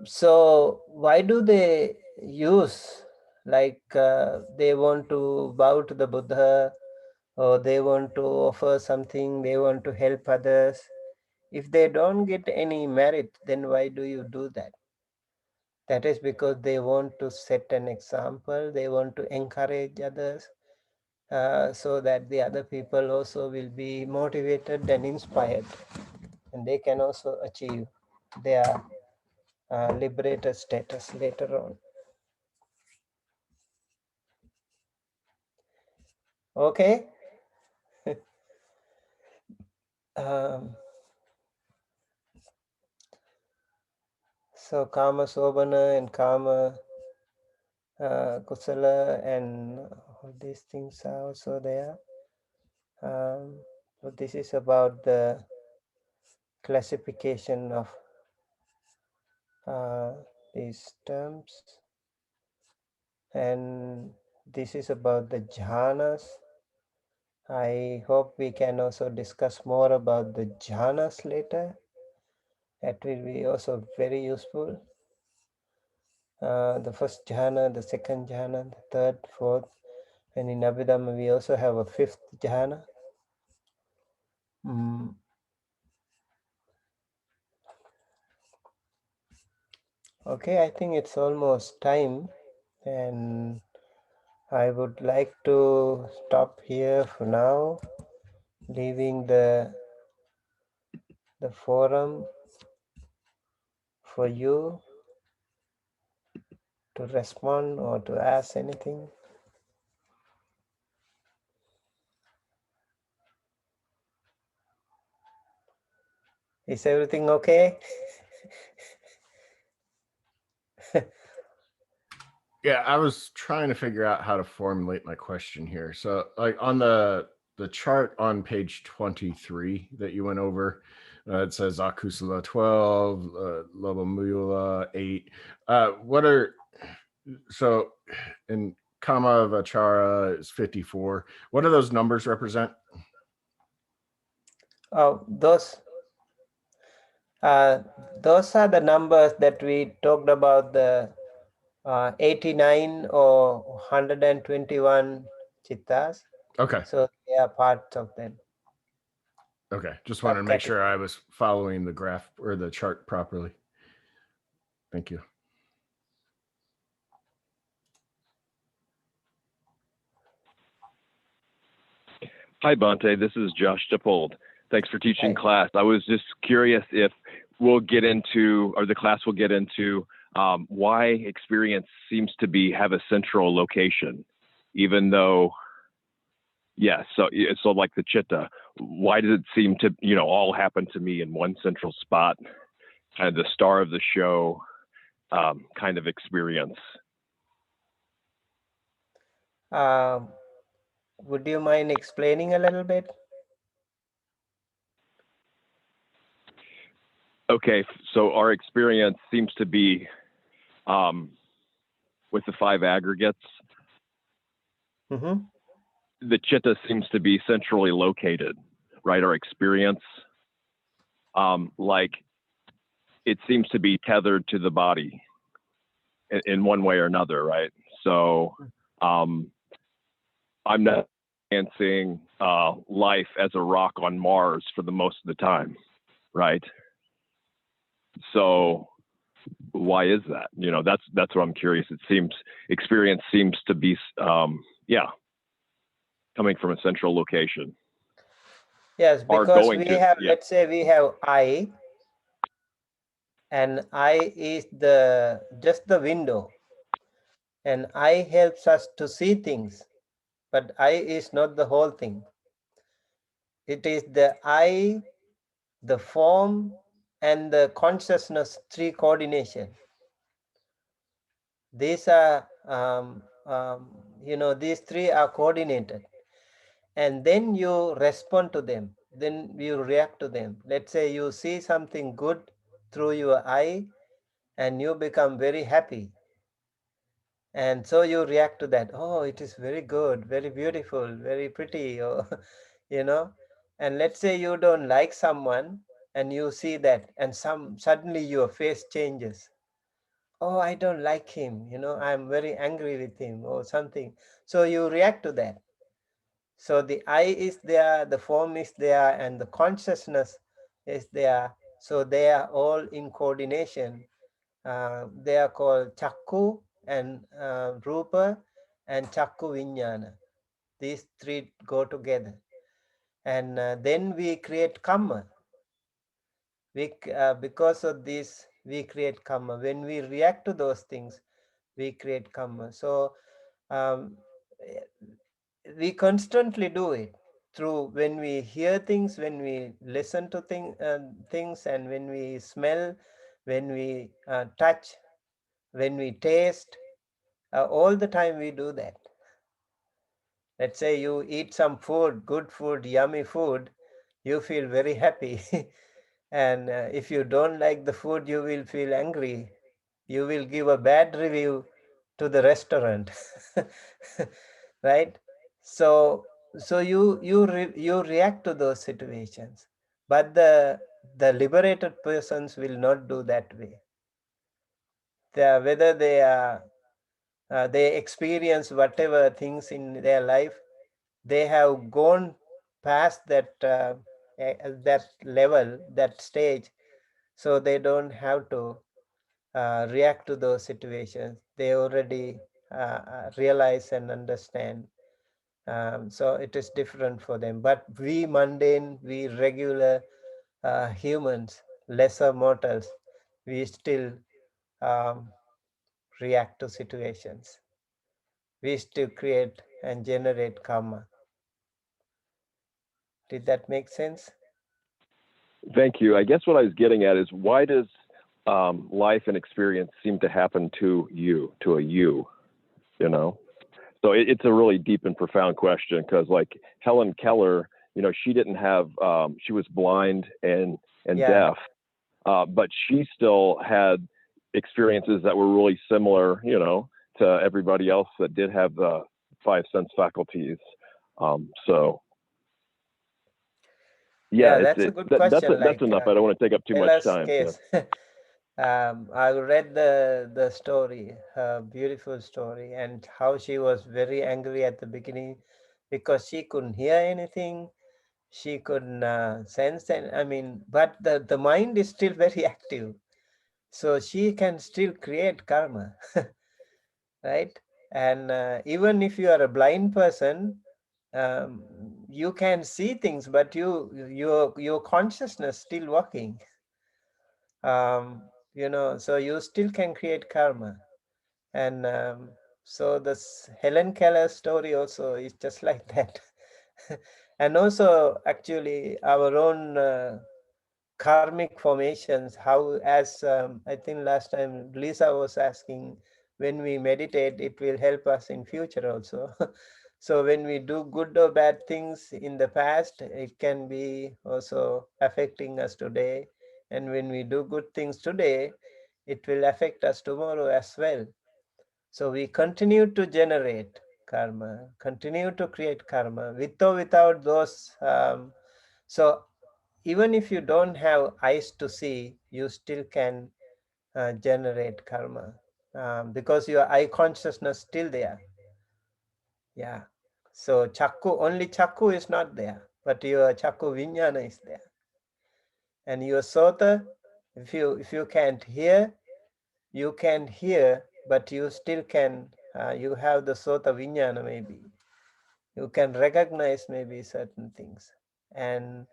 A: So why do they use, like they want to bow to the Buddha, or they want to offer something, they want to help others? If they don't get any merit, then why do you do that? That is because they want to set an example, they want to encourage others, so that the other people also will be motivated and inspired, and they can also achieve their liberated status later on. Okay. So Kama Sobhana and Kama Kusala and all these things are also there. So this is about the classification of these terms, and this is about the jhanas. I hope we can also discuss more about the jhanas later. That will be also very useful. The first jhana, the second jhana, the third, fourth, and in Abhidhamma we also have a fifth jhana. Okay, I think it's almost time, and I would like to stop here for now, leaving the forum for you to respond or to ask anything. Is everything okay?
C: Yeah, I was trying to figure out how to formulate my question here. So, like on the chart on page 23 that you went over, it says Akusala 12, Lobamula 8. What are so in Kama Vachara is 54. What do those numbers represent?
A: Oh, those are the numbers that we talked about, the 89 or 121 chittas.
C: Okay.
A: So they are parts of them.
C: Okay. Just wanted to make sure I was following the graph or the chart properly. Thank you.
G: Hi, Bhante. This is Josh Dippold. Thanks for teaching
A: Hi.
G: class. I was just curious if we'll get into, or the class will get into, why experience seems to have a central location, even though, yeah, so like the chitta, why does it seem to, all happen to me in one central spot, kind of the star of the show kind of experience?
A: Would you mind explaining a little bit?
G: Okay, so our experience seems to be with the 5 aggregates.
A: Mm-hmm.
G: The chitta seems to be centrally located, right? Our experience, like it seems to be tethered to the body in one way or another, right? So I'm not experiencing life as a rock on Mars for the most of the time, right? So why is that? That's what I'm curious. It seems experience seems to be, coming from a central location.
A: Yes, because we have,
G: yeah.
A: let's say we have I, and I is just the window, and I helps us to see things, but I is not the whole thing. It is the I, the form, and the consciousness, 3 coordination. These are, these 3 are coordinated, and then you respond to them, then you react to them. Let's say you see something good through your eye, and you become very happy, and so you react to that. Oh, it is very good, very beautiful, very pretty, or and let's say you don't like someone, and you see that, and suddenly your face changes. Oh, I don't like him, I'm very angry with him or something. So you react to that. So the I is there, the form is there, and the consciousness is there. So they are all in coordination. They are called Chakku and Rupa and Chakku Vijnana. These 3 go together. And then we create karma. Because of this, we create karma. When we react to those things, we create karma. So we constantly do it through when we hear things, when we listen to things, and when we smell, when we touch, when we taste. All the time we do that. Let's say you eat some food, good food, yummy food, you feel very happy. And if you don't like the food, you will feel angry. You will give a bad review to the restaurant. Right? So you react to those situations. But the liberated persons will not do that way. Whether they experience whatever things in their life, they have gone past that level, that stage, so they don't have to react to those situations. They already realize and understand. So it is different for them. But we mundane, we regular humans, lesser mortals, we still react to situations. We still create and generate karma. Did that make sense?
G: Thank you. I guess what I was getting at is why does life and experience seem to happen to you, to a you know? So it's a really deep and profound question, because like Helen Keller, you know, she didn't have, she was blind and
A: Yeah.
G: deaf, but she still had experiences that were really similar, you know, to everybody else that did have the five sense faculties. So yeah,
A: That's a good
G: that's
A: question.
G: that's enough. I don't want to take up too much
A: Keller's
G: time.
A: case. I read the story, her beautiful story, and how she was very angry at the beginning because she couldn't hear anything, she couldn't sense, and I mean, but the mind is still very active, so she can still create karma, right? And even if you are a blind person, um, you can see things, but your consciousness still working. You know, so you still can create karma. And so this Helen Keller story also is just like that. And also actually our own karmic formations, how, as I think last time Lisa was asking, when we meditate it will help us in future also. So when we do good or bad things in the past, it can be also affecting us today, and when we do good things today, it will affect us tomorrow as well. So we continue to generate karma, continue to create karma with or without those. So even if you don't have eyes to see, you still can generate karma, because your eye consciousness still there. Yeah. So chakku, only chakku is not there, but your chakku vinyana is there. And your sota, if you can't hear, you can hear, but you still can, you have the sota vinyana maybe. You can recognize maybe certain things. And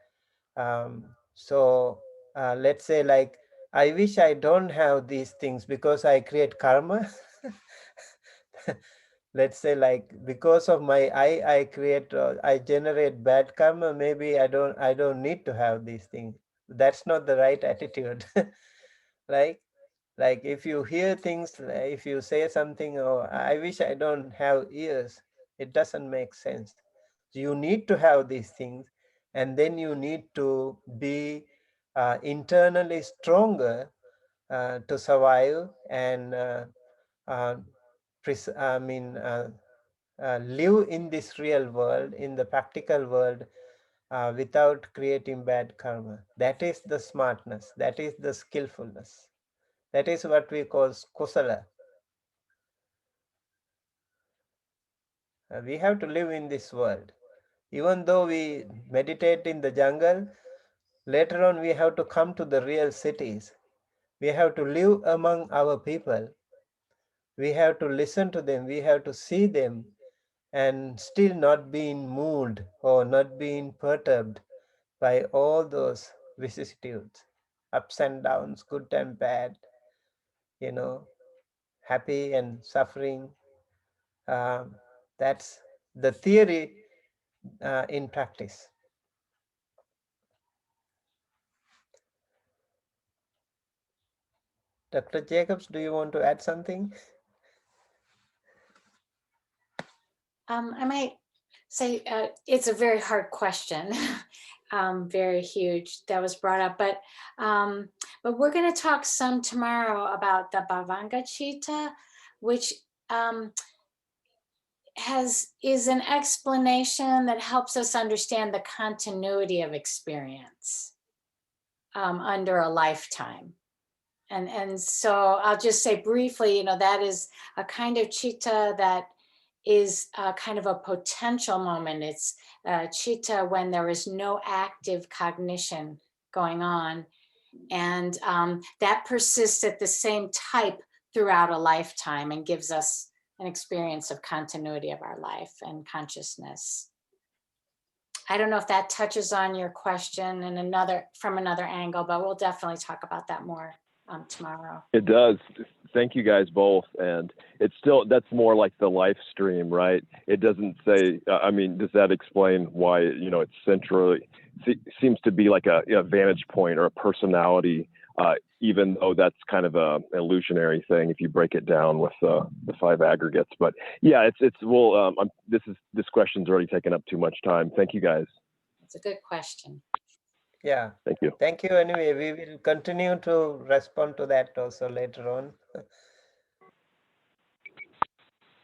A: so let's say like, I wish I don't have these things because I create karma. Let's say like, because of my eye, I create, I generate bad karma. Maybe I don't need to have these things. That's not the right attitude. Like if you hear things, if you say something, oh, I wish I don't have ears, it doesn't make sense. So you need to have these things, and then you need to be internally stronger to survive and uh, live in this real world, in the practical world, without creating bad karma. That is the smartness, that is the skillfulness. That is what we call kusala. We have to live in this world. Even though we meditate in the jungle, later on we have to come to the real cities. We have to live among our people. We have to listen to them. We have to see them, and still not being moved or not being perturbed by all those vicissitudes, ups and downs, good and bad, you know, happy and suffering. That's the theory in practice. Dr. Jacobs, do you want to add something?
E: I might say it's a very hard question, very huge that was brought up, but we're going to talk some tomorrow about the Bavanga Cheetah, which is an explanation that helps us understand the continuity of experience under a lifetime. And so I'll just say briefly, you know, that is a kind of cheetah that is kind of a potential moment. It's cheetah when there is no active cognition going on. And that persists at the same type throughout a lifetime and gives us an experience of continuity of our life and consciousness. I don't know if that touches on your question in from another angle, but we'll definitely talk about that more. tomorrow.
G: It does. Thank you guys both. And it's still, that's more like the live stream, right? It doesn't say, I mean, does that explain why, you know, it's centrally, seems to be like a vantage point or a personality, even though that's kind of a illusionary thing if you break it down with the 5 aggregates. But yeah, well, this question's already taken up too much time. Thank you guys.
E: It's a good question.
A: Yeah.
G: Thank you.
A: Thank you. Anyway, we will continue to respond to that also later on.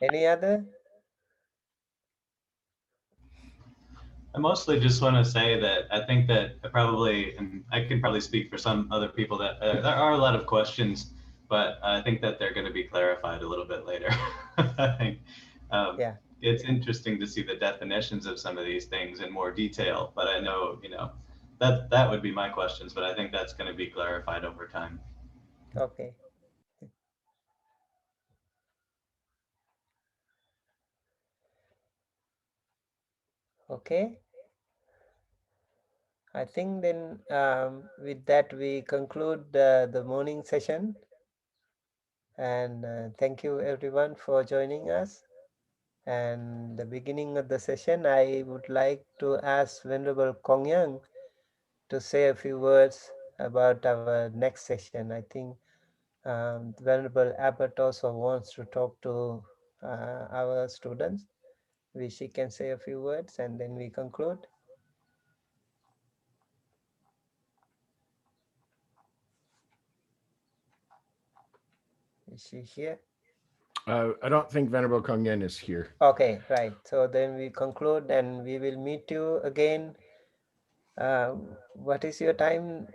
A: Any other?
H: I mostly just want to say that I think that and I can probably speak for some other people, that there are a lot of questions, but I think that they're going to be clarified a little bit later. I think
A: Yeah.
H: it's interesting to see the definitions of some of these things in more detail, but I know, you know, that would be my questions, but I think that's going to be clarified over time.
A: Okay. Okay. I think then with that we conclude the morning session. And thank you everyone for joining us. And the beginning of the session, I would like to ask Venerable Kongyang to say a few words about our next session. I think Venerable Abbot also wants to talk to our students. She can say a few words and then we conclude. Is she here?
C: I don't think Venerable Kongyen is here.
A: Okay, right. So then we conclude and we will meet you again. What is your time?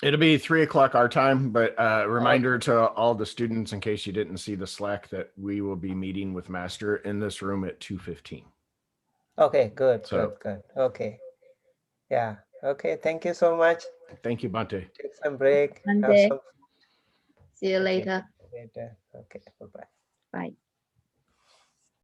C: It'll be 3 o'clock our time, but reminder to all the students, in case you didn't see the Slack, that we will be meeting with Master in this room at 2:15.
A: Okay, good,
C: So-
A: good. Okay. Yeah. Okay. Thank you so much.
C: Thank you, Bante.
A: Take some break. Have
F: Monday.
A: some.
F: See you
A: Okay.
F: later.
A: Later. Okay. Bye-bye.
F: Bye.